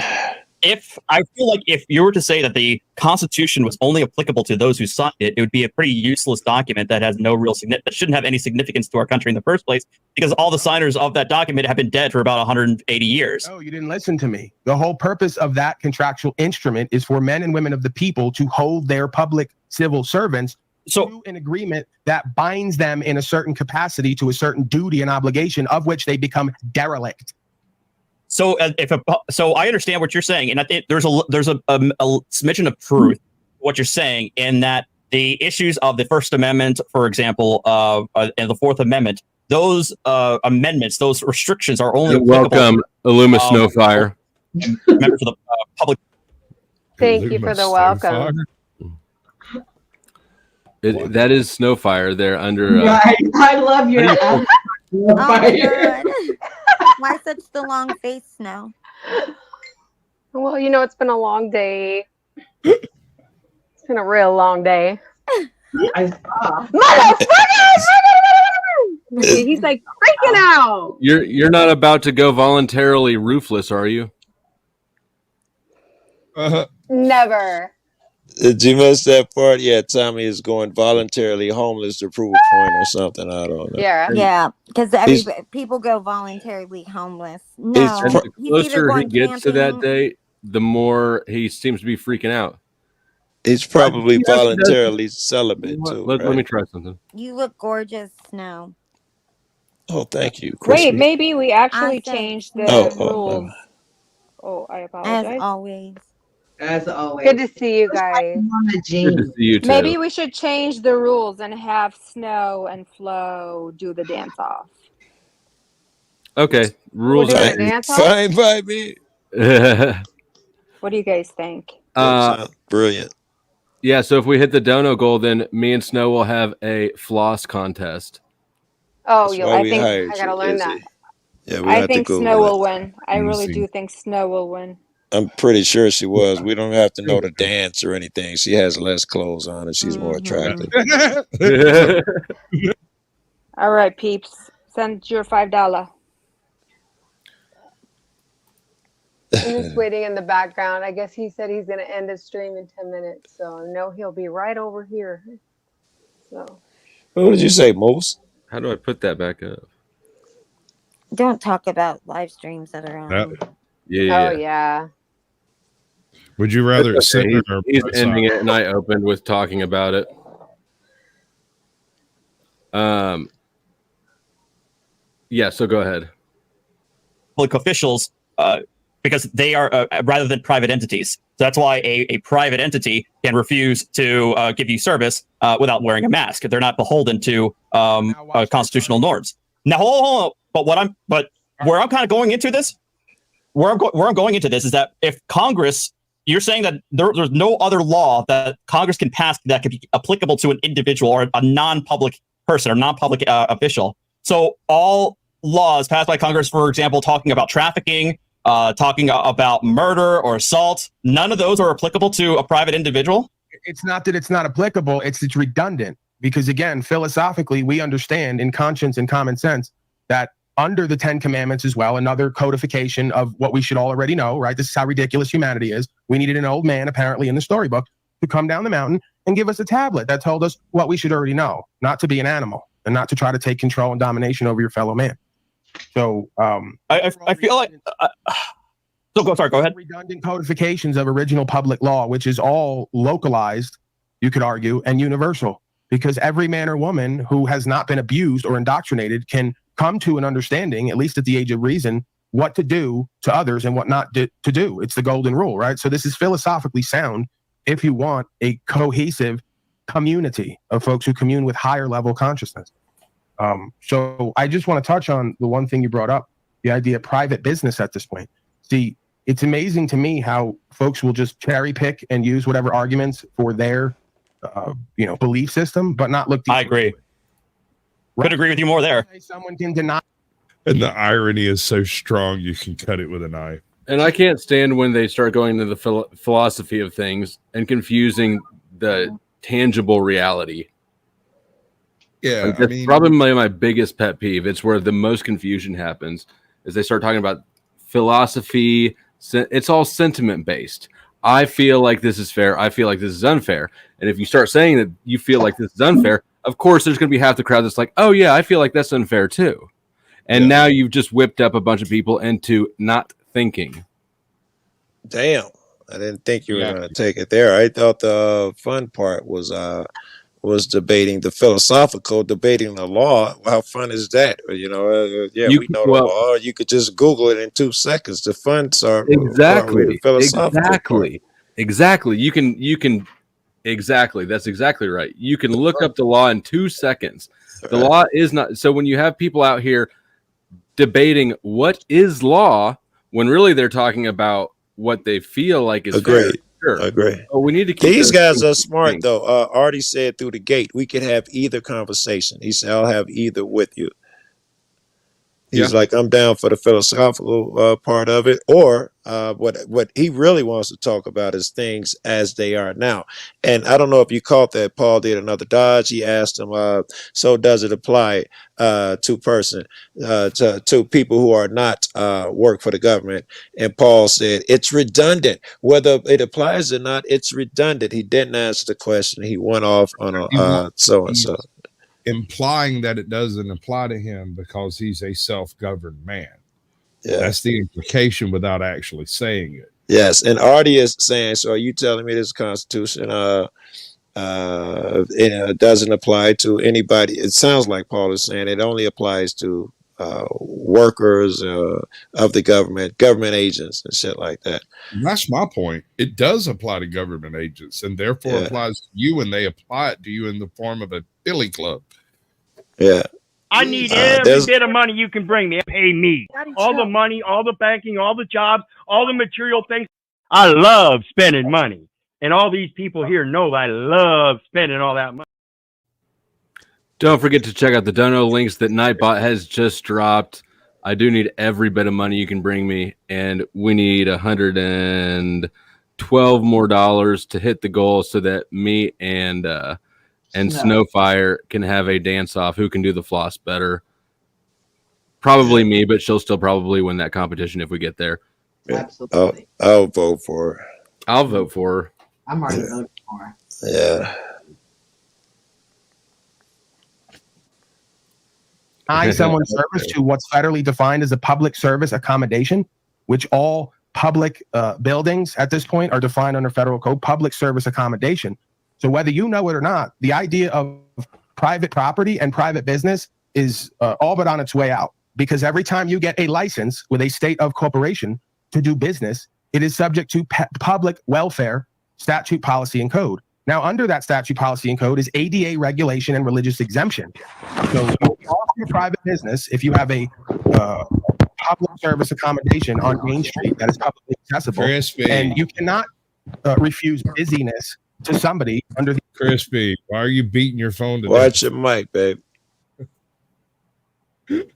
If I feel like if you were to say that the Constitution was only applicable to those who signed it, it would be a pretty useless document that has no real that shouldn't have any significance to our country in the first place, because all the signers of that document have been dead for about 180 years. Oh, you didn't listen to me. The whole purpose of that contractual instrument is for men and women of the people to hold their public civil servants to an agreement that binds them in a certain capacity to a certain duty and obligation of which they become derelict. So so I understand what you're saying, and I think there's a smidgen of truth what you're saying in that the issues of the First Amendment, for example, and the Fourth Amendment, those amendments, those restrictions are only welcome, Illuma Snowfire. Members of the public. Thank you for the welcome. That is Snowfire. They're under. Right. I love your. Oh my God. Why such the long face, Snow? Well, it's been a long day. It's been a real long day. I saw. Motherfucker! He's like freaking out. You're not about to go voluntarily roofless, are you? Never. Did you miss that part? Yeah, Tommy is going voluntarily homeless to prove a point or something. I don't know. Yeah, because people go voluntarily homeless. No, And the he's either closer he going gets to that camping. date, the more he seems to be freaking out. He's probably He actually does- voluntarily celibate too. Let right? me try something. You look gorgeous, Snow. Oh, thank you, Wait, Chrissy. maybe we actually I said changed the Oh, rules. Oh, I As apologize. always. As always. Good to see you guys. Good to see you too. Maybe we should change the rules and have Snow and Flo do the dance off. Okay, rules We'll do are the dance off? Fine by me. What do you guys think? Brilliant. Yeah, so if we hit the dono goal, then me and Snow will have a floss contest. Oh, That's you'll, why I we think hired I gotta you, learn Izzy. that. Yeah, we I have to think Google Snow it. will win. I really Easy. do think Snow will win. I'm pretty sure she was. We don't have to know the dance or anything. She has less clothes on and she's more attractive. All right, peeps. Send your $5. I'm just waiting in the background. I guess he said he's gonna end his stream in 10 minutes, so I know he'll be right over here. So What did you say, Moose? How do I put that back up? Don't talk about live streams that are on. Yeah. oh yeah. Would you rather That's okay. sit or He's both ending sides? it, and I opened with talking about it. Yeah. So go ahead. Public officials, because they are rather than private entities. So that's why a private entity can refuse to give you service without wearing a mask. They're not beholden to constitutional norms. Now, hold on. But where I'm kind of going into this, where I'm going into this is that if Congress, you're saying that there's no other law that Congress can pass that could be applicable to an individual or a non-public person or non-public official. So all laws passed by Congress, for example, talking about trafficking, talking about murder or assault, none of those are applicable to a private individual? It's not that it's not applicable, it's redundant. Because again, philosophically, we understand in conscience and common sense that under the 10 Commandments as well, another codification of what we should already know, right? This is how ridiculous humanity is. We needed an old man, apparently in the storybook, to come down the mountain and give us a tablet that told us what we should already know, not to be an animal and not to try to take control and domination over your fellow man. So I feel like go ahead. Redundant codifications of original public law, which is all localized, you could argue, and universal, because every man or woman who has not been abused or indoctrinated can come to an understanding, at least at the age of reason, what to do to others and what not to do. It's the golden rule, right? So this is philosophically sound if you want a cohesive community of folks who commune with higher level consciousness. So I just want to touch on the one thing you brought up, the idea of private business at this point. See, it's amazing to me how folks will just cherry pick and use whatever arguments for their, belief system, but not look deeper. I agree. Could agree with you more there. Someone can deny. And the irony is so strong, you can cut it with a knife. And I can't stand when they start going into the philosophy of things and confusing the tangible reality. Yeah, Like, that's probably my biggest pet peeve. It's where the most confusion happens, is they start talking about philosophy. It's all sentiment based. I feel like this is fair. I feel like this is unfair. And if you start saying that you feel like this is unfair, of course there's going to be half the crowd that's like, oh yeah, I feel like that's unfair too. And now you've just whipped up a bunch of people into not thinking. Damn, I didn't think you were going to take it there. I thought the fun part was debating the philosophical, debating the law. How fun is that? We know the law. You could just Google it in 2 seconds. The fun part with the philosophical part. Exactly. You can exactly. That's exactly right. You can look up the law in 2 seconds. The law is not. So when you have people out here debating what is law, when really they're talking about what they feel like is fair. Sure. Agree. Oh, we need to keep These guys are smart though. Artie said through the gate, we could have either conversation. He said, I'll have either with you. He's like, I'm down for the philosophical part of it, or what he really wants to talk about is things as they are now. And I don't know if you caught that. Paul did another dodge. He asked him, so does it apply to to people who are not work for the government? And Paul said it's redundant. Whether it applies or not, it's redundant. He didn't answer the question. He went off on a so and so. Implying that it doesn't apply to him because he's a self-governed man. Yeah. That's the implication without actually saying it. Yes, and Artie is saying, so are you telling me this Constitution it doesn't apply to anybody? It sounds like Paul is saying it only applies to workers of the government agents and shit like that. And that's my point. It does apply to government agents and therefore applies to you, and they apply it to you in the form of a billy club. Yeah. I need every bit of money you can bring me. Pay me. All the money, all the banking, all the jobs, all the material things. I love spending money. And all these people here know I love spending all that money. Don't forget to check out the dono links that Nightbot has just dropped. I do need every bit of money you can bring me, and we need $112 more to hit the goal so that me and Snowfire can have a dance off. Who can do the floss better? Probably me, but she'll still probably win that competition if we get there. Absolutely. I'll vote for her. I'll vote for her. I'm already voting for her. Yeah. Someone's service to what's federally defined as a public service accommodation, which all public buildings at this point are defined under federal code, public service accommodation. So whether you know it or not, the idea of private property and private business is all but on its way out, because every time you get a license with a state of corporation to do business, it is subject to public welfare statute, policy, and code. Now, under that statute, policy, and code is ADA regulation and religious exemption. So your private business, if you have a public service accommodation on Main Street that is publicly accessible, and you cannot refuse busyness to somebody under the Crispy, why are you beating your phone today? Watch your mic, babe. The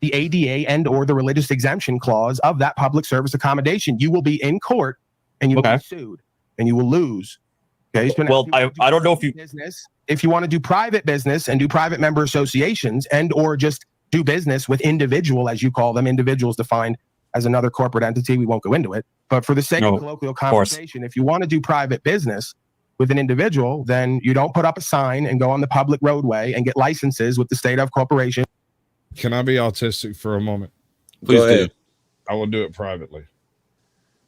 ADA and or the religious exemption clause of that public service accommodation. You will be in court and you will be sued and you will lose. Okay. Well, I don't know if you business. If you want to do private business and do private member associations and or just do business with individual, as you call them, individuals defined as another corporate entity, we won't go into it. But for the sake of colloquial conversation, if you want to do private business with an individual, then you don't put up a sign and go on the public roadway and get licenses with the state of corporation. Can I be autistic for a moment? Please do. I will do it privately.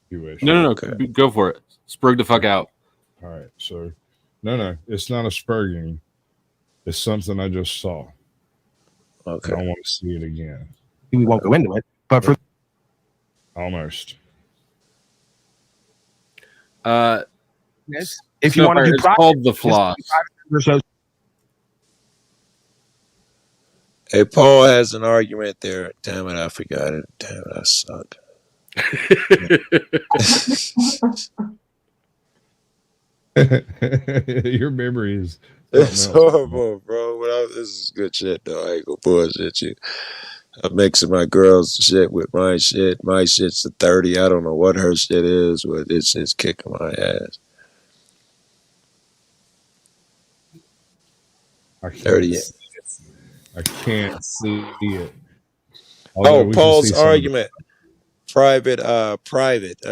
You wish. No. Go for it. Spurg the fuck out. All right. So, no. It's not a spurging. It's something I just saw. Okay. I don't want to see it again. We won't go into it. But for almost. If you want to do it's called the floss. Hey, Paul has an argument there. Damn it, I forgot it. Damn it, I suck. Your memory is it's horrible, bro. This is good shit, though. I ain't gonna bullshit you. I'm mixing my girl's shit with my shit. My shit's a 30. I don't know what her shit is, but it's just kicking my ass. I 30. I can't see it. Oh, Paul's argument. Private.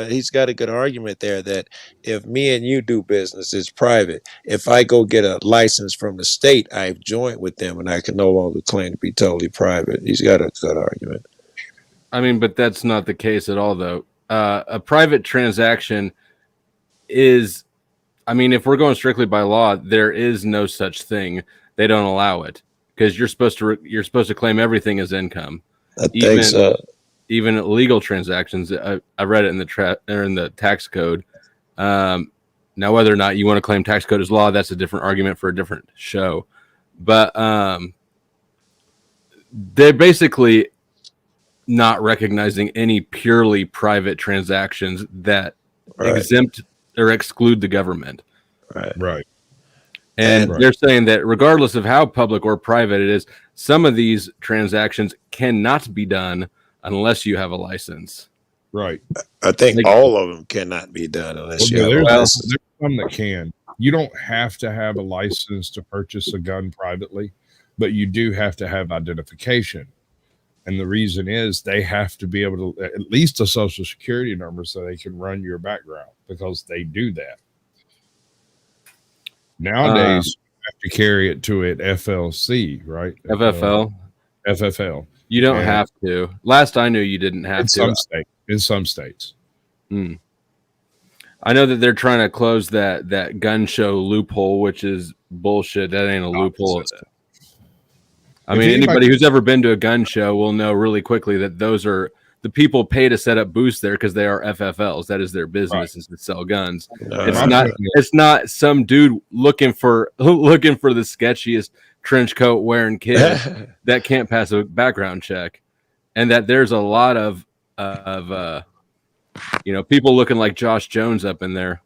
He's got a good argument there that if me and you do business, it's private. If I go get a license from the state, I've joined with them and I can no longer claim to be totally private. He's got a good argument. I mean, but that's not the case at all, though. A private transaction is, I mean, if we're going strictly by law, there is no such thing. They don't allow it because you're supposed to claim everything as income. I think so. Even illegal transactions. I read it in the tax code. Now, whether or not you want to claim tax code as law, that's a different argument for a different show. But they're basically not recognizing any purely private transactions that exempt or exclude the government. Right. And they're saying that regardless of how public or private it is, some of these transactions cannot be done unless you have a license. Right. I think Like- all of them cannot be done unless you have a there's license. some that can. You don't have to have a license to purchase a gun privately, but you do have to have identification. And the reason is they have to be able to at least a social security number so they can run your background, because they do that. Nowadays, you have to carry it to an FLC, right? FFL. FFL. You don't And have to. Last I knew, you didn't have in to. some states. I know that they're trying to close that gun show loophole, which is bullshit. That ain't a loophole. I mean, anybody who's ever been to a gun show will know really quickly that those are the people pay to set up booths there because they are FFLs. That is their business, is to sell guns. It's not some dude looking for the sketchiest trench coat wearing kid that can't pass a background check, and that there's a lot of people looking like Josh Jones up in there.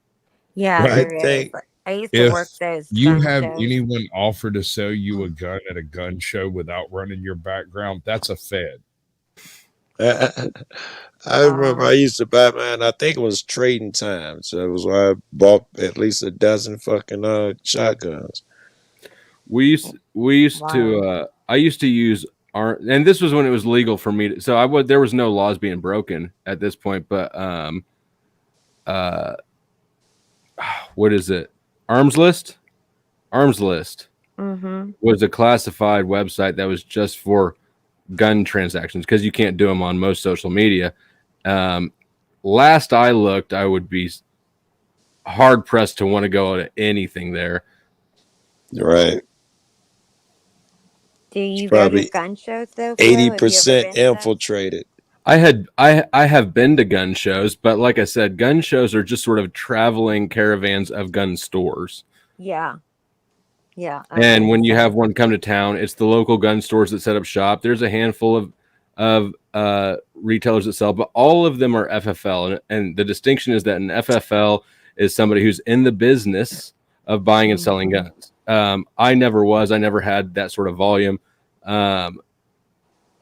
Yeah, Right. there is. I used to If work those. you gun have shows. anyone offer to sell you a gun at a gun show without running your background, that's a fed. I remember I used to buy mine. I think it was trading time, so it was why I bought at least a dozen fucking shotguns. We used to. I used to use and this was when it was legal for me to. So there was no laws being broken at this point, but what is it? Arms List was a classified website that was just for gun transactions because you can't do them on most social media. Last I looked, I would be hard pressed to want to go to anything there. Right. Do you go Probably to gun shows though? Flo? Have you ever 80% been to that? infiltrated. I have been to gun shows, but like I said, gun shows are just sort of traveling caravans of gun stores. Yeah. Yeah. And when you have one come to town, it's the local gun stores that set up shop. There's a handful of retailers that sell, but all of them are FFL. And the distinction is that an FFL is somebody who's in the business of buying and selling guns. I never was. I never had that sort of volume. And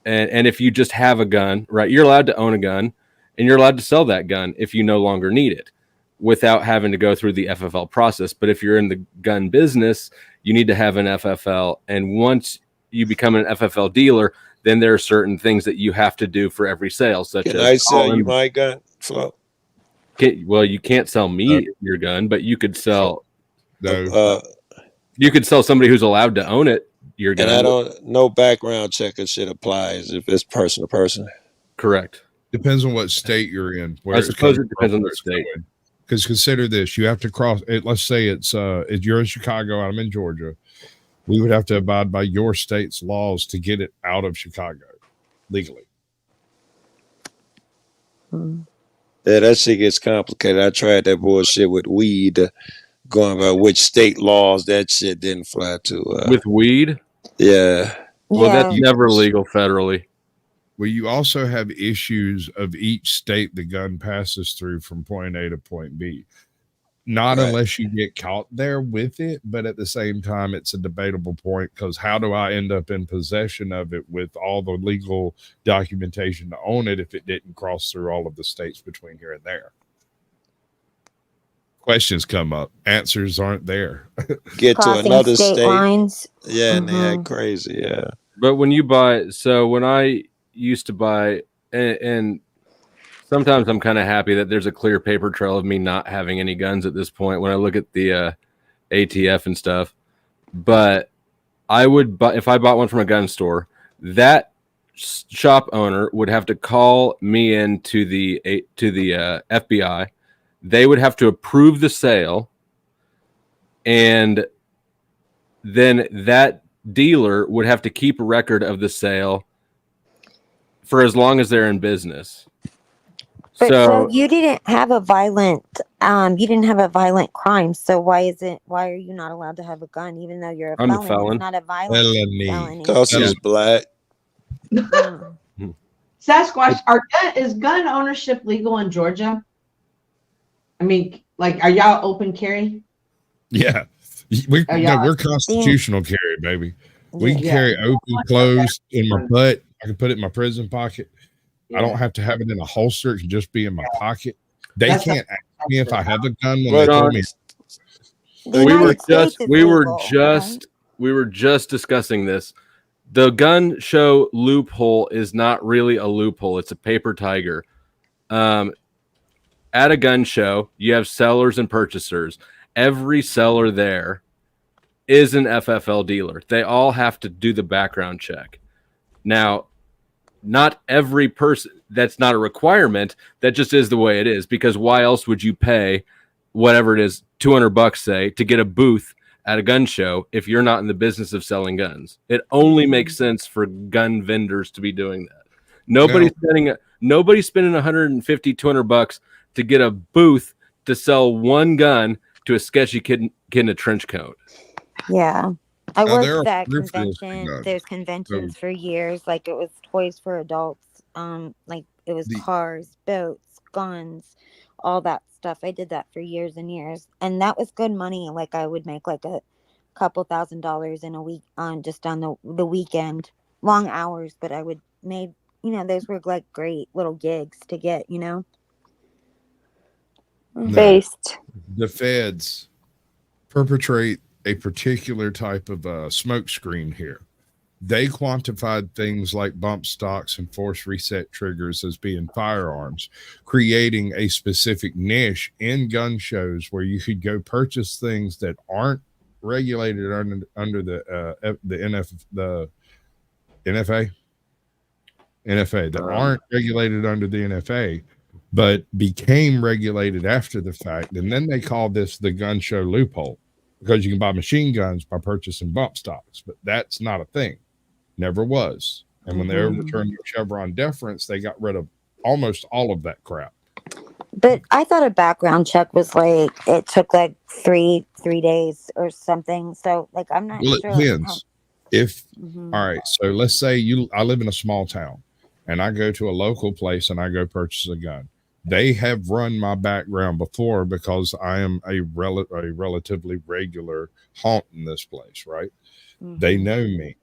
if you just have a gun, right, you're allowed to own a gun and you're allowed to sell that gun if you no longer need it without having to go through the FFL process. But if you're in the gun business, you need to have an FFL. And once you become an FFL dealer, then there are certain things that you have to do for every sale, such Can as I sell you my gun, Flo? Well, you can't sell me your gun, but you could sell. No. You could sell somebody who's allowed to own it your gun. And I don't. No background check or shit applies if it's person to person. Correct. Depends on what state you're in. I suppose it depends on the state. Because consider this: you have to cross. Let's say it's you're in Chicago, I'm in Georgia. We would have to abide by your state's laws to get it out of Chicago legally. Yeah, that shit gets complicated. I tried that bullshit with weed, going by which state laws. That shit didn't fly to. With weed? Yeah. Well, that's never legal federally. Well, you also have issues of each state the gun passes through from point A to point B. Not unless you get caught there with it, but at the same time, it's a debatable point because how do I end up in possession of it with all the legal documentation to own it if it didn't cross through all of the states between here and there? Questions come up. Answers aren't there. Get to Crossing another state state. lines. Yeah, and they act crazy. Yeah. But when you buy, so when I used to buy, and sometimes I'm kind of happy that there's a clear paper trail of me not having any guns at this point when I look at the ATF and stuff. But I would buy, if I bought one from a gun store, that shop owner would have to call me in to the FBI. They would have to approve the sale, and then that dealer would have to keep a record of the sale for as long as they're in business. But So you didn't have a violent crime, so why are you not allowed to have a gun even though you're a I'm a felon? felon. It's not a violent felony. Because he's black. Sasquatch, is gun ownership legal in Georgia? I mean, like, are y'all open carry? Yeah. We're Oh, yeah. constitutional carry, baby. We can carry open clothes in my butt. I can put it in my prison pocket. I don't have to have it in a holster. It can just be in my pocket. They can't ask me if I have a gun when they told me. We were just discussing this. The gun show loophole is not really a loophole. It's a paper tiger. At a gun show, you have sellers and purchasers. Every seller there is an FFL dealer. They all have to do the background check. Now, not every person, that's not a requirement. That just is the way it is, because why else would you pay whatever it is, $200, say, to get a booth at a gun show if you're not in the business of selling guns? It only makes sense for gun vendors to be doing that. Nobody's spending $150, $200 to get a booth to sell one gun to a sketchy kid in a trench coat. Yeah. I Now, there worked are at peripherals to convention. guns. There's conventions for years. Like it was toys for adults. Like it was cars, boats, guns, all that stuff. I did that for years and years, and that was good money. Like I would make like a couple $1,000s in a week on just on the weekend, long hours. But I would made those were like great little gigs to get. Based. The feds perpetrate a particular type of smoke screen here. They quantified things like bump stocks and force reset triggers as being firearms, creating a specific niche in gun shows where you could go purchase things that aren't regulated under the NFA that aren't regulated under the NFA, but became regulated after the fact. And then they call this the gun show loophole, because you can buy machine guns by purchasing bump stocks, but that's not a thing. Never was. And when they overturned the Chevron deference, they got rid of almost all of that crap. But I thought a background check was like it took like three days or something. So like I'm not sure. It depends. All right, so let's say I live in a small town and I go to a local place and I go purchase a gun. They have run my background before because I am a relatively regular haunt in this place, right? They know me.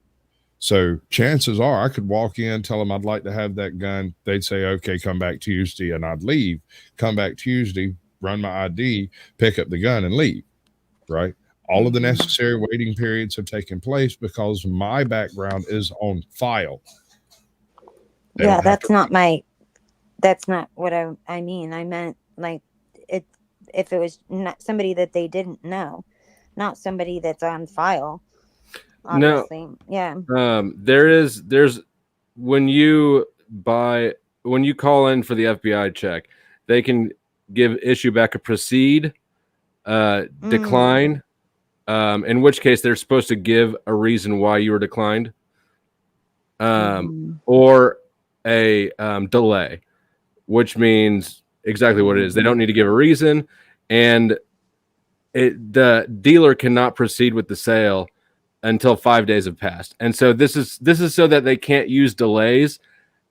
So chances are I could walk in, tell them I'd like to have that gun. They'd say, okay, come back Tuesday, and I'd leave. Come back Tuesday, run my ID, pick up the gun and leave, right? All of the necessary waiting periods have taken place because my background is on file. Yeah, that's not what I mean. I meant like if it was not somebody that they didn't know, not somebody that's on file. Obviously. No. Yeah. There's when you call in for the FBI check, they can issue back a proceed, decline, in which case they're supposed to give a reason why you were declined, or a delay, which means exactly what it is. They don't need to give a reason, and the dealer cannot proceed with the sale until 5 days have passed. And so this is so that they can't use delays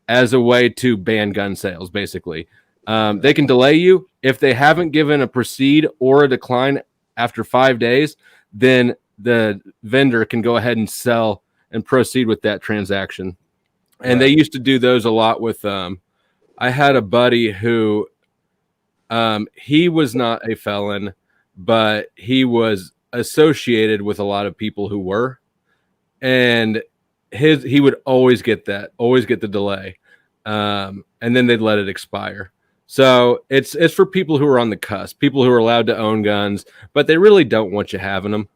as a way to ban gun sales, basically. They can delay you. If they haven't given a proceed or a decline after 5 days, then the vendor can go ahead and sell and proceed with that transaction. And they used to do those a lot with, I had a buddy who, he was not a felon, but he was associated with a lot of people who were, and he would always get the delay, and then they'd let it expire. So it's for people who are on the cusp, people who are allowed to own guns, but they really don't want you having them.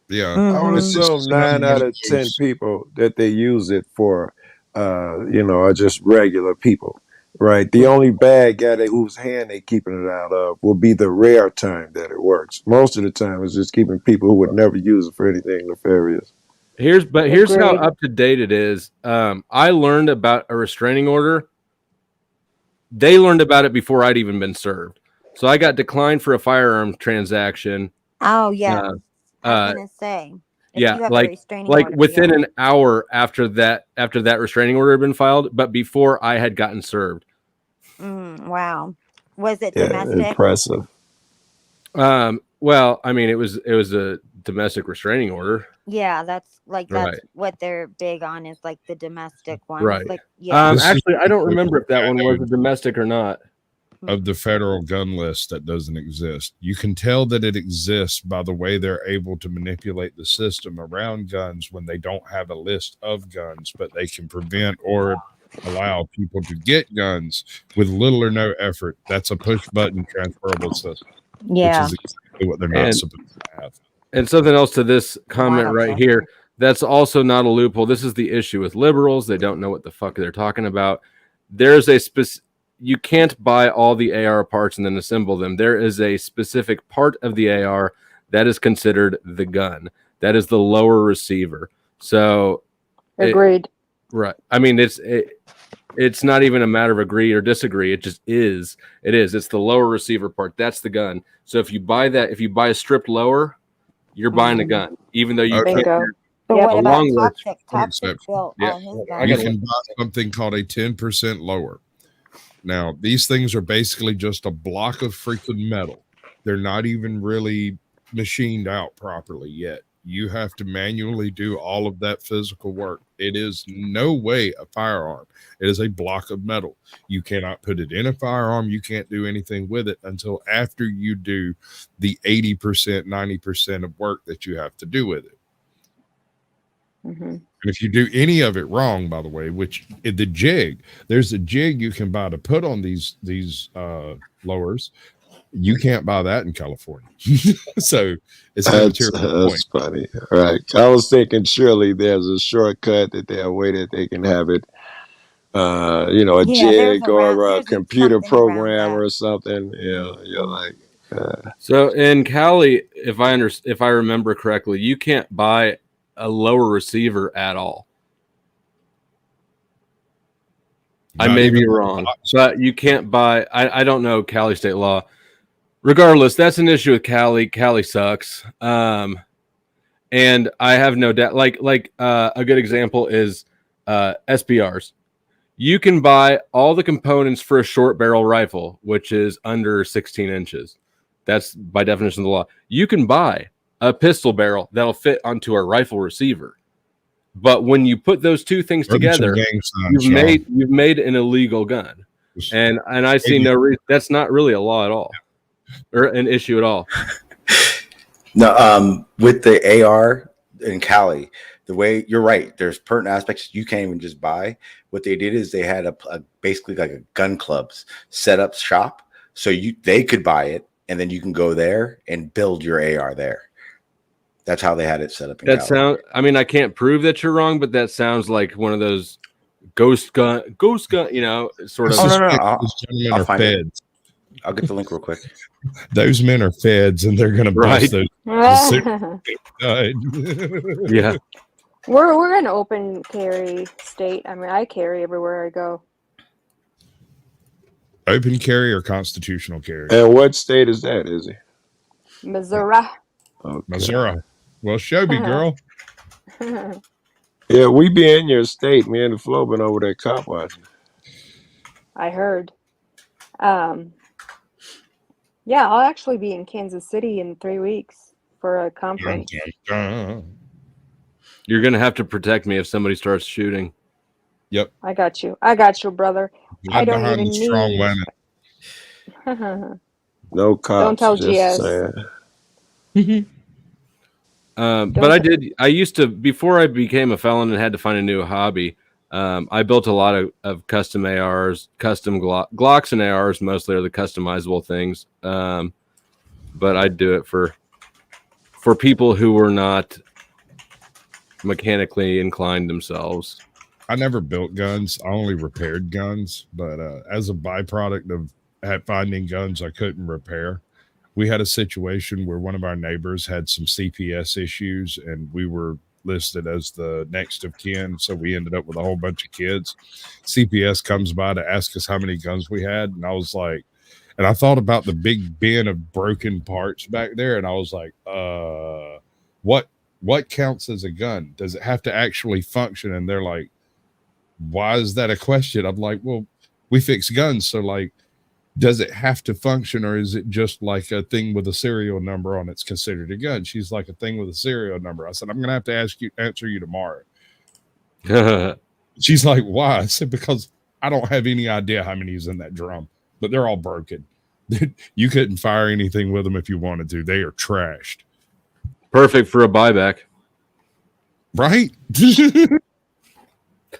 Yeah, I would assume 9 out of 10 people that they use it for, are just regular people, right? The only bad guy whose hand they keeping it out of will be the rare time that it works. Most of the time, it's just keeping people who would never use it for anything nefarious. Here's how up to date it is. I learned about a restraining order. They learned about it before I'd even been served. So I got declined for a firearm transaction. Oh yeah. I was gonna say. Like within an hour after that restraining order had been filed, but before I had gotten served. Wow. Was it domestic? Impressive. Well, I mean, it was a domestic restraining order. Yeah, that's Right. what they're big on, is like the domestic ones. Right. Like, yeah. Actually, I don't remember if that one was a domestic or not. Of the federal gun list that doesn't exist. You can tell that it exists by the way they're able to manipulate the system around guns when they don't have a list of guns, but they can prevent or allow people to get guns with little or no effort. That's a push button transferable system. Yeah. Which is exactly what they're not supposed to have. And something else to this comment Wow, right fuck. here. That's also not a loophole. This is the issue with liberals. They don't know what the fuck they're talking about. There's a you can't buy all the AR parts and then assemble them. There is a specific part of the AR that is considered the gun. That is the lower receiver. So Agreed. right. I mean, it's not even a matter of agree or disagree. It just is. It is. It's the lower receiver part. That's the gun. So if you buy that, if you buy a stripped lower, you're buying a gun, even though you Bingo. can't. But what about Along with- Toxic? Toxic built Yeah. all his You guns. can buy something called a 10% lower. Now, these things are basically just a block of freaking metal. They're not even really machined out properly yet. You have to manually do all of that physical work. It is no way a firearm. It is a block of metal. You cannot put it in a firearm. You can't do anything with it until after you do the 80%, 90% of work that you have to do with it. Mm-hmm. And if you do any of it wrong, by the way, which the jig, there's a jig you can buy to put on these lowers. You can't buy that in California. So it's that's funny. All right. I was thinking surely there's a shortcut that there's a way that they can have it, a Yeah, jig or a there's computer something around program that. or something. You're like, So in Cali, if I remember correctly, you can't buy a lower receiver at all. I Not may be even wrong, but you can't buy. I don't know Cali state law. Regardless, that's an issue with Cali. Cali sucks. And I have no doubt. Like a good example is SBRs. You can buy all the components for a short barrel rifle, which is under 16 inches. That's by definition of the law. You can buy a pistol barrel that'll fit onto a rifle receiver. But when you put those two things together, you've made an illegal gun. And I see no reason. That's not really a law at all, or an issue at all. No, with the AR in Cali, the way you're right, there's pertinent aspects you can't even just buy. What they did is they had a basically like a gun clubs set up shop, so they could buy it, and then you can go there and build your AR there. That's how they had it set up. In Cali. I mean, I can't prove that you're wrong, but that sounds like one of those ghost gun, sort of. Oh, no. I'll find it. I'll get the link real quick. Those men are feds, and they're going to bust those. Yeah. We're an open carry state. I mean, I carry everywhere I go. Open carry or constitutional carry? And what state is that, Izzy? Missouri. Okay. Missouri. Well, show me, girl. Yeah, we be in your state. Me and the Flo been over there cop watching. I heard. Yeah, I'll actually be in Kansas City in 3 weeks for a conference. You're gonna have to protect me if somebody starts shooting. Yep. I got you, brother. I don't even need. Strong women. No cops. Don't tell just GS. saying. But I used to, before I became a felon and had to find a new hobby, I built a lot of custom ARs, custom Glocks and ARs mostly are the customizable things. But I do it for people who were not mechanically inclined themselves. I never built guns. I only repaired guns. But as a byproduct of finding guns I couldn't repair, we had a situation where one of our neighbors had some CPS issues, and we were listed as the next of kin. So we ended up with a whole bunch of kids. CPS comes by to ask us how many guns we had. And I was like, and I thought about the big bin of broken parts back there. And I was like, what counts as a gun? Does it have to actually function? And they're like, why is that a question? I'm like, well, we fix guns. So like, does it have to function, or is it just like a thing with a serial number on it's considered a gun? She's like, a thing with a serial number. I said, I'm gonna have to answer you tomorrow. She's like, why? I said, because I don't have any idea how many is in that drum, but they're all broken. You couldn't fire anything with them if you wanted to. They are trashed. Perfect for a buyback. Right?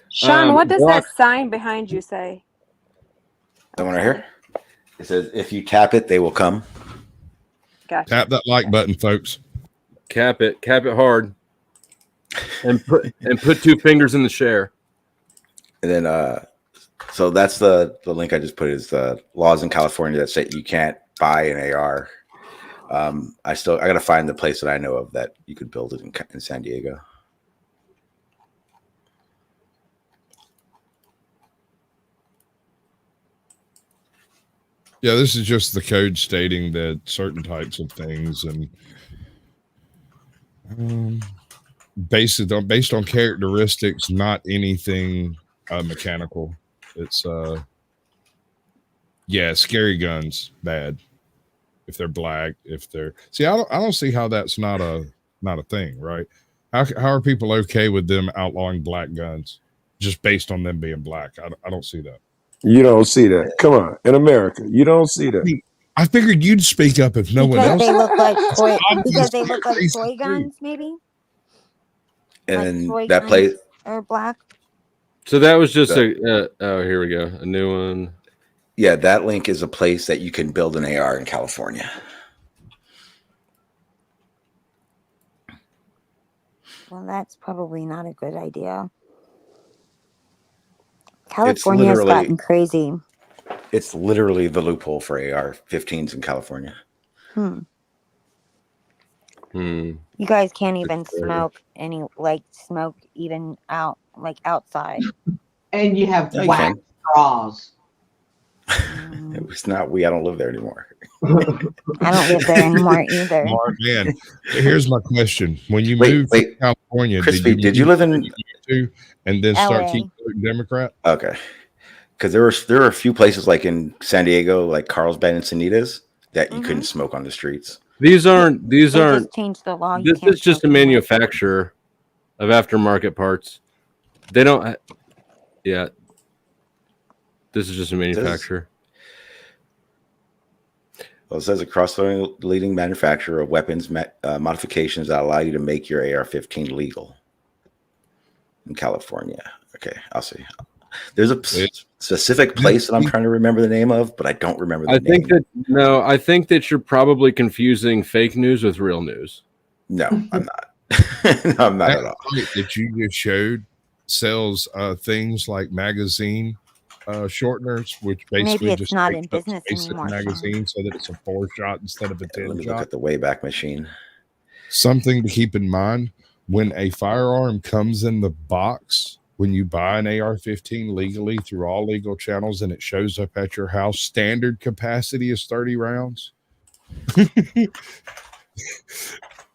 Sean, what does that sign behind you say? The one right here. It says, if you tap it, they will come. Gotcha. Tap that like button, folks. Cap it hard, and put 2 fingers in the share. And then, so that's the link I just put is the laws in California that say you can't buy an AR. I got to find the place that I know of that you could build it in San Diego. Yeah, this is just the code stating that certain types of things and based on characteristics, not anything mechanical. It's scary guns bad if they're black. If they're I don't see how that's not a thing, right? How are people okay with them outlawing black guns just based on them being black? I don't see that. You don't see that. Come on, in America, you don't see that. I figured you'd speak up if no one else. They look like toy. Because they look like toy guns, maybe. And like that place or black. So that was just here we go, a new one. Yeah, that link is a place that you can build an AR in California. Well, that's probably not a good idea. California's gotten crazy. It's literally the loophole for AR-15s in California. You guys can't even smoke even outside. And you have Yeah, you wax can. straws. It's not I don't live there anymore. I don't live there anymore either. Mark, man, here's my question: when you moved to California, Crispy, did you live in and then start LA? keep voting Democrat? Okay, because there are a few places like in San Diego, like Carlsbad and Sanitas, that you couldn't smoke on the streets. These aren't Just changed the law. You this can't is just a smoke anymore. manufacturer of aftermarket parts. They don't this is just a manufacturer. Well, it says a cross-leading manufacturer of weapons modifications that allow you to make your AR-15 legal in California. Okay, I'll see. There's a specific place that I'm trying to remember the name of, but I don't remember the name. I think that you're probably confusing fake news with real news. No, I'm not. No, I'm not at all. That you just showed sells things like magazine shorteners, which basically Maybe it's just not takes in up business space in the anymore, magazine so that it's a 4-shot instead of a 10 Let me shot. look at the Wayback Machine. Something to keep in mind when a firearm comes in the box, when you buy an AR-15 legally through all legal channels and it shows up at your house, standard capacity is 30 rounds.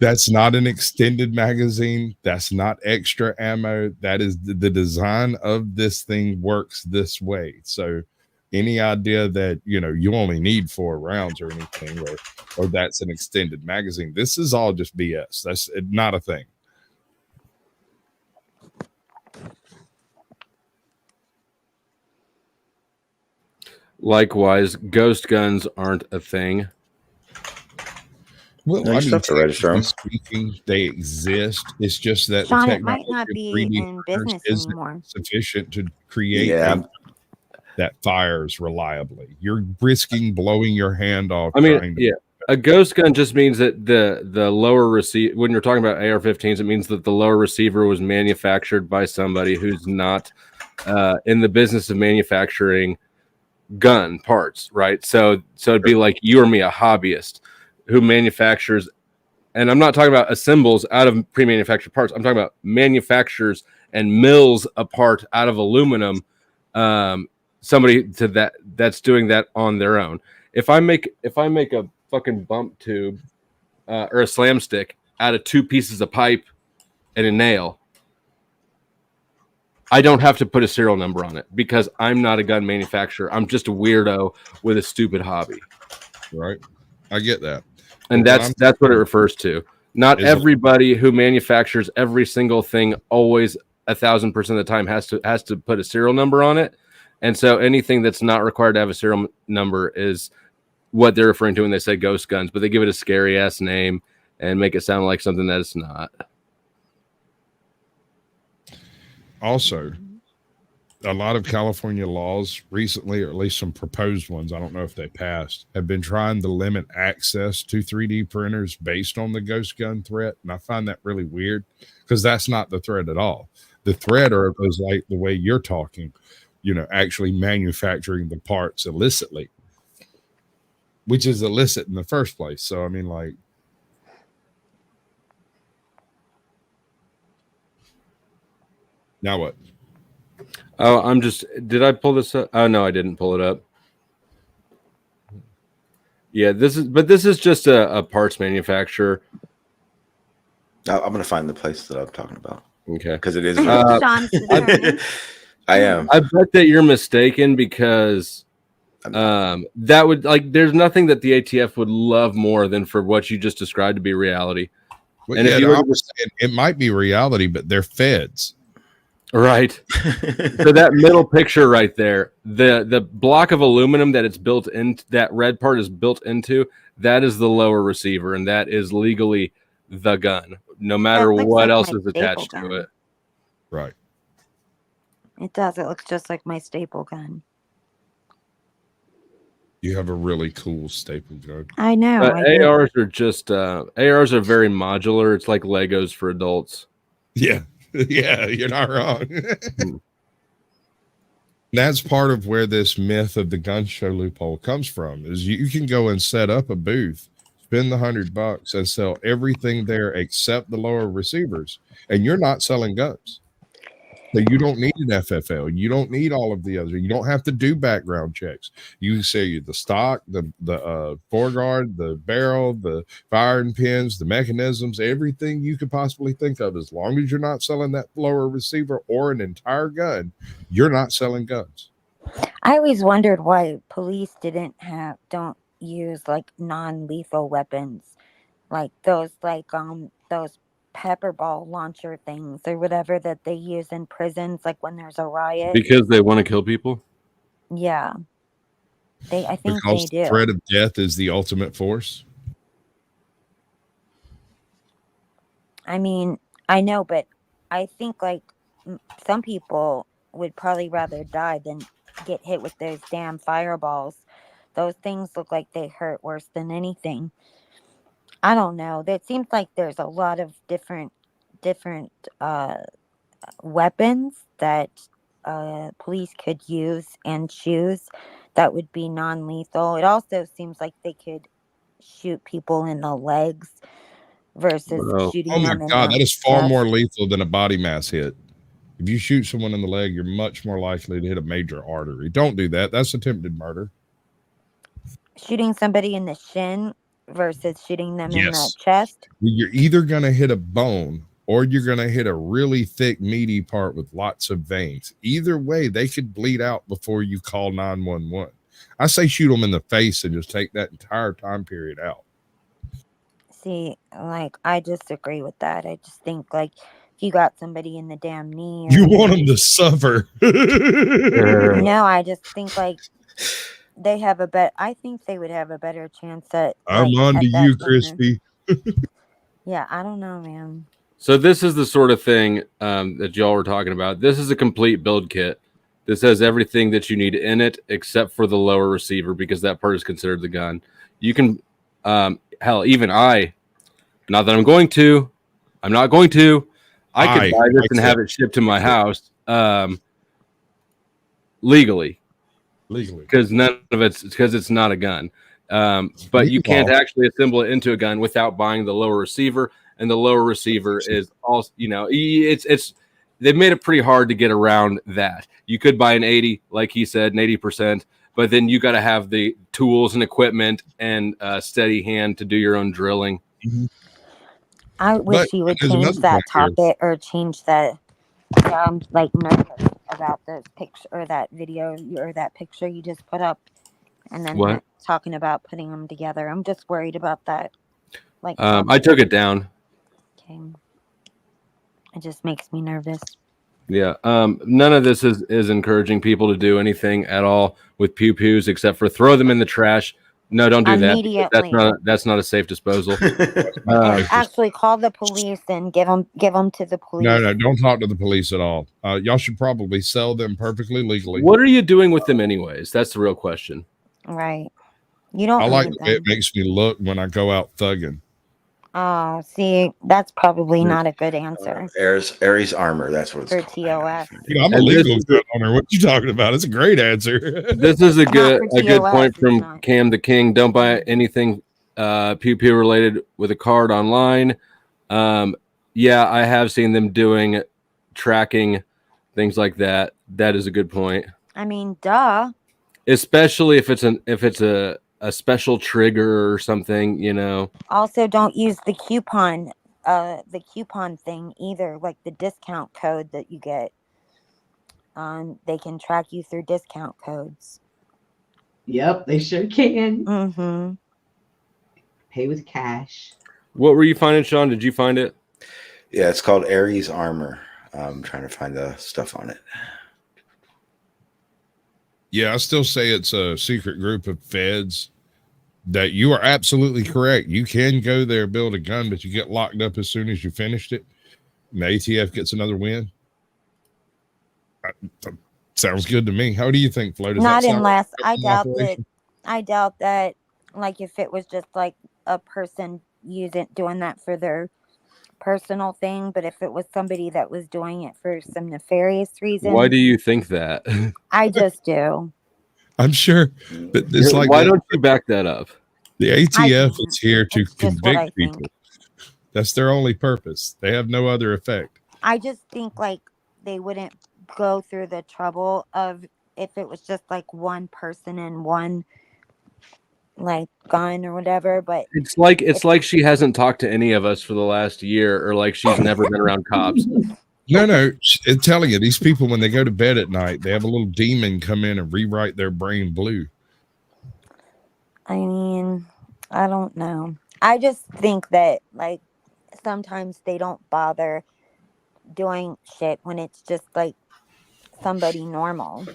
That's not an extended magazine. That's not extra ammo. That is the design of this thing works this way. So any idea that, you only need 4 rounds or anything, or that's an extended magazine, this is all just BS. That's not a thing. Likewise, ghost guns aren't a thing. Well, No, you still have to register 'em. speaking, they exist. It's just that Sean, the it might technology not of be 3D in business isn't anymore. sufficient to create Yeah. that fires reliably. You're risking blowing your hand off. I mean, trying to, yeah, a ghost gun just means that the lower receiver, when you're talking about AR-15s, it means that the lower receiver was manufactured by somebody who's not in the business of manufacturing gun parts, right? So it'd be like you or me, a hobbyist who manufactures, and I'm not talking about assembles out of pre-manufactured parts. I'm talking about manufactures and mills a part out of aluminum. Somebody that's doing that on their own. If I make a fucking bump tube or a slam stick out of 2 pieces of pipe and a nail, I don't have to put a serial number on it because I'm not a gun manufacturer. I'm just a weirdo with a stupid hobby. Right. I get that. And But that's what it refers to. Not Is it- everybody who manufactures every single thing always 1,000% of the time has to put a serial number on it. And so anything that's not required to have a serial number is what they're referring to when they say ghost guns, but they give it a scary ass name and make it sound like something that it's not. Also, a lot of California laws recently, or at least some proposed ones, I don't know if they passed, have been trying to limit access to 3D printers based on the ghost gun threat. And I find that really weird because that's not the threat at all. The threat is like the way you're talking, actually manufacturing the parts illicitly, which is illicit in the first place. So, I mean, like, now what? Oh, did I pull this up? Oh, no, I didn't pull it up. Yeah, this is just a parts manufacturer. I'm going to find the place that I'm talking about. Okay. Because it is. Sean's I am. I bet that you're mistaken because that would there's nothing that the ATF would love more than for what you just described to be reality. Well, And yeah, if you I was saying it might be reality, but they're feds. Right. So that middle picture right there, the block of aluminum that it's built in, that red part is built into, that is the lower receiver, and that is legally the gun, no matter looks what like else my is attached staple to gun. it. Right. It does. It looks just like my staple gun. You have a really cool staple gun. I know. But I do. ARs are just ARs are very modular. It's like Legos for adults. Yeah. Yeah, you're not wrong. That's part of where this myth of the gun show loophole comes from, is you can go and set up a booth, spend the $100 and sell everything there except the lower receivers, and you're not selling guns. So you don't need an FFL. You don't need all of the other. You don't have to do background checks. You can say the stock, the foreguard, the barrel, the firing pins, the mechanisms, everything you could possibly think of. As long as you're not selling that lower receiver or an entire gun, you're not selling guns. I always wondered why police don't use like non-lethal weapons, like those pepper ball launcher things or whatever that they use in prisons, like when there's a riot. Because they want to kill people? Yeah. I think Because they the do. threat of death is the ultimate force. I mean, I know, but I think like some people would probably rather die than get hit with those damn fireballs. Those things look like they hurt worse than anything. I don't know. It seems like there's a lot of different weapons that police could use and choose that would be non-lethal. It also seems like they could shoot people in the legs versus shooting Oh my them in God, the that is far chest. more lethal than a body mass hit. If you shoot someone in the leg, you're much more likely to hit a major artery. Don't do that. That's attempted murder. Shooting somebody in the shin versus shooting them in the Yes. chest. You're either going to hit a bone or you're going to hit a really thick, meaty part with lots of veins. Either way, they could bleed out before you call 911. I say shoot them in the face and just take that entire time period out. See, like, I disagree with that. I just think, like, if you got somebody in the damn knee. You want them to suffer. No, I just think, like, they have I think they would have a better chance at. I'm like, on at to that you, sooner. Crispy. Yeah, I don't know, man. So this is the sort of thing that y'all were talking about. This is a complete build kit. This has everything that you need in it except for the lower receiver because that part is considered the gun. You can, hell, even not that I'm not going to, I could buy this and have it shipped to my house legally. Because none of it's not a gun. But you can't actually assemble it into a gun without buying the lower receiver. And the lower receiver is also, it's they've made it pretty hard to get around that. You could buy an 80, like he said, an 80%, but then you got to have the tools and equipment and a steady hand to do your own drilling. I wish you would change that topic or change that Yeah, I'm like nervous about the picture or that video or that picture you just put up, and then What? talking about putting them together. I'm just worried about that. Like, I took it down. okay. It just makes me nervous. Yeah. None of this is encouraging people to do anything at all with pew pews except for throw them in the trash. No, don't do that. Immediately. That's not a safe disposal. And actually call the police and give them to the police. No, don't talk to the police at all. Y'all should probably sell them perfectly legally. What are you doing with them anyways? That's the real question. Right. You don't I like need the way them. it makes me look when I go out thugging. Oh, see, that's probably not a good answer Aries armor. That's what it's for called. TOS. Yeah, I'm a legal gun owner. What you talking about? It's a great answer. This is a good for TOS, point it's from not. Cam the King. Don't buy anything pew pew related with a card online. Yeah, I have seen them doing tracking things like that. That is a good point. I mean, duh. Especially if it's a special trigger or something, you know. Also, don't use the coupon thing either, like the discount code that you get. They can track you through discount codes. Yep, they sure can. Mm-hmm. Pay with cash. What were you finding, Sean? Did you find it? Yeah, it's called Aries armor. I'm trying to find the stuff on it. Yeah, I still say it's a secret group of feds. That you are absolutely correct. You can go there, build a gun, but you get locked up as soon as you finished it. And the ATF gets another win. Sounds good to me. How do you think, Flo? Does Not that sound unless like an operation? I doubt that. Like if it was just like a person doing that for their personal thing, but if it was somebody that was doing it for some nefarious reason, Why do you think that? I just do. I'm sure, but it's like why don't you back that up? The ATF is here to It's just what I convict people. That's their only purpose. They have no other effect. I just think like they wouldn't go through the trouble of if it was just like one person and one like gun or whatever. But It's like she hasn't talked to any of us for the last year, or like she's never been around cops. No, I'm telling you, these people, when they go to bed at night, they have a little demon come in and rewrite their brain blue. I mean, I don't know. I just think that like sometimes they don't bother doing shit when it's just like somebody normal.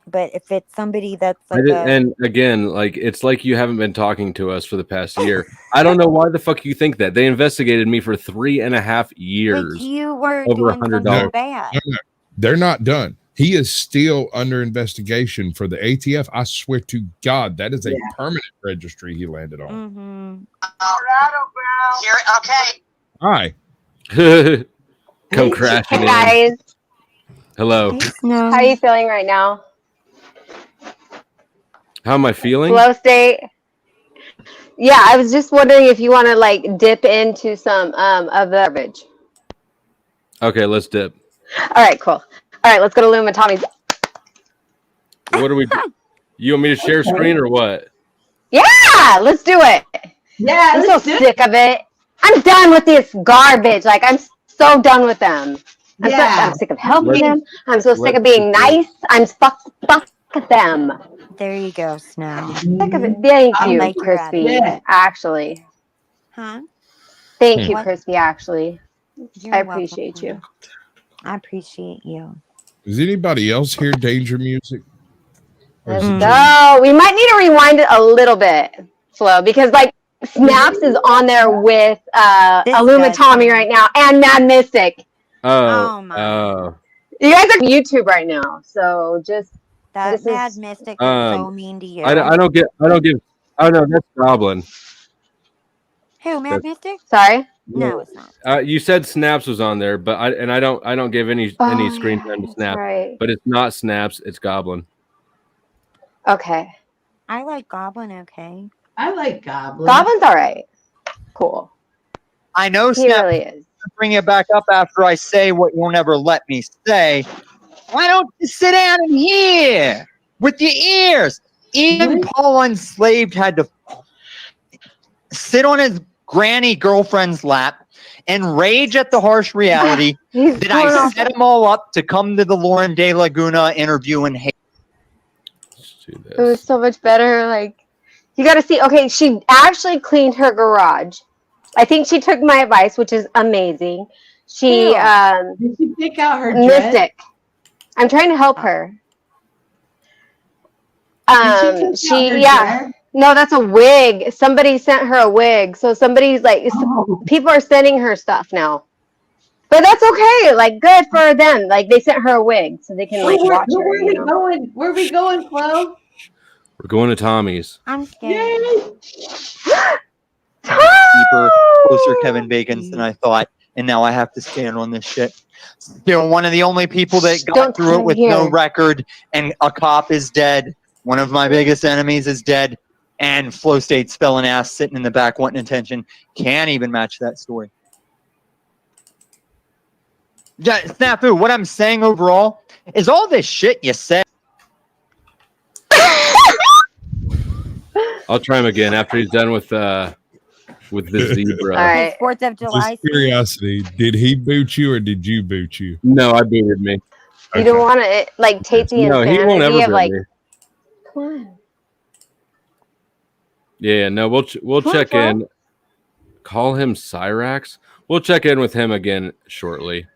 But if it's somebody that's like And again, like it's like you haven't been talking to us for the past year. I don't know why the fuck you think that. They investigated me for 3.5 years. but you were over doing something $100. bad. No, they're not done. He is still under investigation for the ATF. I swear to God, that is a permanent registry he landed on. Mm-hmm. Hi. Come crashing in. Hey guys, Hello. how are you feeling right now? How am I feeling? Flow state. Yeah, I was just wondering if you want to like dip into some of the garbage. Okay, let's dip. All right, cool. All right, let's go to Luma Tommy's. What do we do? You want me to share screen or what? Yeah, let's do it. Yeah, I'm so let's do it. sick of it. I'm done with this garbage. Like I'm so done with them. I'm sick of helping them. I'm so sick of being nice. I'm fuck with them. There you go, Snow. Sick of it. Thank I you, like your Crispy. attitude. Actually, Huh? thank you, What? Crispy. Actually, You're I welcome, appreciate you. honey. I appreciate you. Does anybody else hear danger music? Or is it just- So we might need to rewind it a little bit, Flo, because like Snaps is on there with Illuma Tommy right now and Mad Mystic. Oh, You guys are on YouTube right now, so just That this Mad is- Mystic was so mean to you. I don't give. Oh no, that's Goblin. Who, Mad Mystic? Sorry? No, it's not. You said Snaps was on there, but I don't give any screen time to Snap. right. But it's not Snaps, it's Goblin. Okay. I like Goblin, okay. I like Goblin. Goblin's all right. Cool. I know He Snap really is. bring it back up after I say what you'll never let me say. Why don't you sit down and hear with your ears? Ian Paul Enslaved had to sit on his granny girlfriend's lap and rage at the harsh reality that I set them all up to come to the Lauren De Laguna interview and hate. It was so much better. Like, you got to see. Okay, she actually cleaned her garage. I think she took my advice, which is amazing. She did she pick out her Mystic. I'm trying to help her. No, that's a wig. Somebody sent her a wig. So somebody's like, people are sending her stuff now. But that's okay. Like, good for them. Like, they sent her a wig so they can like watch her. Where are we going? Where are we going, Flo? We're going to Tommy's. I'm scared. Deeper, closer Kevin Bacon's than I thought, and now I have to stand on this shit. Still one of the only people that got through it with no record, and a cop is dead. One of my biggest enemies is dead, and Flow State's spelling ass sitting in the back wanting attention. Can't even match that story. Yeah, Snafu, what I'm saying overall is all this shit you said. I'll try him again after he's done with the zebra. All right. 4th of July. Just curiosity, did he boot you or did you boot you? No, I booted me. You don't want to like take the No, he won't ever insanity of boot like. me. Come on. Yeah, no, we'll check in. Call him Cyrax. We'll check in with him again shortly.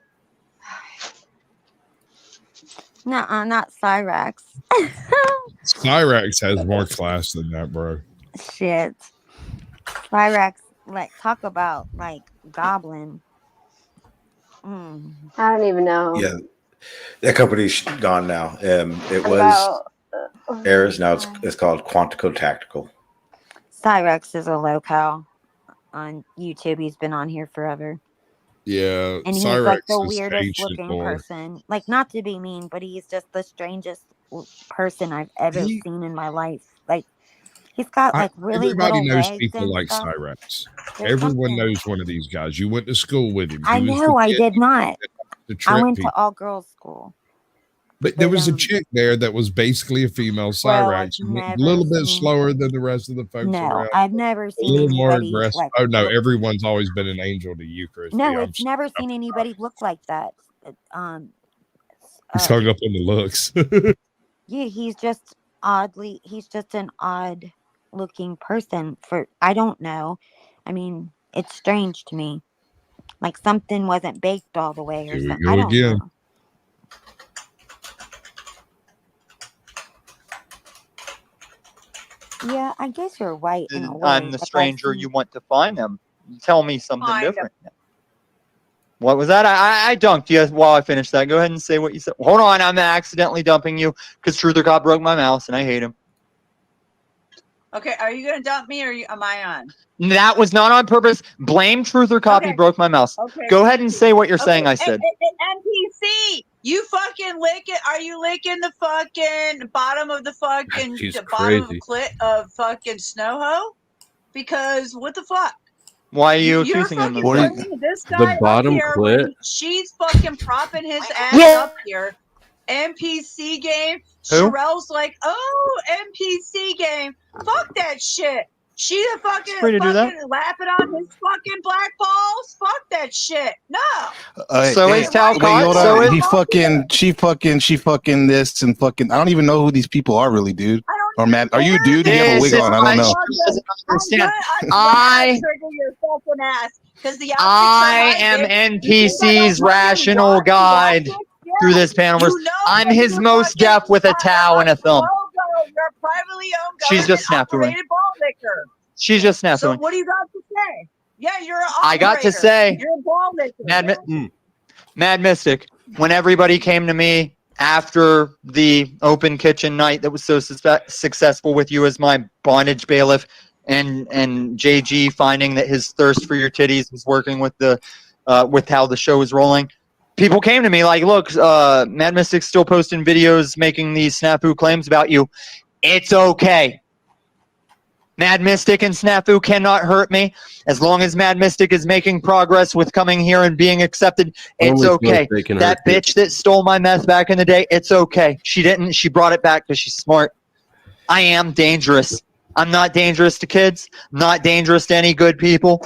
No, not Cyrax. Cyrax has more class than that, bro. Shit. Cyrax, like, talk about, like, goblin. I don't even know. Yeah, that company's gone now. It was Eris, now it's called Quantico Tactical. Cyrax is a locale on YouTube. He's been on here forever. Yeah, And he's Cyrax like the is weirdest ancient looking lore. person. Like, not to be mean, but he's just the strangest person I've ever seen in my life. Like, he's got like really Everybody little knows legs people and like stuff. Cyrax. There's Everyone something- knows one of these guys. You went to school with him. I He was the know, I kid did not. to I trip went people. to all girls school. But there was a chick there that was basically a female Cyrax. I've A never little bit seen- slower than the rest of the folks No, around. I've never A seen little more anybody aggressive. like. Oh no, everyone's always been an angel to you, Chris. No, it's never seen anybody look like that. He's hung up on the looks. Yeah, he's just an odd looking person for, I don't know. I mean, it's strange to me. Like something wasn't baked all the way or Here we something. go I don't again. know. Yeah, I guess you're right in a way. I'm the Like, I've stranger seen- you want to find him. Tell me something Find him. different. What was that? I dunked you while I finished that. Go ahead and say what you said. Hold on, I'm accidentally dumping you because Truther Cop broke my mouse and I hate him. Okay, are you gonna dump me or am I on? That was not on purpose. Blame Truther Cop. He broke my mouse. Okay. Go ahead and say what you're saying. I said. NPC, you fucking licking? Are you licking the fucking bottom of the fucking She's the bottom crazy. of clit of fucking Snowho? Because what the fuck? Why are you You're accusing him fucking of that? putting this The guy up bottom here clit? when she's fucking propping his ass Yeah. up here. NPC game. Who? Sherelle's like, oh, NPC game. Fuck that shit. She the fucking, free to do that. laughing on his fucking black balls. Fuck that shit. No. So is Talcott. So is She fucking this and fucking. I don't even know who these people are really, dude. Or Matt, are you a dude? Do you have a This wig is on? I don't know. doesn't understand. I trigger your fucking ass because the I am NPC's rational guide through this panel. I'm his most deaf with a towel and a thumb. You're a privately owned She's just snapping. operated ball licker. She's just So snapping. what do you got to say? Yeah, you're an I got to operator. say, You're a ball licker. Mad Mystic, when everybody came to me after the open kitchen night that was so successful with you as my bondage bailiff, and JG finding that his thirst for your titties was working with the with how the show was rolling, people came to me like, look, Mad Mystic's still posting videos making these snafu claims about you. It's okay. Mad Mystic and Snafu cannot hurt me. As long as Mad Mystic is making progress with coming here and being accepted, it's Only okay. they can That hurt you. bitch that stole my meth back in the day, it's okay. She didn't. She brought it back because she's smart. I am dangerous. I'm not dangerous to kids, not dangerous to any good people,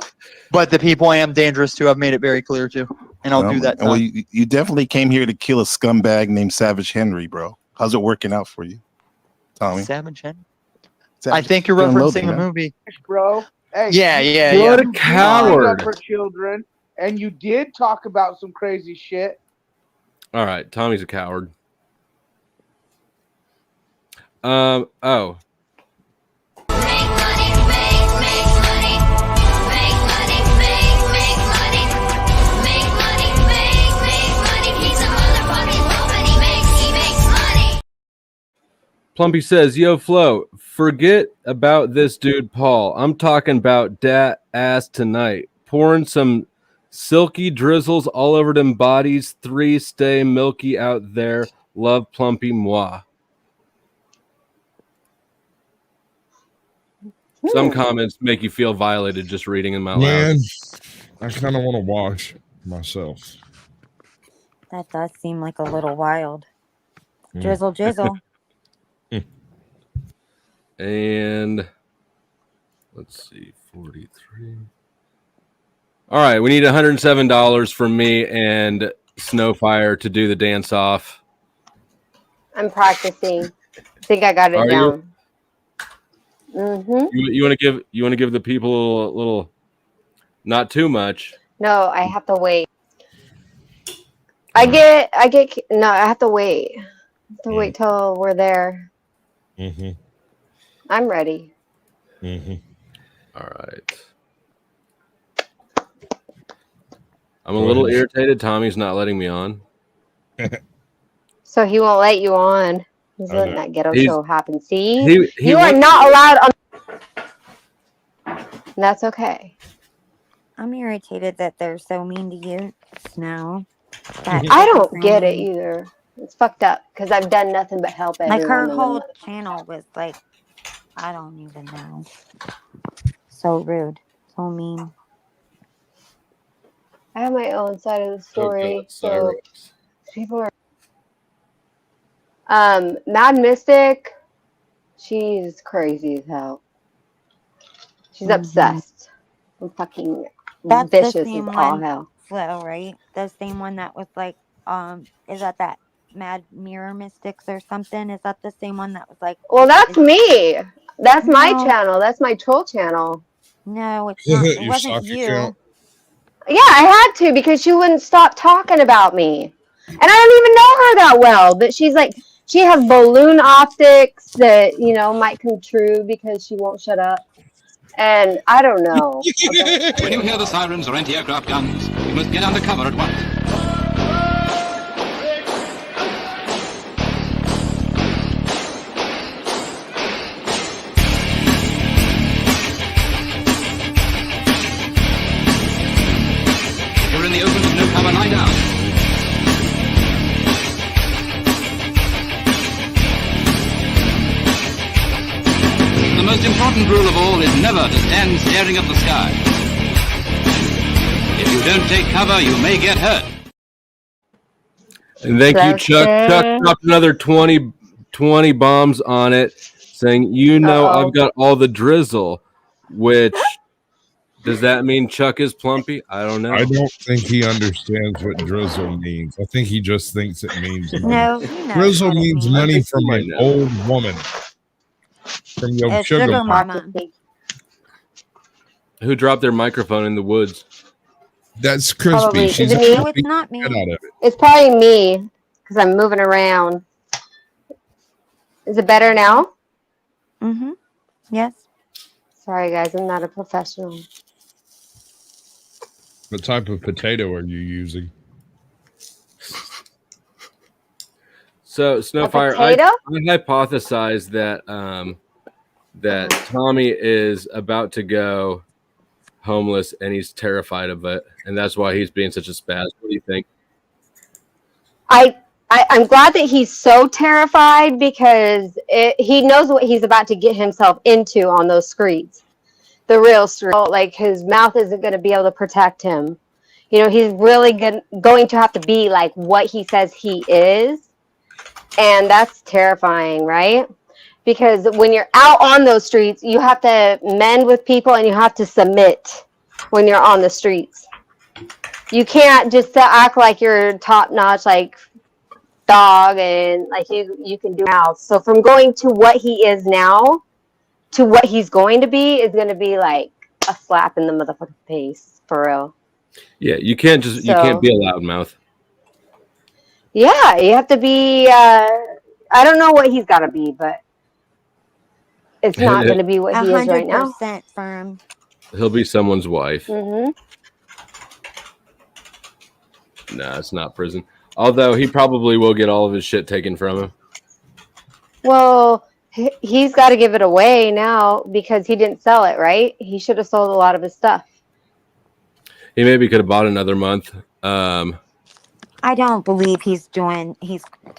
but the people I am dangerous to, I've made it very clear to, and I'll do that. Well, you definitely came here to kill a scumbag named Savage Henry, bro. How's it working out for you, Tommy? Savage Henry? Savage, I think you're feeling referencing loaded, a man. movie. Bro. Hey, Yeah, you yeah, did yeah. What a stand coward. up for children, and you did talk about some crazy shit. All right, Tommy's a coward. Oh. Plumpy says, "Yo, Flo, forget about this dude, Paul. I'm talking about dat ass tonight. Pouring some silky drizzles all over them bodies. 3 stay milky out there. Love, Plumpy, moi." Some comments make you feel violated just reading them out Man, loud. I kind of want to wash myself. That does seem like a little wild. Drizzle, drizzle. And let's see, 43. All right, we need $107 from me and Snowfire to do the dance off. I'm practicing. I think I got it Are you? down. Mm-hmm. You want to give the people a little, not too much. No, I have to wait. I have to wait. I have to wait till we're there. Mm-hmm. I'm ready. Mm-hmm. All right. I'm a little irritated. Tommy's not letting me on. So he won't let you on. He's I letting know. that ghetto He's- show happen. See? he You are wants- not allowed on. That's okay. I'm irritated that they're so mean to you, Snow. I don't get it either. It's fucked up because I've done nothing but help everyone. Like her and whole then- channel was like, I don't even know. So rude. So mean. I have my own side of the story. So people are. Mad Mystic, she's crazy as hell. She's obsessed. I'm fucking That's vicious the as same all one, hell. Flo, right? The same one that was like, is that Mad Mirror Mystics or something? Is that the same one that was like? Well, that's me. That's my No. channel. That's my troll channel. No, it's not. It Your wasn't soccer you. account? Yeah, I had to because she wouldn't stop talking about me. And I don't even know her that well, but she's like, she has balloon optics that, might come true because she won't shut up. And I don't know. Okay. When you hear the sirens or anti-aircraft guns, you must get under cover at once. If you're in the open with no cover, lie down. The most important rule of all is never to stand staring at the sky. If you don't take cover, you may get hurt. And thank you, Chuck. Chuck dropped another 20 bombs on it, saying, I've got all the drizzle, which does that mean Chuck is plumpy? I don't know. I don't think he understands what drizzle means. I think he just thinks it means money. No, he knows Drizzle what it means means. money I think from he an might know. old woman. From your It's sugar Sugar mama. Mama. Who dropped their microphone in the woods? That's crispy. Probably. She's Is it me? No, it's not me. out of it. It's probably me because I'm moving around. Is it better now? Mm-hmm. Yes. Sorry, guys. I'm not a professional. What type of potato are you using? So, Snowfire, I potato? hypothesize that Tommy is about to go homeless and he's terrified of it, and that's why he's being such a spaz. What do you think? I'm glad that he's so terrified because he knows what he's about to get himself into on those streets. The real street. Like, his mouth isn't going to be able to protect him. He's really going to have to be like what he says he is. And that's terrifying, right? Because when you're out on those streets, you have to mend with people and you have to submit when you're on the streets. You can't just act like you're top notch, like dog, and like you can do mouths. So from going to what he is now to what he's going to be is going to be like a slap in the motherfucking face, for real. Yeah, you can't be a loudmouth. Yeah, you have to be. I don't know what he's got to be, but it's not going to be what he is right now. 100% firm. He'll be someone's wife. Mm-hmm. Nah, it's not prison. Although he probably will get all of his shit taken from him. Well, he's got to give it away now because he didn't sell it, right? He should have sold a lot of his stuff. He maybe could have bought another month. I don't believe he's going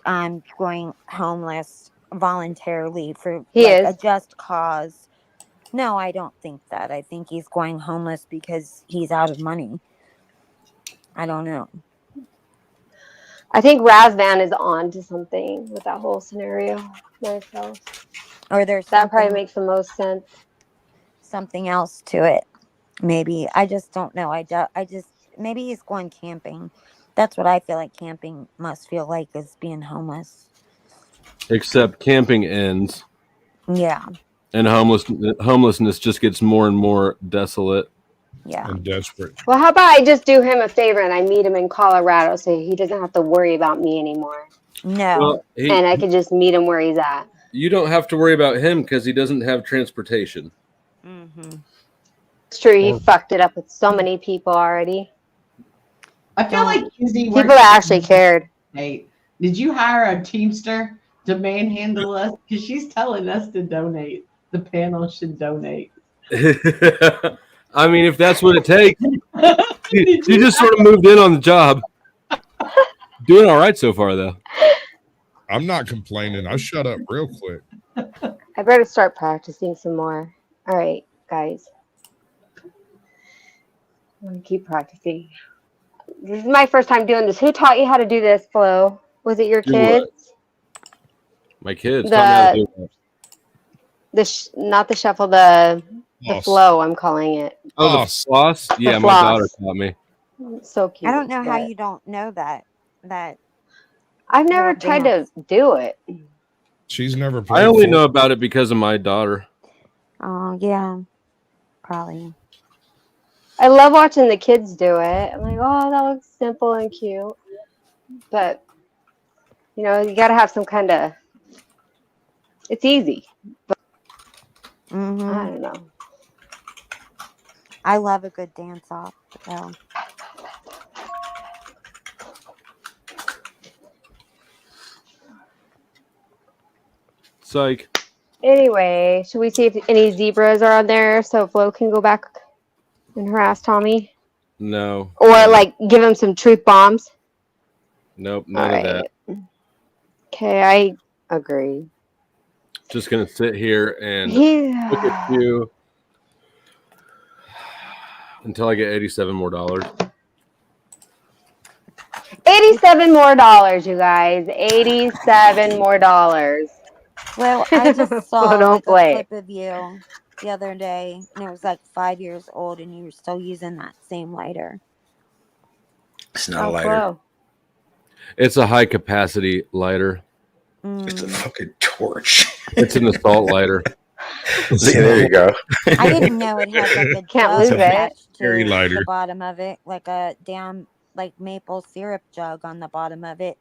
homeless voluntarily for a just cause. No, I don't think that. I think he's going homeless because he's out of money. I don't know. I think Razvan is on to something with that whole scenario myself. Or there's that probably makes the most sense. Something else to it. Maybe. I just don't know. Maybe he's going camping. That's what I feel like camping must feel like, is being homeless. Except camping ends. Yeah. And homelessness just gets more and more desolate. Yeah. And desperate. Well, how about I just do him a favor and I meet him in Colorado so he doesn't have to worry about me anymore. No. Well, and I could just meet him where he's at. You don't have to worry about him because he doesn't have transportation. Mm-hmm. It's true. He fucked it up with so many people already. I feel like Kizzy people that actually cared. Hey, did you hire a Teamster to manhandle us? Because she's telling us to donate. The panel should donate. I mean, if that's what it takes. She just sort of moved in on the job. Doing all right so far, though. I'm not complaining. I shut up real quick. I better start practicing some more. All right, guys. I'm going to keep practicing. This is my first time doing this. Who taught you how to do this, Flo? Was it your kids? My kids taught me how to do it. Not the shuffle, the flow, I'm calling it. Oh, the floss? Yeah, my daughter taught me. So cute. I don't know how you don't know that. I've never tried to do it. She's never played. I only know about it because of my daughter. Oh, yeah. Probably. I love watching the kids do it. I'm like, oh, that looks simple and cute. But, you know, you got to have some kind of... It's easy. But I don't know. I love a good dance-off. So. Psych. Anyway, should we see if any zebras are on there so Flo can go back and harass Tommy? No. Or like give him some truth bombs? Nope, none of that. Okay, I agree. Just gonna sit here and Yeah. look at you until I get $87 more. $87 more, you guys. $87 more. Well, I just saw So don't like, play. a clip of you the other day, and it was like 5 years old, and you were still using that same lighter. It's not a lighter. It's a high capacity lighter. It's a fucking torch. It's an assault lighter. See, there you go. I didn't know it had like a Can't jug lose it. attached to Very lighter. the bottom of it, like a damn like maple syrup jug on the bottom of it.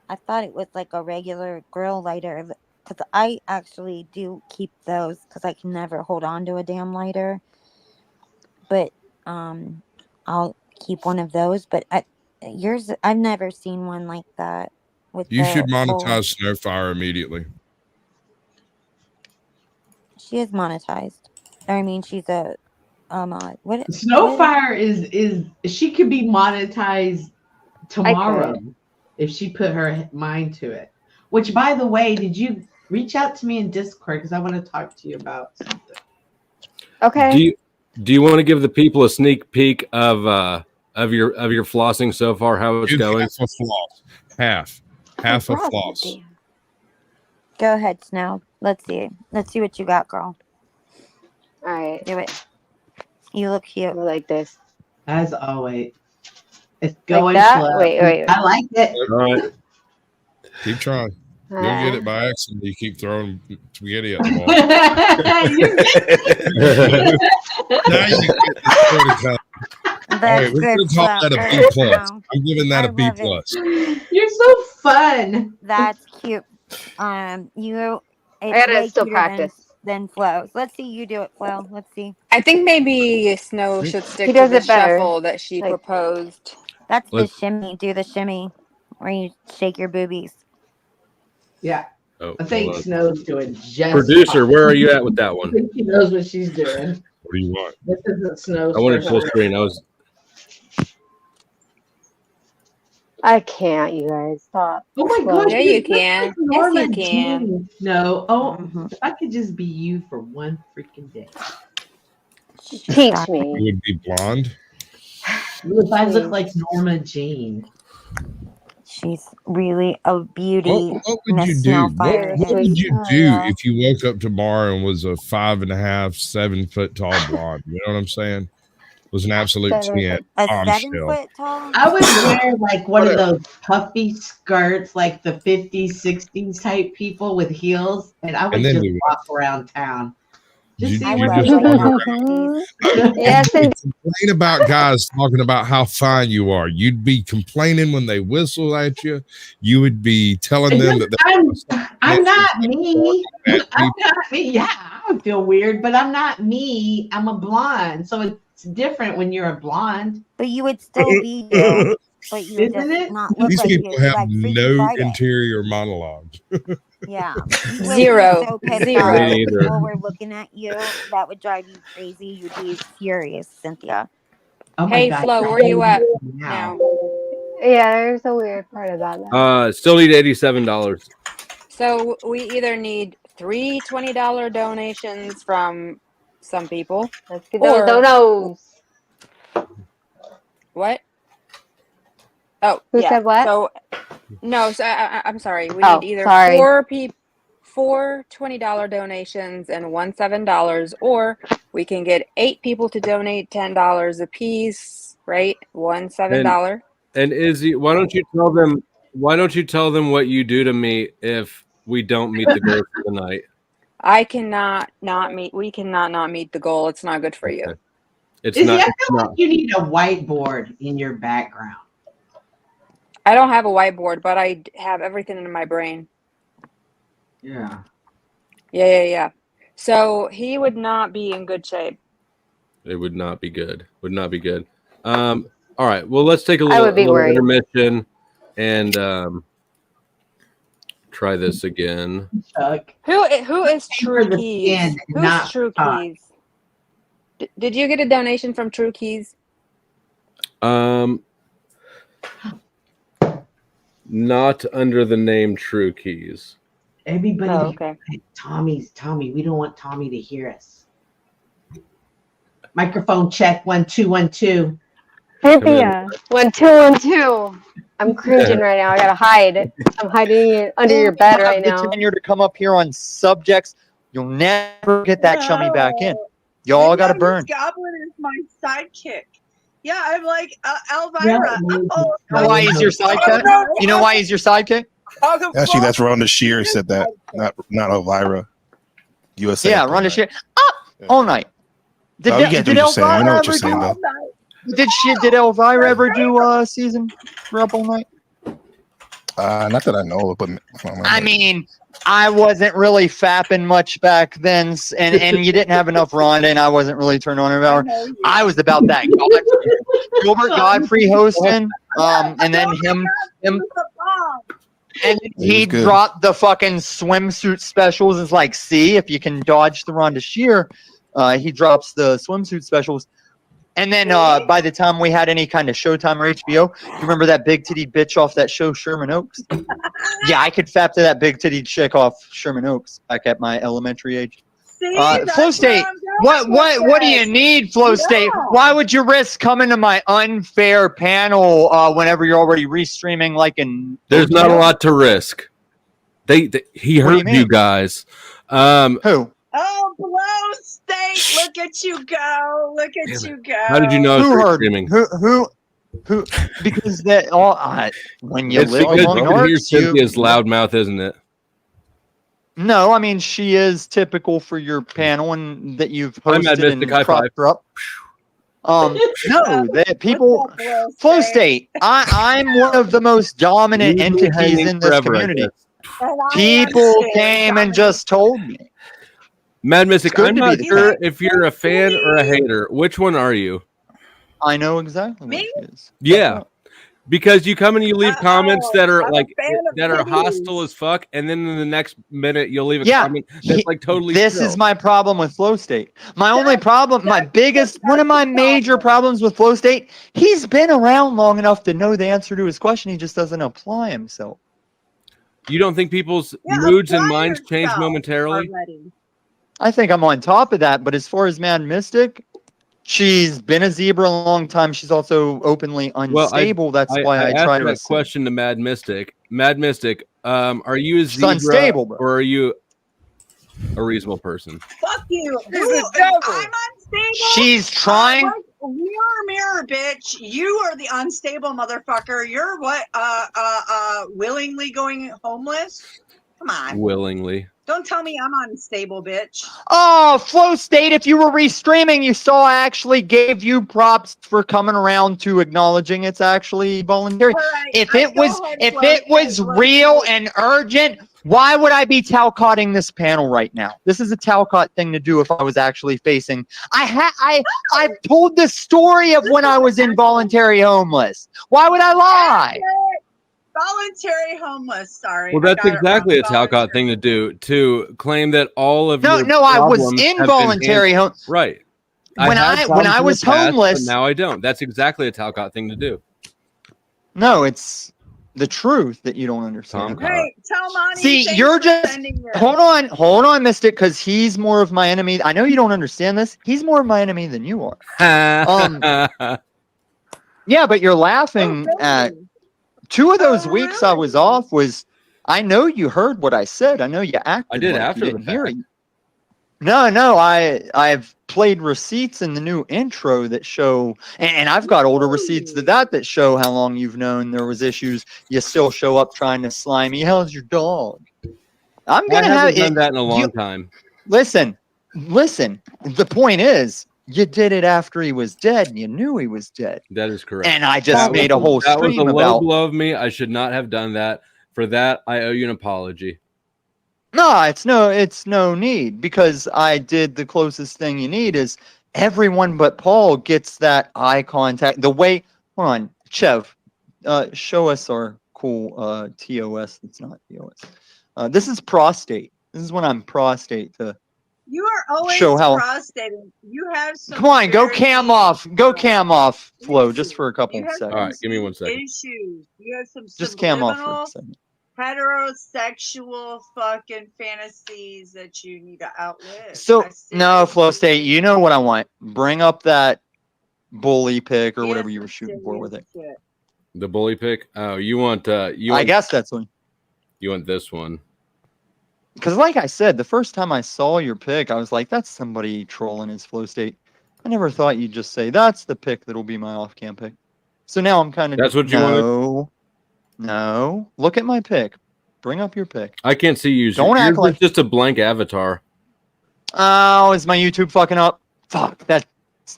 I thought it was like a regular grill lighter, because I actually do keep those because I can never hold on to a damn lighter. But I'll keep one of those. But yours, I've never seen one like that. With You the should whole- monetize Snowfire immediately. She is monetized. I mean, she's a mod. What? Snowfire is she could be monetized tomorrow if she put her mind to it. Which, by the way, did you reach out to me in Discord because I want to talk to you about something? Okay. Do you want to give the people a sneak peek of your flossing so far? How it's going? Half a floss. Half a floss. Go ahead, Snow. Let's see what you got, girl. All right. Do it. You look cute. Like this. As always. It's Like going that? slow. Wait. I like it. All right. Keep trying. You'll get Uh, it by accident. You keep throwing spaghetti at the wall. Now you get the sort of color. All That's right, we're good going to call stuff. that a B Good. plus. No, I'm giving that I a B love it. plus. You're so fun. That's cute. I It's gotta way still cuter practice. than Flo's. Let's see you do it, Flo. Let's see. I think maybe Snow should stick He to does the it better. shuffle that she Like, proposed. That's the Let's- shimmy. Do the shimmy where you shake your boobies. Yeah. Oh, I think hold on. Snow's doing just Producer, fine. where are you at with that I one? think she knows what she's doing. What do you want? This isn't Snow's I wanted first full time. screen. I was. I can't, you guys. Stop. Oh my Well, gosh, Yeah, you're you just can. like Yes, Norma you can. Jean. No. Oh, Mhm. if I could just be you for one freaking day. teach You me. would be blonde. If I look like Norma Jean. She's really a beauty. What would you Miss do? Snowfire What is. would you Oh, do yeah. if you woke up tomorrow and was a 5.5, 7 foot tall blonde? You know what I'm saying? Was an absolute 10 A bombshell. 7-foot tall? I would wear like one of those puffy skirts, like the 50s, 60s type people with heels, and I would And then just we would- walk around town. Just see I what would just like walk that. Yes, You'd and complain about guys talking about how fine you are. You'd be complaining when they whistle at you. You would be telling them that I'm not me. I'm not me. Yeah, I would feel weird, but I'm not me. I'm a blonde, so it's different when you're a blonde. But you would still be you. But you would Isn't just it? not look These like you. people It'd be have like Freaky no Friday. interior monologues. Yeah. You would Zero. be so pissed Zero. off Me if either. people were looking at you. That would drive you crazy. You'd be furious, Cynthia. Oh my Hey, God. Flo, where you at now? yeah, there's a weird part about that. Still need $87. So we either need three $20 donations from some people. Let's get those or donos. what? Oh, Who yeah. said what? So no, so I'm sorry. We Oh, need either sorry. four $20 donations and one $7, or we can get 8 people to donate $10 a piece, right? One $7. And Izzy, why don't you tell them? Why don't you tell them what you do to me if we don't meet the goal for the night? I cannot not meet. We cannot not meet the goal. It's not good for you. It's Izzy, not. I It's feel not. like you need a whiteboard in your background. I don't have a whiteboard, but I have everything in my brain. Yeah. Yeah. So he would not be in good shape. It would not be good. Would not be good. All right. Well, let's take a I would be little worried. intermission and try this again. Chuck. Who is Pay True for the Keys? skin, Who's not True pot. Keys? Did you get a donation from True Keys? Not under the name True Keys. Everybody, Oh, okay. Hey, Tommy, we don't want Tommy to hear us. Microphone check, 1 2 1 2. Cynthia, 1 2 1 2. I'm cringing right now. I gotta hide. I'm hiding it under your bed right The now. tenure to come up here on subjects. You'll never get that chummy back in. Y'all got to burn. This goblin is my sidekick. Yeah, I'm like Elvira. You know why he's your sidekick? You know why he's your sidekick? Actually, that's Rhonda Shear said that, not Elvira. USA. Yeah, Rhonda Shear. Up all night. Did, Oh, you get what you're saying. I know what you're saying, though. Did Elvira ever do a season for Up All Night? Not that I know of, but I mean, I wasn't really fapping much back then, and you didn't have enough Rhonda, and I wasn't really turned on about her. I was about that Gilbert Godfrey hosting, and then him, and he dropped the fucking swimsuit specials. It's like, see, if you can dodge the Rhonda Shear, he drops the swimsuit specials. And then by the time we had any kind of Showtime or HBO, you remember that big titty bitch off that show, Sherman Oaks? Yeah, I could fap to that big titty chick off Sherman Oaks back at my elementary age. Flow State, what do you need, Flow State? Why would you risk coming to my unfair panel whenever you're already restreaming like in? There's not a lot to risk. He hurt you guys. Who? Oh, blow state! Look at you go! Look at you go! How did you know I was Who heard? screaming? Who? Because that all when you It's live because among you can hear narcs, you Cynthia's loud mouth, isn't it? No, I mean she is typical for your panel and that you've I'm Mad hosted Mystic, and high propped five. her up. No, that people flow state. I'm one of the most dominant Leave me entities hanging in this forever, I community. guess. People came and just told me. Mad Mystic, good I'm to be not the sure cat. if you're a fan or a hater. Which one are you? I know exactly what Me? she is. Yeah. Because you come and you leave comments that are I'm a like fan of that are titties. hostile as fuck, and then in the next minute you'll leave a Yeah, comment that's like totally This chill. is my problem with flow state. My only problem, my biggest, one of my major problems with flow state, he's been around long enough to know the answer to his question. He just doesn't apply himself. You don't think people's moods and minds change momentarily? I think I'm on top of that, but as far as Mad Mystic, she's been a zebra a long time. She's also openly unstable. That's why I asked try to that assume. question to Mad Mystic. Mad Mystic, are you a She's zebra unstable, bro. or are you a reasonable person? Fuck you! She's the devil. I'm unstable. She's trying. Mirror, bitch. You are the unstable motherfucker. You're what? Willingly going homeless? Come on. Willingly. Don't tell me I'm unstable, bitch. Oh, flow state, if you were restreaming, you saw I actually gave you props for coming around to acknowledging it's actually voluntary. Right, If it was real and urgent, why would I be Talcotting this panel right now? This is a Talcott thing to do if I was actually facing. I've told the story of when I was involuntary homeless. Why would I lie? Voluntary homeless. Sorry. Well, that's exactly a Talcott thing to do, to claim that all of your I was problems have been involuntary handled- Right. When had I problems in was the past, homeless- but now I don't. That's exactly a Talcott thing to do. No, it's the truth that you don't understand. Hey, tell Monty. See, thanks you're for just sending your- hold on, Mystic, because he's more of my enemy. I know you don't understand this. He's more of my enemy than you are. Yeah, but you're laughing at 2 of those weeks I was off. I know you heard what I said. I know you acted. I did like after you the didn't hear it. fact. No, I've played receipts in the new intro that show, and I've got older receipts to that show how long you've known there was issues. You still show up trying to slime me. How's your dog? I'm I gonna haven't have done that in a long time. Listen. The point is, you did it after he was dead, and you knew he was dead. That is correct. And I just made a whole that was stream a low about. blow of me. I should not have done that. For that, I owe you an apology. No, it's no need, because I did the closest thing you need is everyone but Paul gets that eye contact. The way, hold on, Chev, show us our cool TOS. That's not TOS. This is prostate. This is when I'm prostate to You are always show how. prostating. You have some. Come on, go very cam off. Go cam off, Flo, just for a couple You have seconds. All right, give me 1 second. issues. You have some Just cam off for a subliminal second. heterosexual fucking fantasies that you need to outlive. So no, Flow State, you know what I want. Bring up that bully pick or whatever you were shooting for with it. The bully pick. Oh, you want? I guess that's one. You want this one? Because, like I said, the first time I saw your pick, I was like, "That's somebody trolling his Flow State." I never thought you'd just say, "That's the pick that'll be my off-cam pick." So now I'm kind of. That's what you wanted? No, look at my pick. Bring up your pick. I can't see you. Don't act like just a blank avatar. Oh, is my YouTube fucking up? Fuck, that's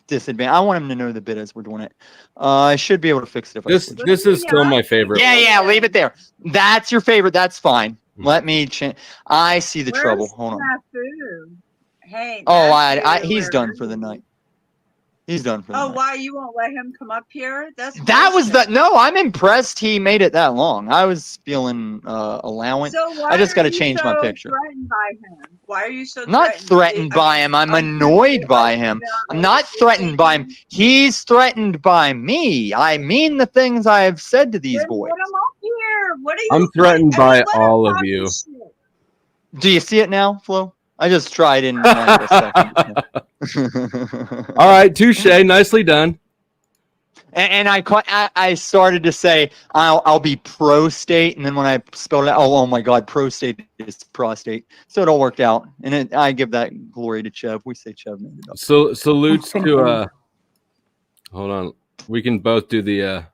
disadvantage. I want him to know the bit as we're doing it. I should be able to fix it. If This is still my favorite. Yeah, leave it there. That's your favorite. That's fine. Let me change. I see the trouble. Hold on. Hey. Oh, he's done for the night. He's done for the Oh, night. why you won't let him come up here? That was the no. I'm impressed he made it that long. I was feeling allowance. So why I just got to are you change my so picture. Threatened by him? Why are you so I'm not threatened by him. I'm annoyed by him. I'm not threatened by him. He's threatened by me. I mean the things I have said to these boys. Put him up here. What are you? I'm threatened by all of you. Do you see it now, Flo? I just tried in a second. All right, touche. Nicely done. And I started to say I'll be pro state, and then when I spelled it out, oh my God, pro state is prostate. So it all worked out, and I give that glory to Chev. We say Chev made it up. So salutes to hold on. We can both do the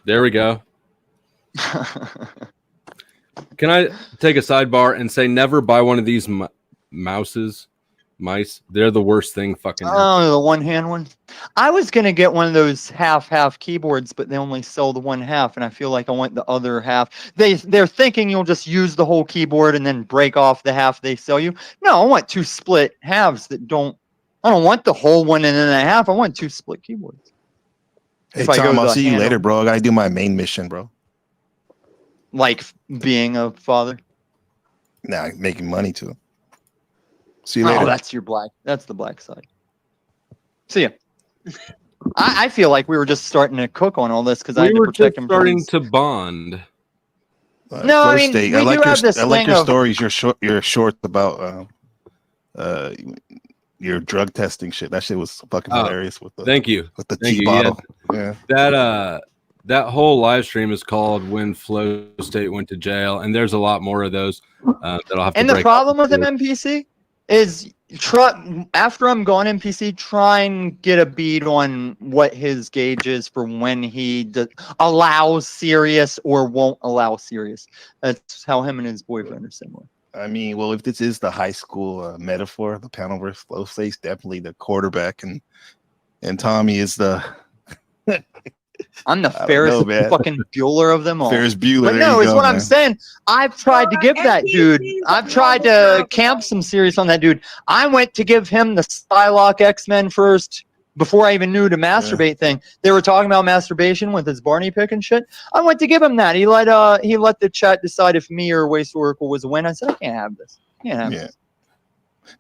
there we go. Can I take a sidebar and say never buy one of these mice? They're the worst thing fucking. Oh, the one-hand one. I was gonna get one of those half keyboards, but they only sell the one half, and I feel like I want the other half. They're thinking you'll just use the whole keyboard and then break off the half they sell you. No, I want two split halves that don't. I don't want the whole one and then a half. I want two split keyboards. Hey Tom, I'll see you later, bro. I gotta do my main mission, bro. Like being a father. Nah, making money too. See you later. Oh, that's the black side. See ya. I feel like we were just starting to cook on all this because I had to protect him. Starting to bond. No, I mean, State. we do have this I like thing your of stories. Your short about your drug testing shit. That shit was fucking hilarious with the thank you with the Thank tea you. bottle. Yeah. That whole live stream is called "When Flow State Went to Jail," and there's a lot more of those that I'll have to. And the break problem up with an NPC is after I'm gone NPC, try and get a beat on what his gauge is for when he allows serious or won't allow serious. That's how him and his boyfriend are similar. I mean, well, if this is the high school metaphor, the panelverse flow state's definitely the quarterback, and Tommy is the. I'm the Ferris fucking Bueller of them all. Ferris Bueller. But no, it's what I'm saying. I've tried to give that dude. I've tried to camp some serious on that dude. I went to give him the Psylocke X-Men first before I even knew to masturbate thing. They were talking about masturbation with his Barney pick and shit. I went to give him that. He let the chat decide if me or Waste Oracle was a win. I said I can't have this. Can't have this.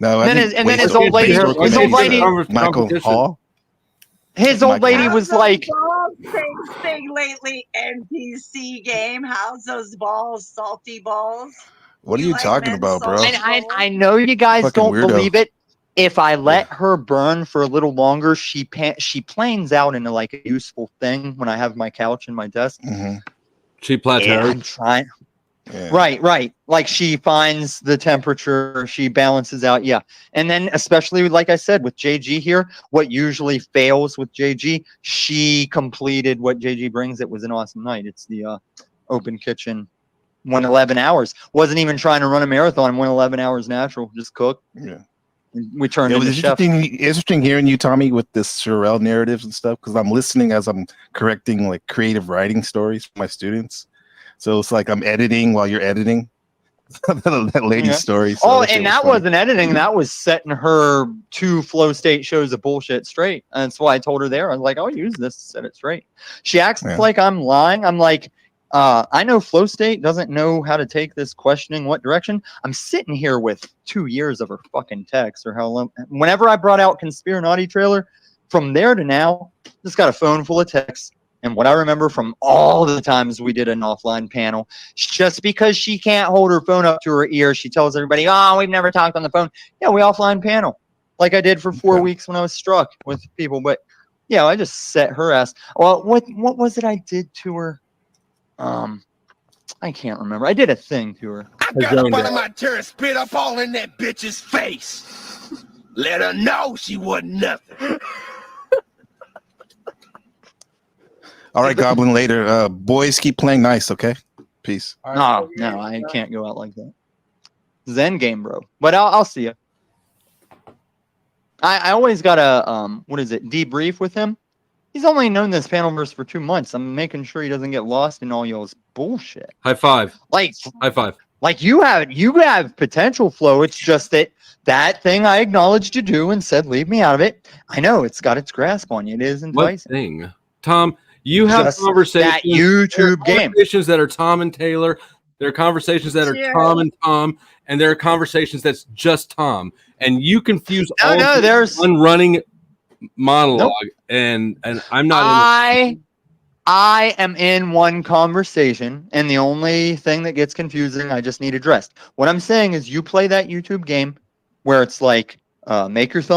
No, And then his old lady, Michael Hall. His old lady was like, thing lately, NPC game. How's those balls, salty balls? What are you talking about, bro? and I know you guys Fucking don't weirdo. believe it. If I let her burn for a little longer, she planes out into like a useful thing when I have my couch and my desk. She plateaus. I'm trying. Right. Like she finds the temperature, she balances out. Yeah. And then especially like I said, with JG here, what usually fails with JG, she completed what JG brings. It was an awesome night. It's the open kitchen, 111 hours. Wasn't even trying to run a marathon, 111 hours natural, just cook. Yeah. We turned It was into chef. interesting hearing you, Tommy, with this Sherelle narratives and stuff, because I'm listening as I'm correcting like creative writing stories for my students. So it's like I'm editing while you're editing that lady's story. So And that wasn't editing. That was setting her 2 flow state shows of bullshit straight. And that's why I told her there. I was like, I'll use this to set it straight. She acts like I'm lying. I'm like, I know flow state doesn't know how to take this questioning what direction. I'm sitting here with 2 years of her fucking text or how long. Whenever I brought out Conspiranotti trailer, from there to now, just got a phone full of texts. And what I remember from all the times we did an offline panel, just because she can't hold her phone up to her ear, she tells everybody, oh, we've never talked on the phone. Yeah, we offline panel. Like I did for 4 weeks when I was struck with people. But yeah, I just set her ass. Well, what was it I did to her? I can't remember. I did a thing to her. I got up out of my chair and spit up all in that bitch's face. Let her know she wasn't nothing. All right, Goblin, later. Boys, keep playing nice, okay? Peace. No, I can't go out like that. Zen game, bro. But I'll see you. I always got a debrief with him. He's only known this panelverse for 2 months. I'm making sure he doesn't get lost in all y'all's bullshit. High five. High five. Like you have potential flow. It's just that thing I acknowledged you do and said leave me out of it. I know it's got its grasp on you. It is enticing. What thing, Tom? You have Just conversations. that YouTube game. Conversations that are Tom and Taylor. There are conversations that are Tom and Tom, and there are conversations that's just Tom. And you confuse there's one running monologue, and I'm not. I am in one conversation, and the only thing that gets confusing, I just need addressed. What I'm saying is, you play that YouTube game where it's like Make your thumb